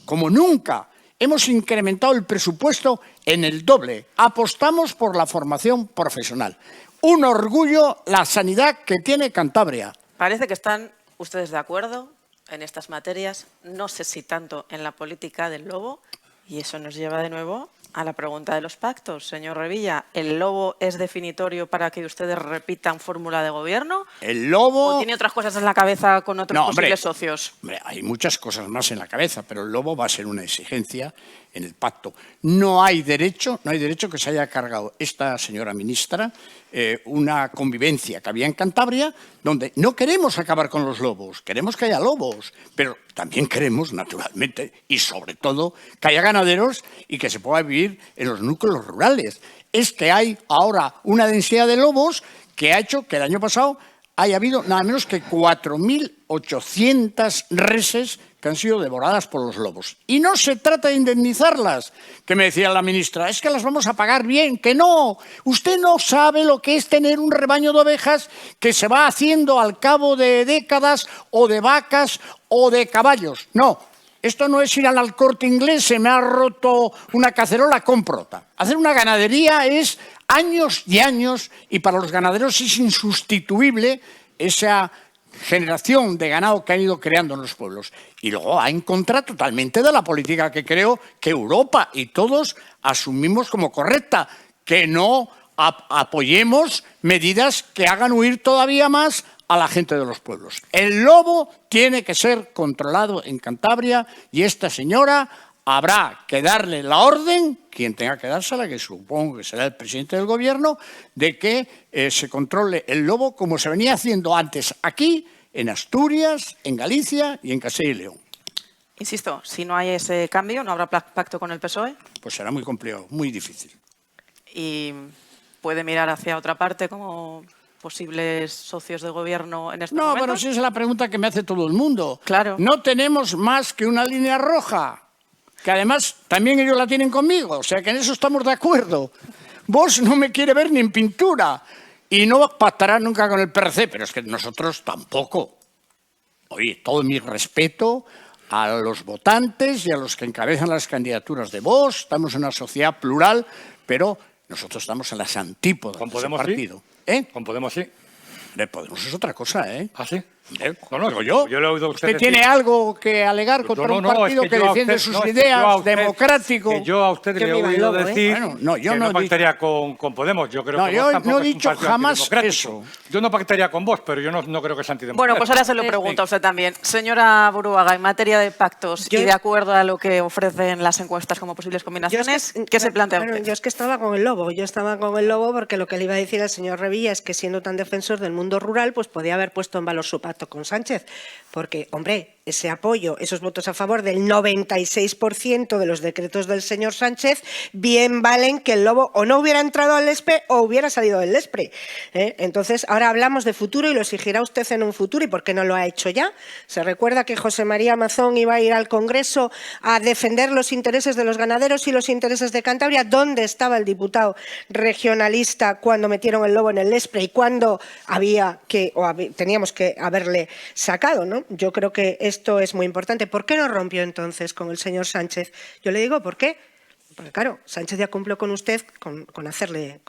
[SPEAKER 2] Como nunca, hemos incrementado el presupuesto en el doble. Apostamos por la formación profesional. Un orgullo la sanidad que tiene Cantabria.
[SPEAKER 1] Parece que están ustedes de acuerdo en estas materias, no sé si tanto en la política del lobo, y eso nos lleva de nuevo a la pregunta de los pactos. Señor Revilla, ¿el lobo es definitorio para que ustedes repitan fórmula de gobierno?
[SPEAKER 2] El lobo...
[SPEAKER 1] ¿O tiene otras cosas en la cabeza con otros posibles socios?
[SPEAKER 2] Hombre, hay muchas cosas más en la cabeza, pero el lobo va a ser una exigencia en el pacto. No hay derecho que se haya cargado esta señora ministra una convivencia que había en Cantabria, donde no queremos acabar con los lobos, queremos que haya lobos, pero también queremos, naturalmente, y sobre todo, que haya ganaderos y que se pueda vivir en los núcleos rurales. Es que hay ahora una densidad de lobos que ha hecho que el año pasado haya habido nada menos que 4.800 reses que han sido devoradas por los lobos. Y no se trata de indemnizarlas, que me decía la ministra, es que las vamos a pagar bien, que no. Usted no sabe lo que es tener un rebaño de ovejas que se va haciendo al cabo de décadas, o de vacas, o de caballos. No, esto no es ir al Corte Inglés, se me ha roto una cacerola, compro otra. Hacer una ganadería es años y años, y para los ganaderos es insustituible esa generación de ganado que han ido creando en los pueblos. Y luego va en contra totalmente de la política que creo que Europa y todos asumimos como correcta, que no apoyemos medidas que hagan huir todavía más a la gente de los pueblos. El lobo tiene que ser controlado en Cantabria y esta señora habrá que darle la orden, quien tenga que dársela, que supongo que será el presidente del gobierno, de que se controle el lobo como se venía haciendo antes aquí, en Asturias, en Galicia y en Castilla y León.
[SPEAKER 1] Insisto, si no hay ese cambio, no habrá pacto con el PSOE.
[SPEAKER 2] Pues será muy complicado, muy difícil.
[SPEAKER 1] Y puede mirar hacia otra parte como posibles socios de gobierno en este momento.
[SPEAKER 2] No, pero si esa es la pregunta que me hace todo el mundo.
[SPEAKER 1] Claro.
[SPEAKER 2] No tenemos más que una línea roja, que además también ellos la tienen conmigo, o sea que en eso estamos de acuerdo. Vox no me quiere ver ni en pintura y no pactará nunca con el PRC, pero es que nosotros tampoco. Oye, todo mi respeto a los votantes y a los que encabezan las candidaturas de Vox, estamos en una sociedad plural, pero nosotros estamos en las antípodas
[SPEAKER 5] ¿Con
[SPEAKER 2] de ese
[SPEAKER 5] Podemos
[SPEAKER 2] partido.
[SPEAKER 5] sí? ¿Con Podemos sí?
[SPEAKER 2] Podemos es otra cosa, ¿eh?
[SPEAKER 5] ¿Ah, sí?
[SPEAKER 2] No, digo yo.
[SPEAKER 5] Yo le he oído a usted
[SPEAKER 2] ¿Usted
[SPEAKER 5] decir...
[SPEAKER 2] tiene algo que alegar contra un partido que defiende sus ideas, democrático?
[SPEAKER 5] Que yo a usted le he oído decir
[SPEAKER 2] Bueno, no, yo
[SPEAKER 5] que
[SPEAKER 2] no
[SPEAKER 5] no pactaría con Podemos. Yo creo
[SPEAKER 2] No,
[SPEAKER 5] que
[SPEAKER 2] yo
[SPEAKER 5] Vox tampoco
[SPEAKER 2] no he
[SPEAKER 5] es un
[SPEAKER 2] dicho
[SPEAKER 5] partido
[SPEAKER 2] jamás
[SPEAKER 5] antidemocrático.
[SPEAKER 2] eso.
[SPEAKER 5] Yo no pactaría con Vox, pero yo no creo que sea antidemocrático.
[SPEAKER 1] Bueno, pues ahora se lo pregunto a usted también. Señora Buruaga, en materia de pactos y de acuerdo a lo que ofrecen las encuestas como posibles combinaciones, ¿qué se plantea usted?
[SPEAKER 3] Yo es que estaba con el lobo. Yo estaba con el lobo porque lo que le iba a decir al señor Revilla es que siendo tan defensor del mundo rural, pues podía haber puesto en valor su pacto con Sánchez. Porque, hombre, ese apoyo, esos votos a favor del 96% de los decretos del señor Sánchez, bien valen que el lobo o no hubiera entrado al LESPRE o hubiera salido del LESPRE. Entonces, ahora hablamos de futuro y lo exigirá usted en un futuro. ¿Y por qué no lo ha hecho ya? ¿Se recuerda que José María Mazón iba a ir al Congreso a defender los intereses de los ganaderos y los intereses de Cantabria? ¿Dónde estaba el diputado regionalista cuando metieron el lobo en el LESPRE y cuando teníamos que haberle sacado, ¿no? Yo creo que esto es muy importante. ¿Por qué no rompió entonces con el señor Sánchez? Yo le digo, ¿por qué? Porque claro, Sánchez ya cumplió con usted con hacerle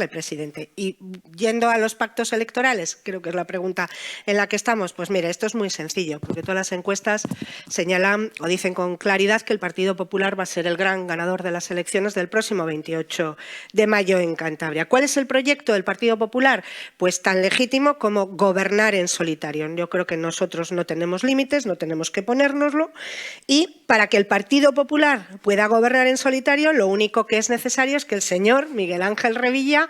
[SPEAKER 3] presidente. Y yendo a los pactos electorales, creo que es la pregunta en la que estamos, pues mire, esto es muy sencillo, porque todas las encuestas señalan o dicen con claridad que el Partido Popular va a ser el gran ganador de las elecciones del próximo 28 de mayo en Cantabria. ¿Cuál es el proyecto del Partido Popular? Pues tan legítimo como gobernar en solitario. Yo creo que nosotros no tenemos límites, no tenemos que ponérnoslo, y para que el Partido Popular pueda gobernar en solitario, lo único que es necesario es que el señor Miguel Ángel Revilla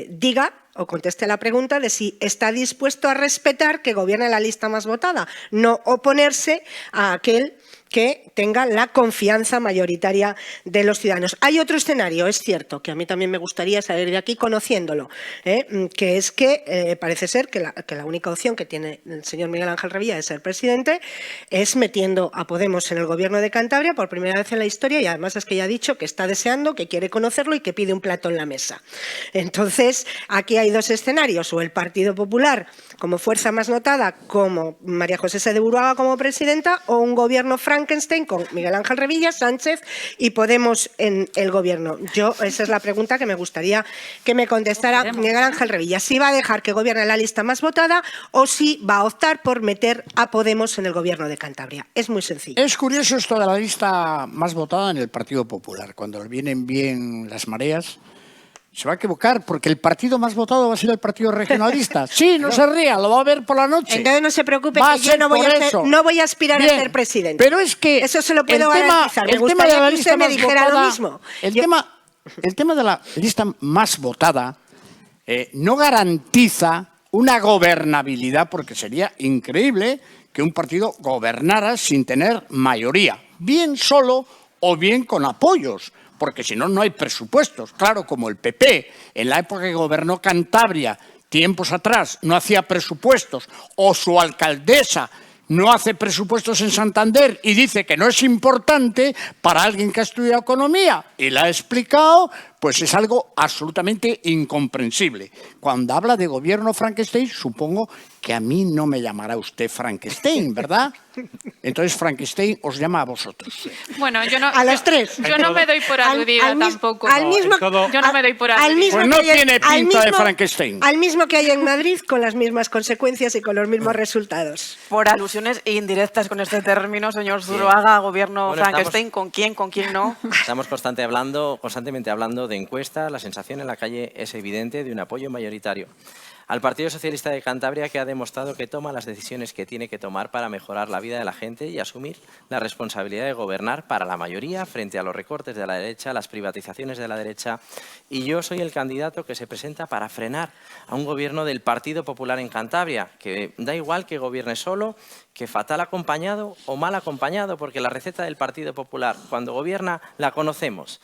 [SPEAKER 3] diga o conteste la pregunta de si está dispuesto a respetar que gobierne la lista más votada, no oponerse a aquel que tenga la confianza mayoritaria de los ciudadanos. Hay otro escenario, es cierto, que a mí también me gustaría salir de aquí conociéndolo, que es que parece ser que la única opción que tiene el señor Miguel Ángel Revilla de ser presidente es metiendo a Podemos en el gobierno de Cantabria por primera vez en la historia, y además es que ya ha dicho que está deseando, que quiere conocerlo y que pide un plato en la mesa. Entonces, aquí hay dos escenarios, o el Partido Popular como fuerza más notada, como María José Sáenz de Buruaga como presidenta, o un gobierno Frankenstein con Miguel Ángel Revilla, Sánchez y Podemos en el gobierno. Esa es la pregunta que me gustaría que me contestara Miguel Ángel Revilla. Si va a dejar que gobierne la lista más votada o si va a optar por meter a Podemos en el gobierno de Cantabria. Es muy sencillo.
[SPEAKER 2] Es curioso esto de la lista más votada en el Partido Popular. Cuando vienen bien las mareas, se va a equivocar, porque el partido más votado va a ser el Partido Regionalista. Sí, no se ría, lo va a ver por la noche.
[SPEAKER 3] Entonces no se preocupe, que yo no voy a aspirar a ser presidente.
[SPEAKER 2] Pero es que
[SPEAKER 3] eso se lo puedo garantizar. Me gustaría que usted me dijera lo mismo.
[SPEAKER 2] El tema de la lista más votada no garantiza una gobernabilidad, porque sería increíble que un partido gobernara sin tener mayoría, bien solo o bien con apoyos, porque si no, no hay presupuestos. Claro, como el PP, en la época que gobernó Cantabria, tiempos atrás no hacía presupuestos o su alcaldesa no hace presupuestos en Santander y dice que no es importante para alguien que ha estudiado economía y la ha explicado, pues es algo absolutamente incomprensible. Cuando habla de gobierno Frankenstein, supongo que a mí no me llamará usted Frankenstein, ¿verdad? Entonces Frankenstein os llama a vosotros.
[SPEAKER 7] Bueno, yo no,
[SPEAKER 3] A las tres.
[SPEAKER 7] Yo no me doy por aludida tampoco. Yo no me doy por aludida.
[SPEAKER 2] Pues no tiene pinta de Frankenstein.
[SPEAKER 3] Al mismo que hay en Madrid, con las mismas consecuencias y con los mismos resultados.
[SPEAKER 1] Por alusiones indirectas con este término, señor Zuloaga, gobierno
[SPEAKER 4] Bueno,
[SPEAKER 1] Frankenstein, ¿con quién no?
[SPEAKER 4] Estamos constantemente hablando de encuestas. La sensación en la calle es evidente de un apoyo mayoritario al Partido Socialista de Cantabria, que ha demostrado que toma las decisiones que tiene que tomar para mejorar la vida de la gente y asumir la responsabilidad de gobernar para la mayoría frente a los recortes de la derecha, las privatizaciones de la derecha. Y yo soy el candidato que se presenta para frenar a un gobierno del Partido Popular en Cantabria, que da igual que gobierne solo, que fatal acompañado o mal acompañado, porque la receta del Partido Popular, cuando gobierna, la conocemos.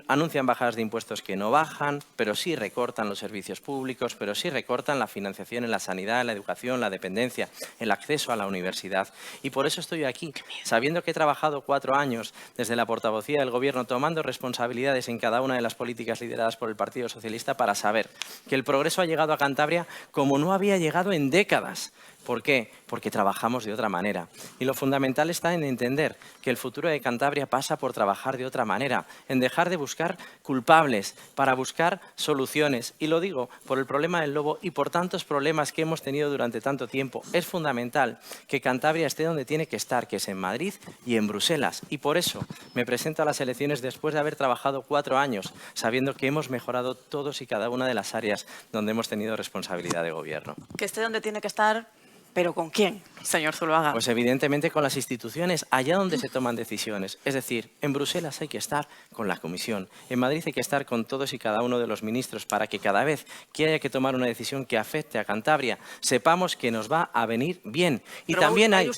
[SPEAKER 4] Anuncian bajadas de impuestos que no bajan, pero sí recortan los servicios públicos, pero sí recortan la financiación en la sanidad, en la educación, la dependencia, el acceso a la universidad. Y por eso estoy aquí, sabiendo que he trabajado 4 años desde la portavocía del Gobierno, tomando responsabilidades en cada una de las políticas lideradas por el Partido Socialista, para saber que el progreso ha llegado a Cantabria como no había llegado en décadas. ¿Por qué? Porque trabajamos de otra manera. Y lo fundamental está en entender que el futuro de Cantabria pasa por trabajar de otra manera, en dejar de buscar culpables para buscar soluciones. Y lo digo por el problema del lobo y por tantos problemas que hemos tenido durante tanto tiempo. Es fundamental que Cantabria esté donde tiene que estar, que es en Madrid y en Bruselas. Y por eso me presento a las elecciones después de haber trabajado 4 años, sabiendo que hemos mejorado todos y cada una de las áreas donde hemos tenido responsabilidad de gobierno.
[SPEAKER 1] Que esté donde tiene que estar, pero ¿con quién, señor Zuloaga?
[SPEAKER 4] Pues evidentemente con las instituciones, allá donde se toman decisiones. Es decir, en Bruselas hay que estar con la Comisión, en Madrid hay que estar con todos y cada uno de los ministros para que cada vez que haya que tomar una decisión que afecte a Cantabria, sepamos que nos va a venir bien. Y
[SPEAKER 1] Pero
[SPEAKER 4] también
[SPEAKER 1] hay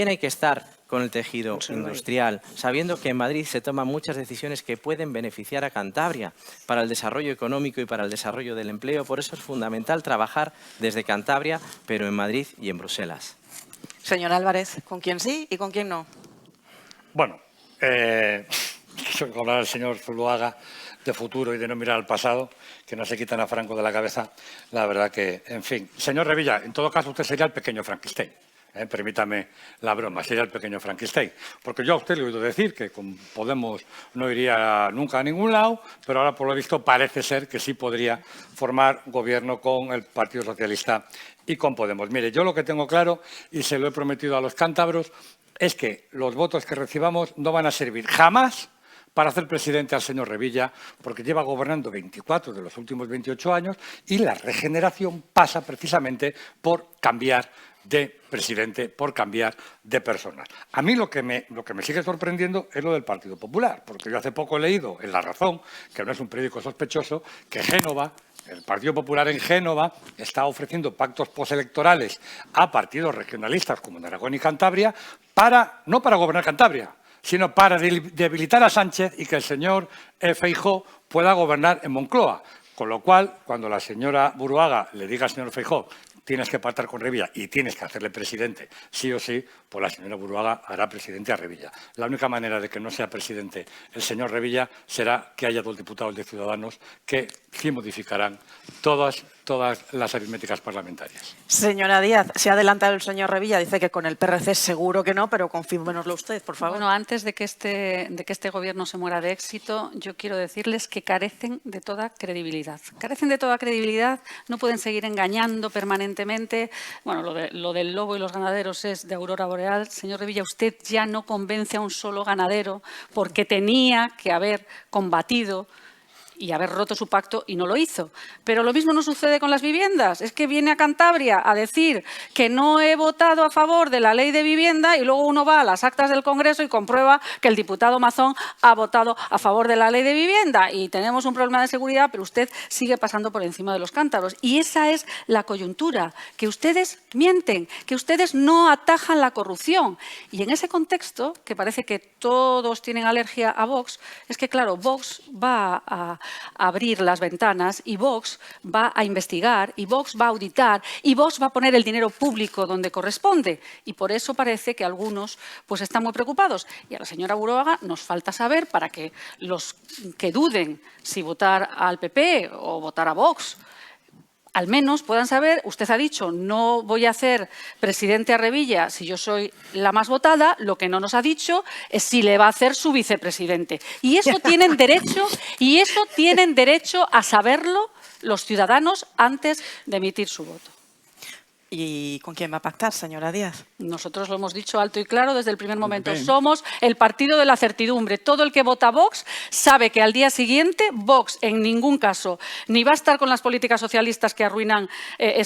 [SPEAKER 4] hay que estar con el tejido industrial, sabiendo que en Madrid se toman muchas decisiones que pueden beneficiar a Cantabria para el desarrollo económico y para el desarrollo del empleo. Por eso es fundamental trabajar desde Cantabria, pero en Madrid y en Bruselas.
[SPEAKER 1] Señor Álvarez, ¿con quién sí y con quién no?
[SPEAKER 5] Bueno, hablar al señor Zuloaga de futuro y de no mirar al pasado, que no se quitan a Franco de la cabeza, la verdad que, en fin. Señor Revilla, en todo caso usted sería el pequeño Frankenstein. Permítame la broma, sería el pequeño Frankenstein. Porque yo a usted le he oído decir que con Podemos no iría nunca a ningún lado, pero ahora por lo visto parece ser que sí podría formar gobierno con el Partido Socialista y con Podemos. Mire, yo lo que tengo claro, y se lo he prometido a los cántabros, es que los votos que recibamos no van a servir jamás para hacer presidente al señor Revilla, porque lleva gobernando 24 de los últimos 28 años y la regeneración pasa precisamente por cambiar de presidente, por cambiar de personas. A mí lo que me sigue sorprendiendo es lo del Partido Popular, porque yo hace poco he leído en La Razón, que no es un periódico sospechoso, que Génova, el Partido Popular en Génova, está ofreciendo pactos postelectorales a partidos regionalistas como en Aragón y Cantabria, no para gobernar Cantabria, sino para debilitar a Sánchez y que el señor Feijóo pueda gobernar en Moncloa. Con lo cual, cuando la señora Buruaga le diga al señor Feijóo tienes que pactar con Revilla y tienes que hacerle presidente, sí o sí, pues la señora Buruaga hará presidente a Revilla. La única manera de que no sea presidente el señor Revilla será que haya 2 diputados de Ciudadanos que sí modificarán todas las aritméticas parlamentarias.
[SPEAKER 1] Señora Díaz, se ha adelantado el señor Revilla, dice que con el PRC seguro que no, pero confírmenoslo usted, por favor.
[SPEAKER 6] Bueno, antes de que este gobierno se muera de éxito, yo quiero decirles que carecen de toda credibilidad. Carecen de toda credibilidad, no pueden seguir engañando permanentemente. Bueno, lo del lobo y los ganaderos es de aurora boreal. Señor Revilla, usted ya no convence a un solo ganadero porque tenía que haber combatido y haber roto su pacto y no lo hizo. Pero lo mismo no sucede con las viviendas. Es que viene a Cantabria a decir que no he votado a favor de la ley de vivienda y luego uno va a las actas del Congreso y comprueba que el diputado Mazón ha votado a favor de la ley de vivienda y tenemos un problema de seguridad, pero usted sigue pasando por encima de los cántabros. Y esa es la coyuntura, que ustedes mienten, que ustedes no atajan la corrupción. Y en ese contexto, que parece que todos tienen alergia a Vox, es que claro, Vox va a abrir las ventanas y Vox va a investigar y Vox va a auditar y Vox va a poner el dinero público donde corresponde. Y por eso parece que algunos pues, están muy preocupados. Y a la señora Buruaga nos falta saber para que los que duden si votar al PP o votar a Vox al menos puedan saber, usted ha dicho, no voy a hacer presidente a Revilla si yo soy la más votada, lo que no nos ha dicho es si le va a hacer su vicepresidente. Y eso tienen derecho a saberlo los ciudadanos antes de emitir su voto.
[SPEAKER 1] ¿Y con quién va a pactar, señora Díaz?
[SPEAKER 6] Nosotros lo hemos dicho alto y claro desde el primer momento. Somos el partido de la certidumbre. Todo el que vota Vox sabe que al día siguiente Vox en ningún caso ni va a estar con las políticas socialistas que arruinan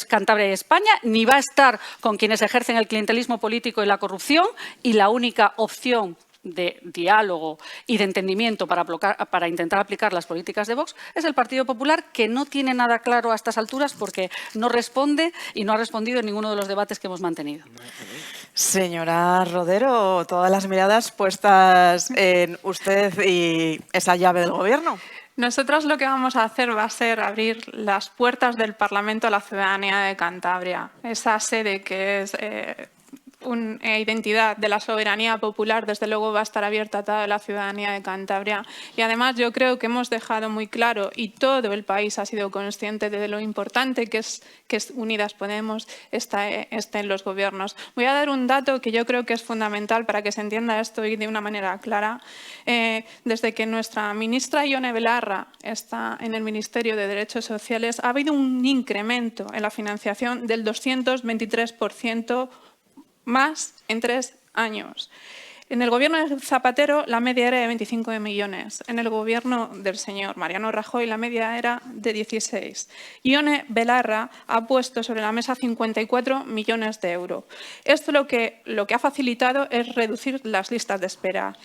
[SPEAKER 6] Cantabria y España, ni va a estar con quienes ejercen el clientelismo político y la corrupción, y la única opción de diálogo y de entendimiento para intentar aplicar las políticas de Vox es el Partido Popular, que no tiene nada claro a estas alturas porque no responde y no ha respondido en ninguno de los debates que hemos mantenido.
[SPEAKER 1] Señora Rodero, todas las miradas puestas en usted y esa llave del Gobierno.
[SPEAKER 7] Nosotros lo que vamos a hacer va a ser abrir las puertas del Parlamento a la ciudadanía de Cantabria. Esa sede que es una identidad de la soberanía popular, desde luego va a estar abierta a toda la ciudadanía de Cantabria. Y además yo creo que hemos dejado muy claro, y todo el país ha sido consciente de lo importante que es Unidas Podemos esté en los gobiernos. Voy a dar un dato que yo creo que es fundamental para que se entienda esto y de una manera clara. Desde que nuestra ministra Ione Belarra está en el Ministerio de Derechos Sociales, ha habido un incremento en la financiación del 223% más en 3 años. En el gobierno de Zapatero la media era de 25 millones. En el gobierno del señor Mariano Rajoy la media era de 16. Ione Belarra ha puesto sobre la mesa 54 millones de euros. Esto lo que ha facilitado es reducir las listas de espera.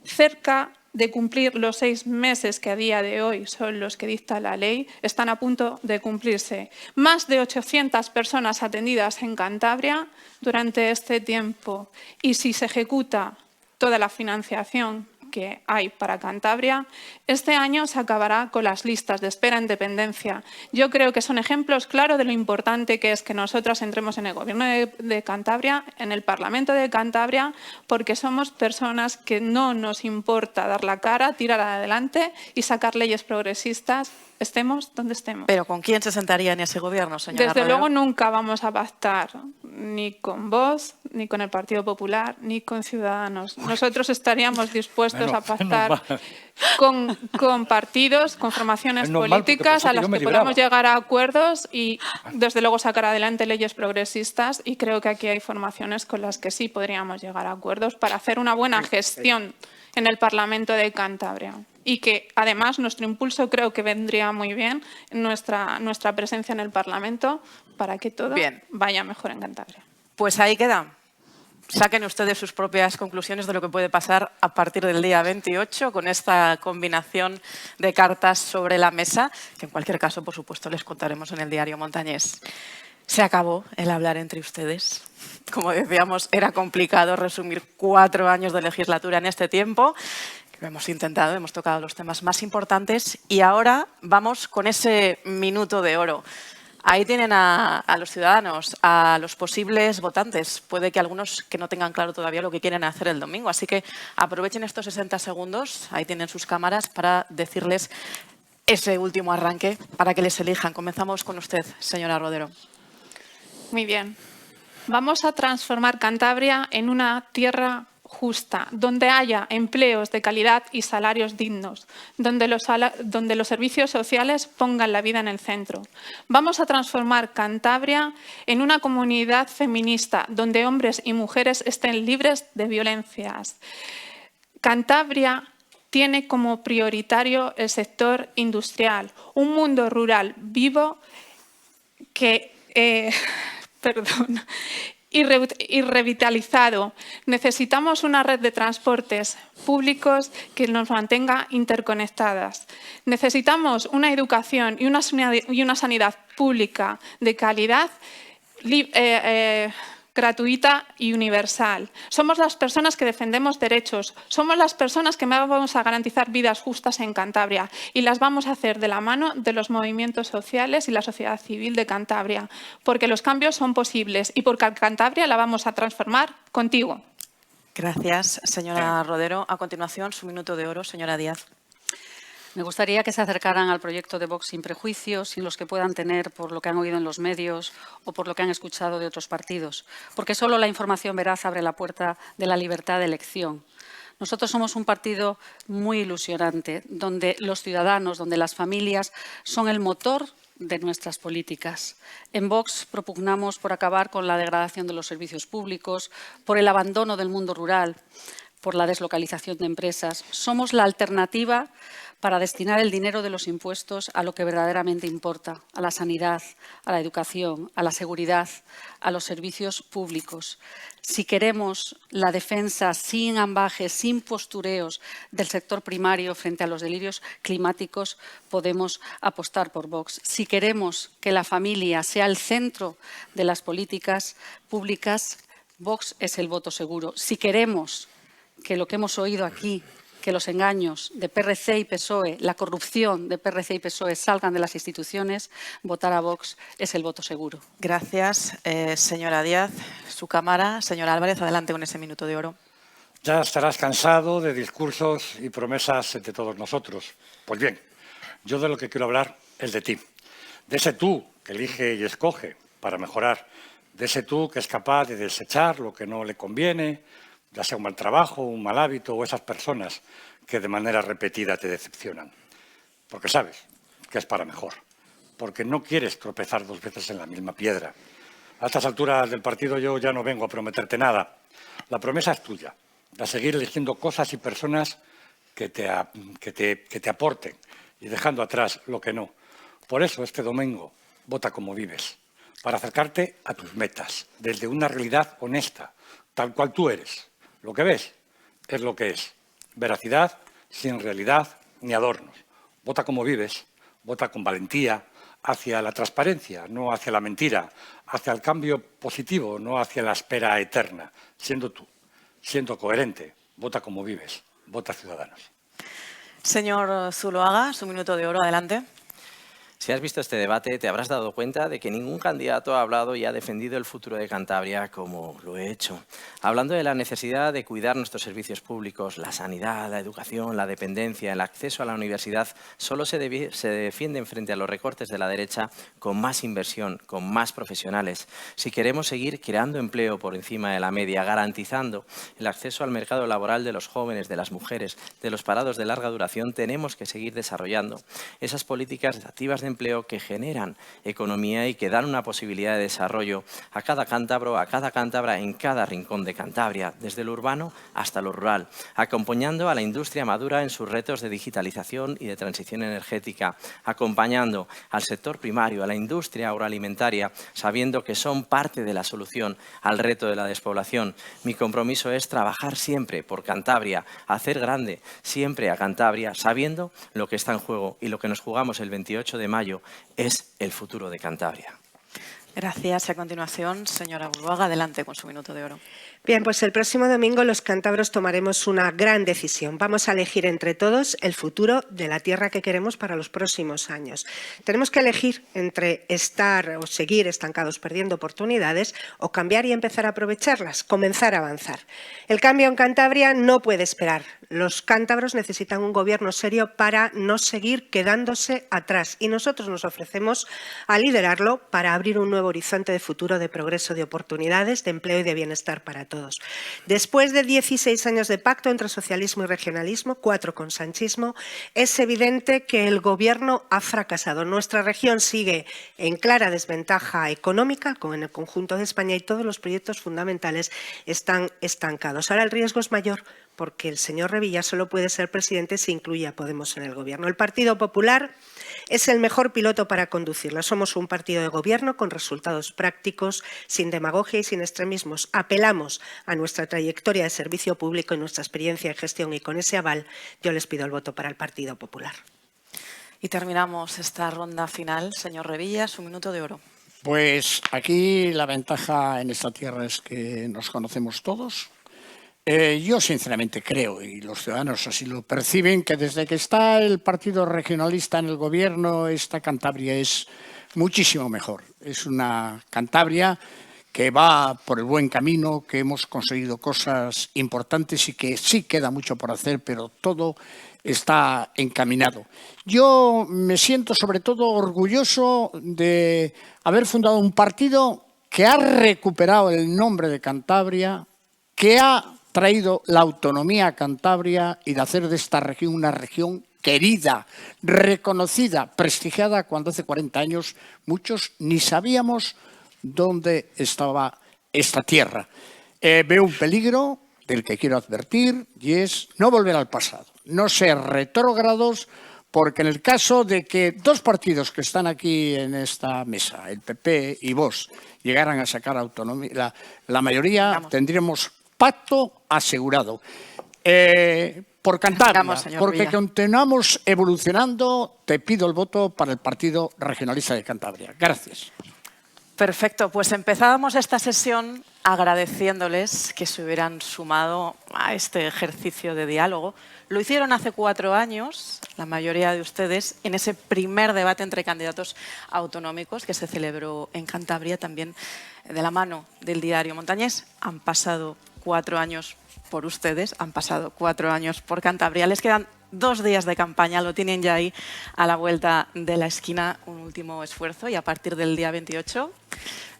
[SPEAKER 7] Cerca de cumplir los 6 meses que a día de hoy son los que dicta la ley, están a punto de cumplirse. Más de 800 personas atendidas en Cantabria durante este tiempo. Y si se ejecuta toda la financiación que hay para Cantabria, este año se acabará con las listas de espera en dependencia. Yo creo que son ejemplos claros de lo importante que es que nosotras entremos en el Gobierno de Cantabria, en el Parlamento de Cantabria, porque somos personas que no nos importa dar la cara, tirar adelante y sacar leyes progresistas, estemos donde estemos.
[SPEAKER 1] ¿Pero con quién se sentaría en ese gobierno, señora
[SPEAKER 7] Desde
[SPEAKER 1] Rodero?
[SPEAKER 7] luego nunca vamos a pactar ni con Vox, ni con el Partido Popular, ni con Ciudadanos. Nosotros estaríamos dispuestos a pactar con partidos, con formaciones políticas a las que podamos llegar a acuerdos y desde luego sacar adelante leyes progresistas, y creo que aquí hay formaciones con las que sí podríamos llegar a acuerdos para hacer una buena gestión en el Parlamento de Cantabria. Y que además nuestro impulso creo que vendría muy bien, nuestra presencia en el Parlamento, para que todo vaya mejor en Cantabria.
[SPEAKER 1] Pues ahí queda. Saquen ustedes sus propias conclusiones de lo que puede pasar a partir del día 28 con esta combinación de cartas sobre la mesa, que en cualquier caso, por supuesto, les contaremos en el diario Montañés. Se acabó el hablar entre ustedes. Como decíamos, era complicado resumir 4 años de legislatura en este tiempo. Lo hemos intentado, hemos tocado los temas más importantes y ahora vamos con ese minuto de oro. Ahí tienen a los ciudadanos, a los posibles votantes. Puede que algunos que no tengan claro todavía lo que quieren hacer el domingo. Así que aprovechen estos 60 segundos, ahí tienen sus cámaras, para decirles ese último arranque para que les elijan. Comenzamos con usted, señora Rodero.
[SPEAKER 7] Muy bien. Vamos a transformar Cantabria en una tierra justa, donde haya empleos de calidad y salarios dignos, donde los servicios sociales pongan la vida en el centro. Vamos a transformar Cantabria en una comunidad feminista, donde hombres y mujeres estén libres de violencias. Cantabria tiene como prioritario el sector industrial, un mundo rural vivo que y revitalizado. Necesitamos una red de transportes públicos que nos mantenga interconectadas. Necesitamos una educación y una sanidad pública de calidad gratuita y universal. Somos las personas que defendemos derechos, somos las personas que vamos a garantizar vidas justas en Cantabria y las vamos a hacer de la mano de los movimientos sociales y la sociedad civil de Cantabria, porque los cambios son posibles y porque Cantabria la vamos a transformar contigo.
[SPEAKER 1] Gracias, señora Rodero. A continuación, su minuto de oro, señora Díaz.
[SPEAKER 6] Me gustaría que se acercaran al proyecto de Vox sin prejuicios, sin los que puedan tener por lo que han oído en los medios o por lo que han escuchado de otros partidos, porque solo la información veraz abre la puerta de la libertad de elección. Nosotros somos un partido muy ilusionante, donde los ciudadanos, donde las familias son el motor de nuestras políticas. En Vox propugnamos por acabar con la degradación de los servicios públicos, por el abandono del mundo rural, por la deslocalización de empresas. Somos la alternativa para destinar el dinero de los impuestos a lo que verdaderamente importa, a la sanidad, a la educación, a la seguridad, a los servicios públicos. Si queremos la defensa sin ambajes, sin postureos del sector primario frente a los delirios climáticos, podemos apostar por Vox. Si queremos que la familia sea el centro de las políticas públicas, Vox es el voto seguro. Si queremos que lo que hemos oído aquí, que los engaños de PRC y PSOE, la corrupción de PRC y PSOE salgan de las instituciones, votar a Vox es el voto seguro.
[SPEAKER 1] Gracias, señora Díaz. Su cámara, señora Álvarez, adelante con ese minuto de oro.
[SPEAKER 5] Ya estarás cansado de discursos y promesas de todos nosotros. Pues bien, yo de lo que quiero hablar es de ti. De ese tú que elige y escoge para mejorar. De ese tú que es capaz de desechar lo que no le conviene, ya sea un mal trabajo, un mal hábito o esas personas que de manera repetida te decepcionan. Porque sabes que es para mejor. Porque no quieres tropezar dos veces en la misma piedra. A estas alturas del partido yo ya no vengo a prometerte nada. La promesa es tuya, de seguir eligiendo cosas y personas que te aporten y dejando atrás lo que no. Por eso este domingo vota como vives, para acercarte a tus metas, desde una realidad honesta, tal cual tú eres. Lo que ves es lo que es. Veracidad, sin realidad ni adornos. Vota como vives, vota con valentía hacia la transparencia, no hacia la mentira, hacia el cambio positivo, no hacia la espera eterna. Siendo tú, siendo coherente, vota como vives, vota Ciudadanos.
[SPEAKER 1] Señor Zuloaga, su minuto de oro, adelante.
[SPEAKER 4] Si has visto este debate, te habrás dado cuenta de que ningún candidato ha hablado y ha defendido el futuro de Cantabria como lo he hecho. Hablando de la necesidad de cuidar nuestros servicios públicos, la sanidad, la educación, la dependencia, el acceso a la universidad, solo se defienden frente a los recortes de la derecha con más inversión, con más profesionales. Si queremos seguir creando empleo por encima de la media, garantizando el acceso al mercado laboral de los jóvenes, de las mujeres, de los parados de larga duración, tenemos que seguir desarrollando esas políticas activas de empleo que generan economía y que dan una posibilidad de desarrollo a cada cántabro, a cada cántabra en cada rincón de Cantabria, desde lo urbano hasta lo rural, acompañando a la industria madura en sus retos de digitalización y de transición energética, acompañando al sector primario, a la industria agroalimentaria, sabiendo que son parte de la solución al reto de la despoblación. Mi compromiso es trabajar siempre por Cantabria, hacer grande siempre a Cantabria, sabiendo lo que está en juego y lo que nos jugamos el 28 de mayo es el futuro de Cantabria.
[SPEAKER 1] Gracias. A continuación, señora Burbuaga, adelante con su minuto de oro.
[SPEAKER 3] Bien, pues el próximo domingo los cántabros tomaremos una gran decisión. Vamos a elegir entre todos el futuro de la tierra que queremos para los próximos años. Tenemos que elegir entre estar o seguir estancados perdiendo oportunidades o cambiar y empezar a aprovecharlas, comenzar a avanzar. El cambio en Cantabria no puede esperar. Los cántabros necesitan un gobierno serio para no seguir quedándose atrás y nosotros nos ofrecemos a liderarlo para abrir un nuevo horizonte de futuro, de progreso, de oportunidades, de empleo y de bienestar para todos. Después de 16 años de pacto entre socialismo y regionalismo, 4 con sanchismo, es evidente que el Gobierno ha fracasado. Nuestra región sigue en clara desventaja económica, como en el conjunto de España, y todos los proyectos fundamentales están estancados. Ahora el riesgo es mayor porque el señor Revilla solo puede ser presidente si incluye a Podemos en el Gobierno. El Partido Popular es el mejor piloto para conducirla. Somos un partido de gobierno con resultados prácticos, sin demagogia y sin extremismos. Apelamos a nuestra trayectoria de servicio público y nuestra experiencia en gestión y con ese aval yo les pido el voto para el Partido Popular.
[SPEAKER 1] Y terminamos esta ronda final. Señor Revilla, su minuto de oro.
[SPEAKER 2] Pues aquí la ventaja en esta tierra es que nos conocemos todos. Yo sinceramente creo, y los ciudadanos así lo perciben, que desde que está el Partido Regionalista en el gobierno, esta Cantabria es muchísimo mejor. Es una Cantabria que va por el buen camino, que hemos conseguido cosas importantes y que sí queda mucho por hacer, pero todo está encaminado. Yo me siento sobre todo orgulloso de haber fundado un partido que ha recuperado el nombre de Cantabria, que ha traído la autonomía a Cantabria y de hacer de esta región una región querida, reconocida, prestigiada, cuando hace 40 años muchos ni sabíamos dónde estaba esta tierra. Veo un peligro del que quiero advertir y es no volver al pasado, no ser retrógrados, porque en el caso de que dos partidos que están aquí en esta mesa, el PP y Vox, llegaran a sacar autonomía, la mayoría tendríamos pacto asegurado. Por Cantabria, porque continuamos evolucionando, te pido el voto para el Partido Regionalista de Cantabria. Gracias.
[SPEAKER 1] Perfecto, pues empezábamos esta sesión agradeciéndoles que se hubieran sumado a este ejercicio de diálogo. Lo hicieron hace 4 años, la mayoría de ustedes, en ese primer debate entre candidatos autonómicos que se celebró en Cantabria, también de la mano del diario Montañés. Han pasado 4 años por ustedes, han pasado 4 años por Cantabria. Les quedan 2 días de campaña, lo tienen ya ahí a la vuelta de la esquina, un último esfuerzo, y a partir del día 28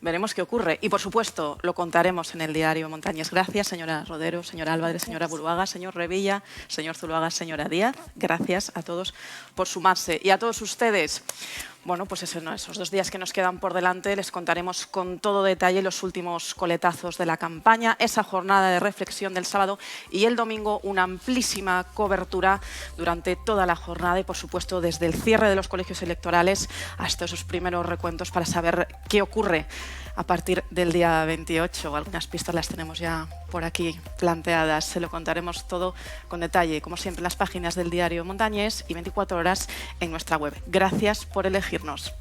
[SPEAKER 1] veremos qué ocurre. Y, por supuesto, lo contaremos en el diario Montañés. Gracias, señora Rodero, señora Álvarez, señora Buruaga, señor Revilla, señor Zuluaga, señora Díaz. Gracias a todos por sumarse. Y a todos ustedes, bueno, pues esos 2 días que nos quedan por delante les contaremos con todo detalle los últimos coletazos de la campaña, esa jornada de reflexión del sábado y el domingo una amplísima cobertura durante toda la jornada y, por supuesto, desde el cierre de los colegios electorales hasta esos primeros recuentos para saber qué ocurre a partir del día 28. Algunas pistas las tenemos ya por aquí planteadas. Se lo contaremos todo con detalle, como siempre, en las páginas del diario Montañés y 24 horas en nuestra web. Gracias por elegirnos.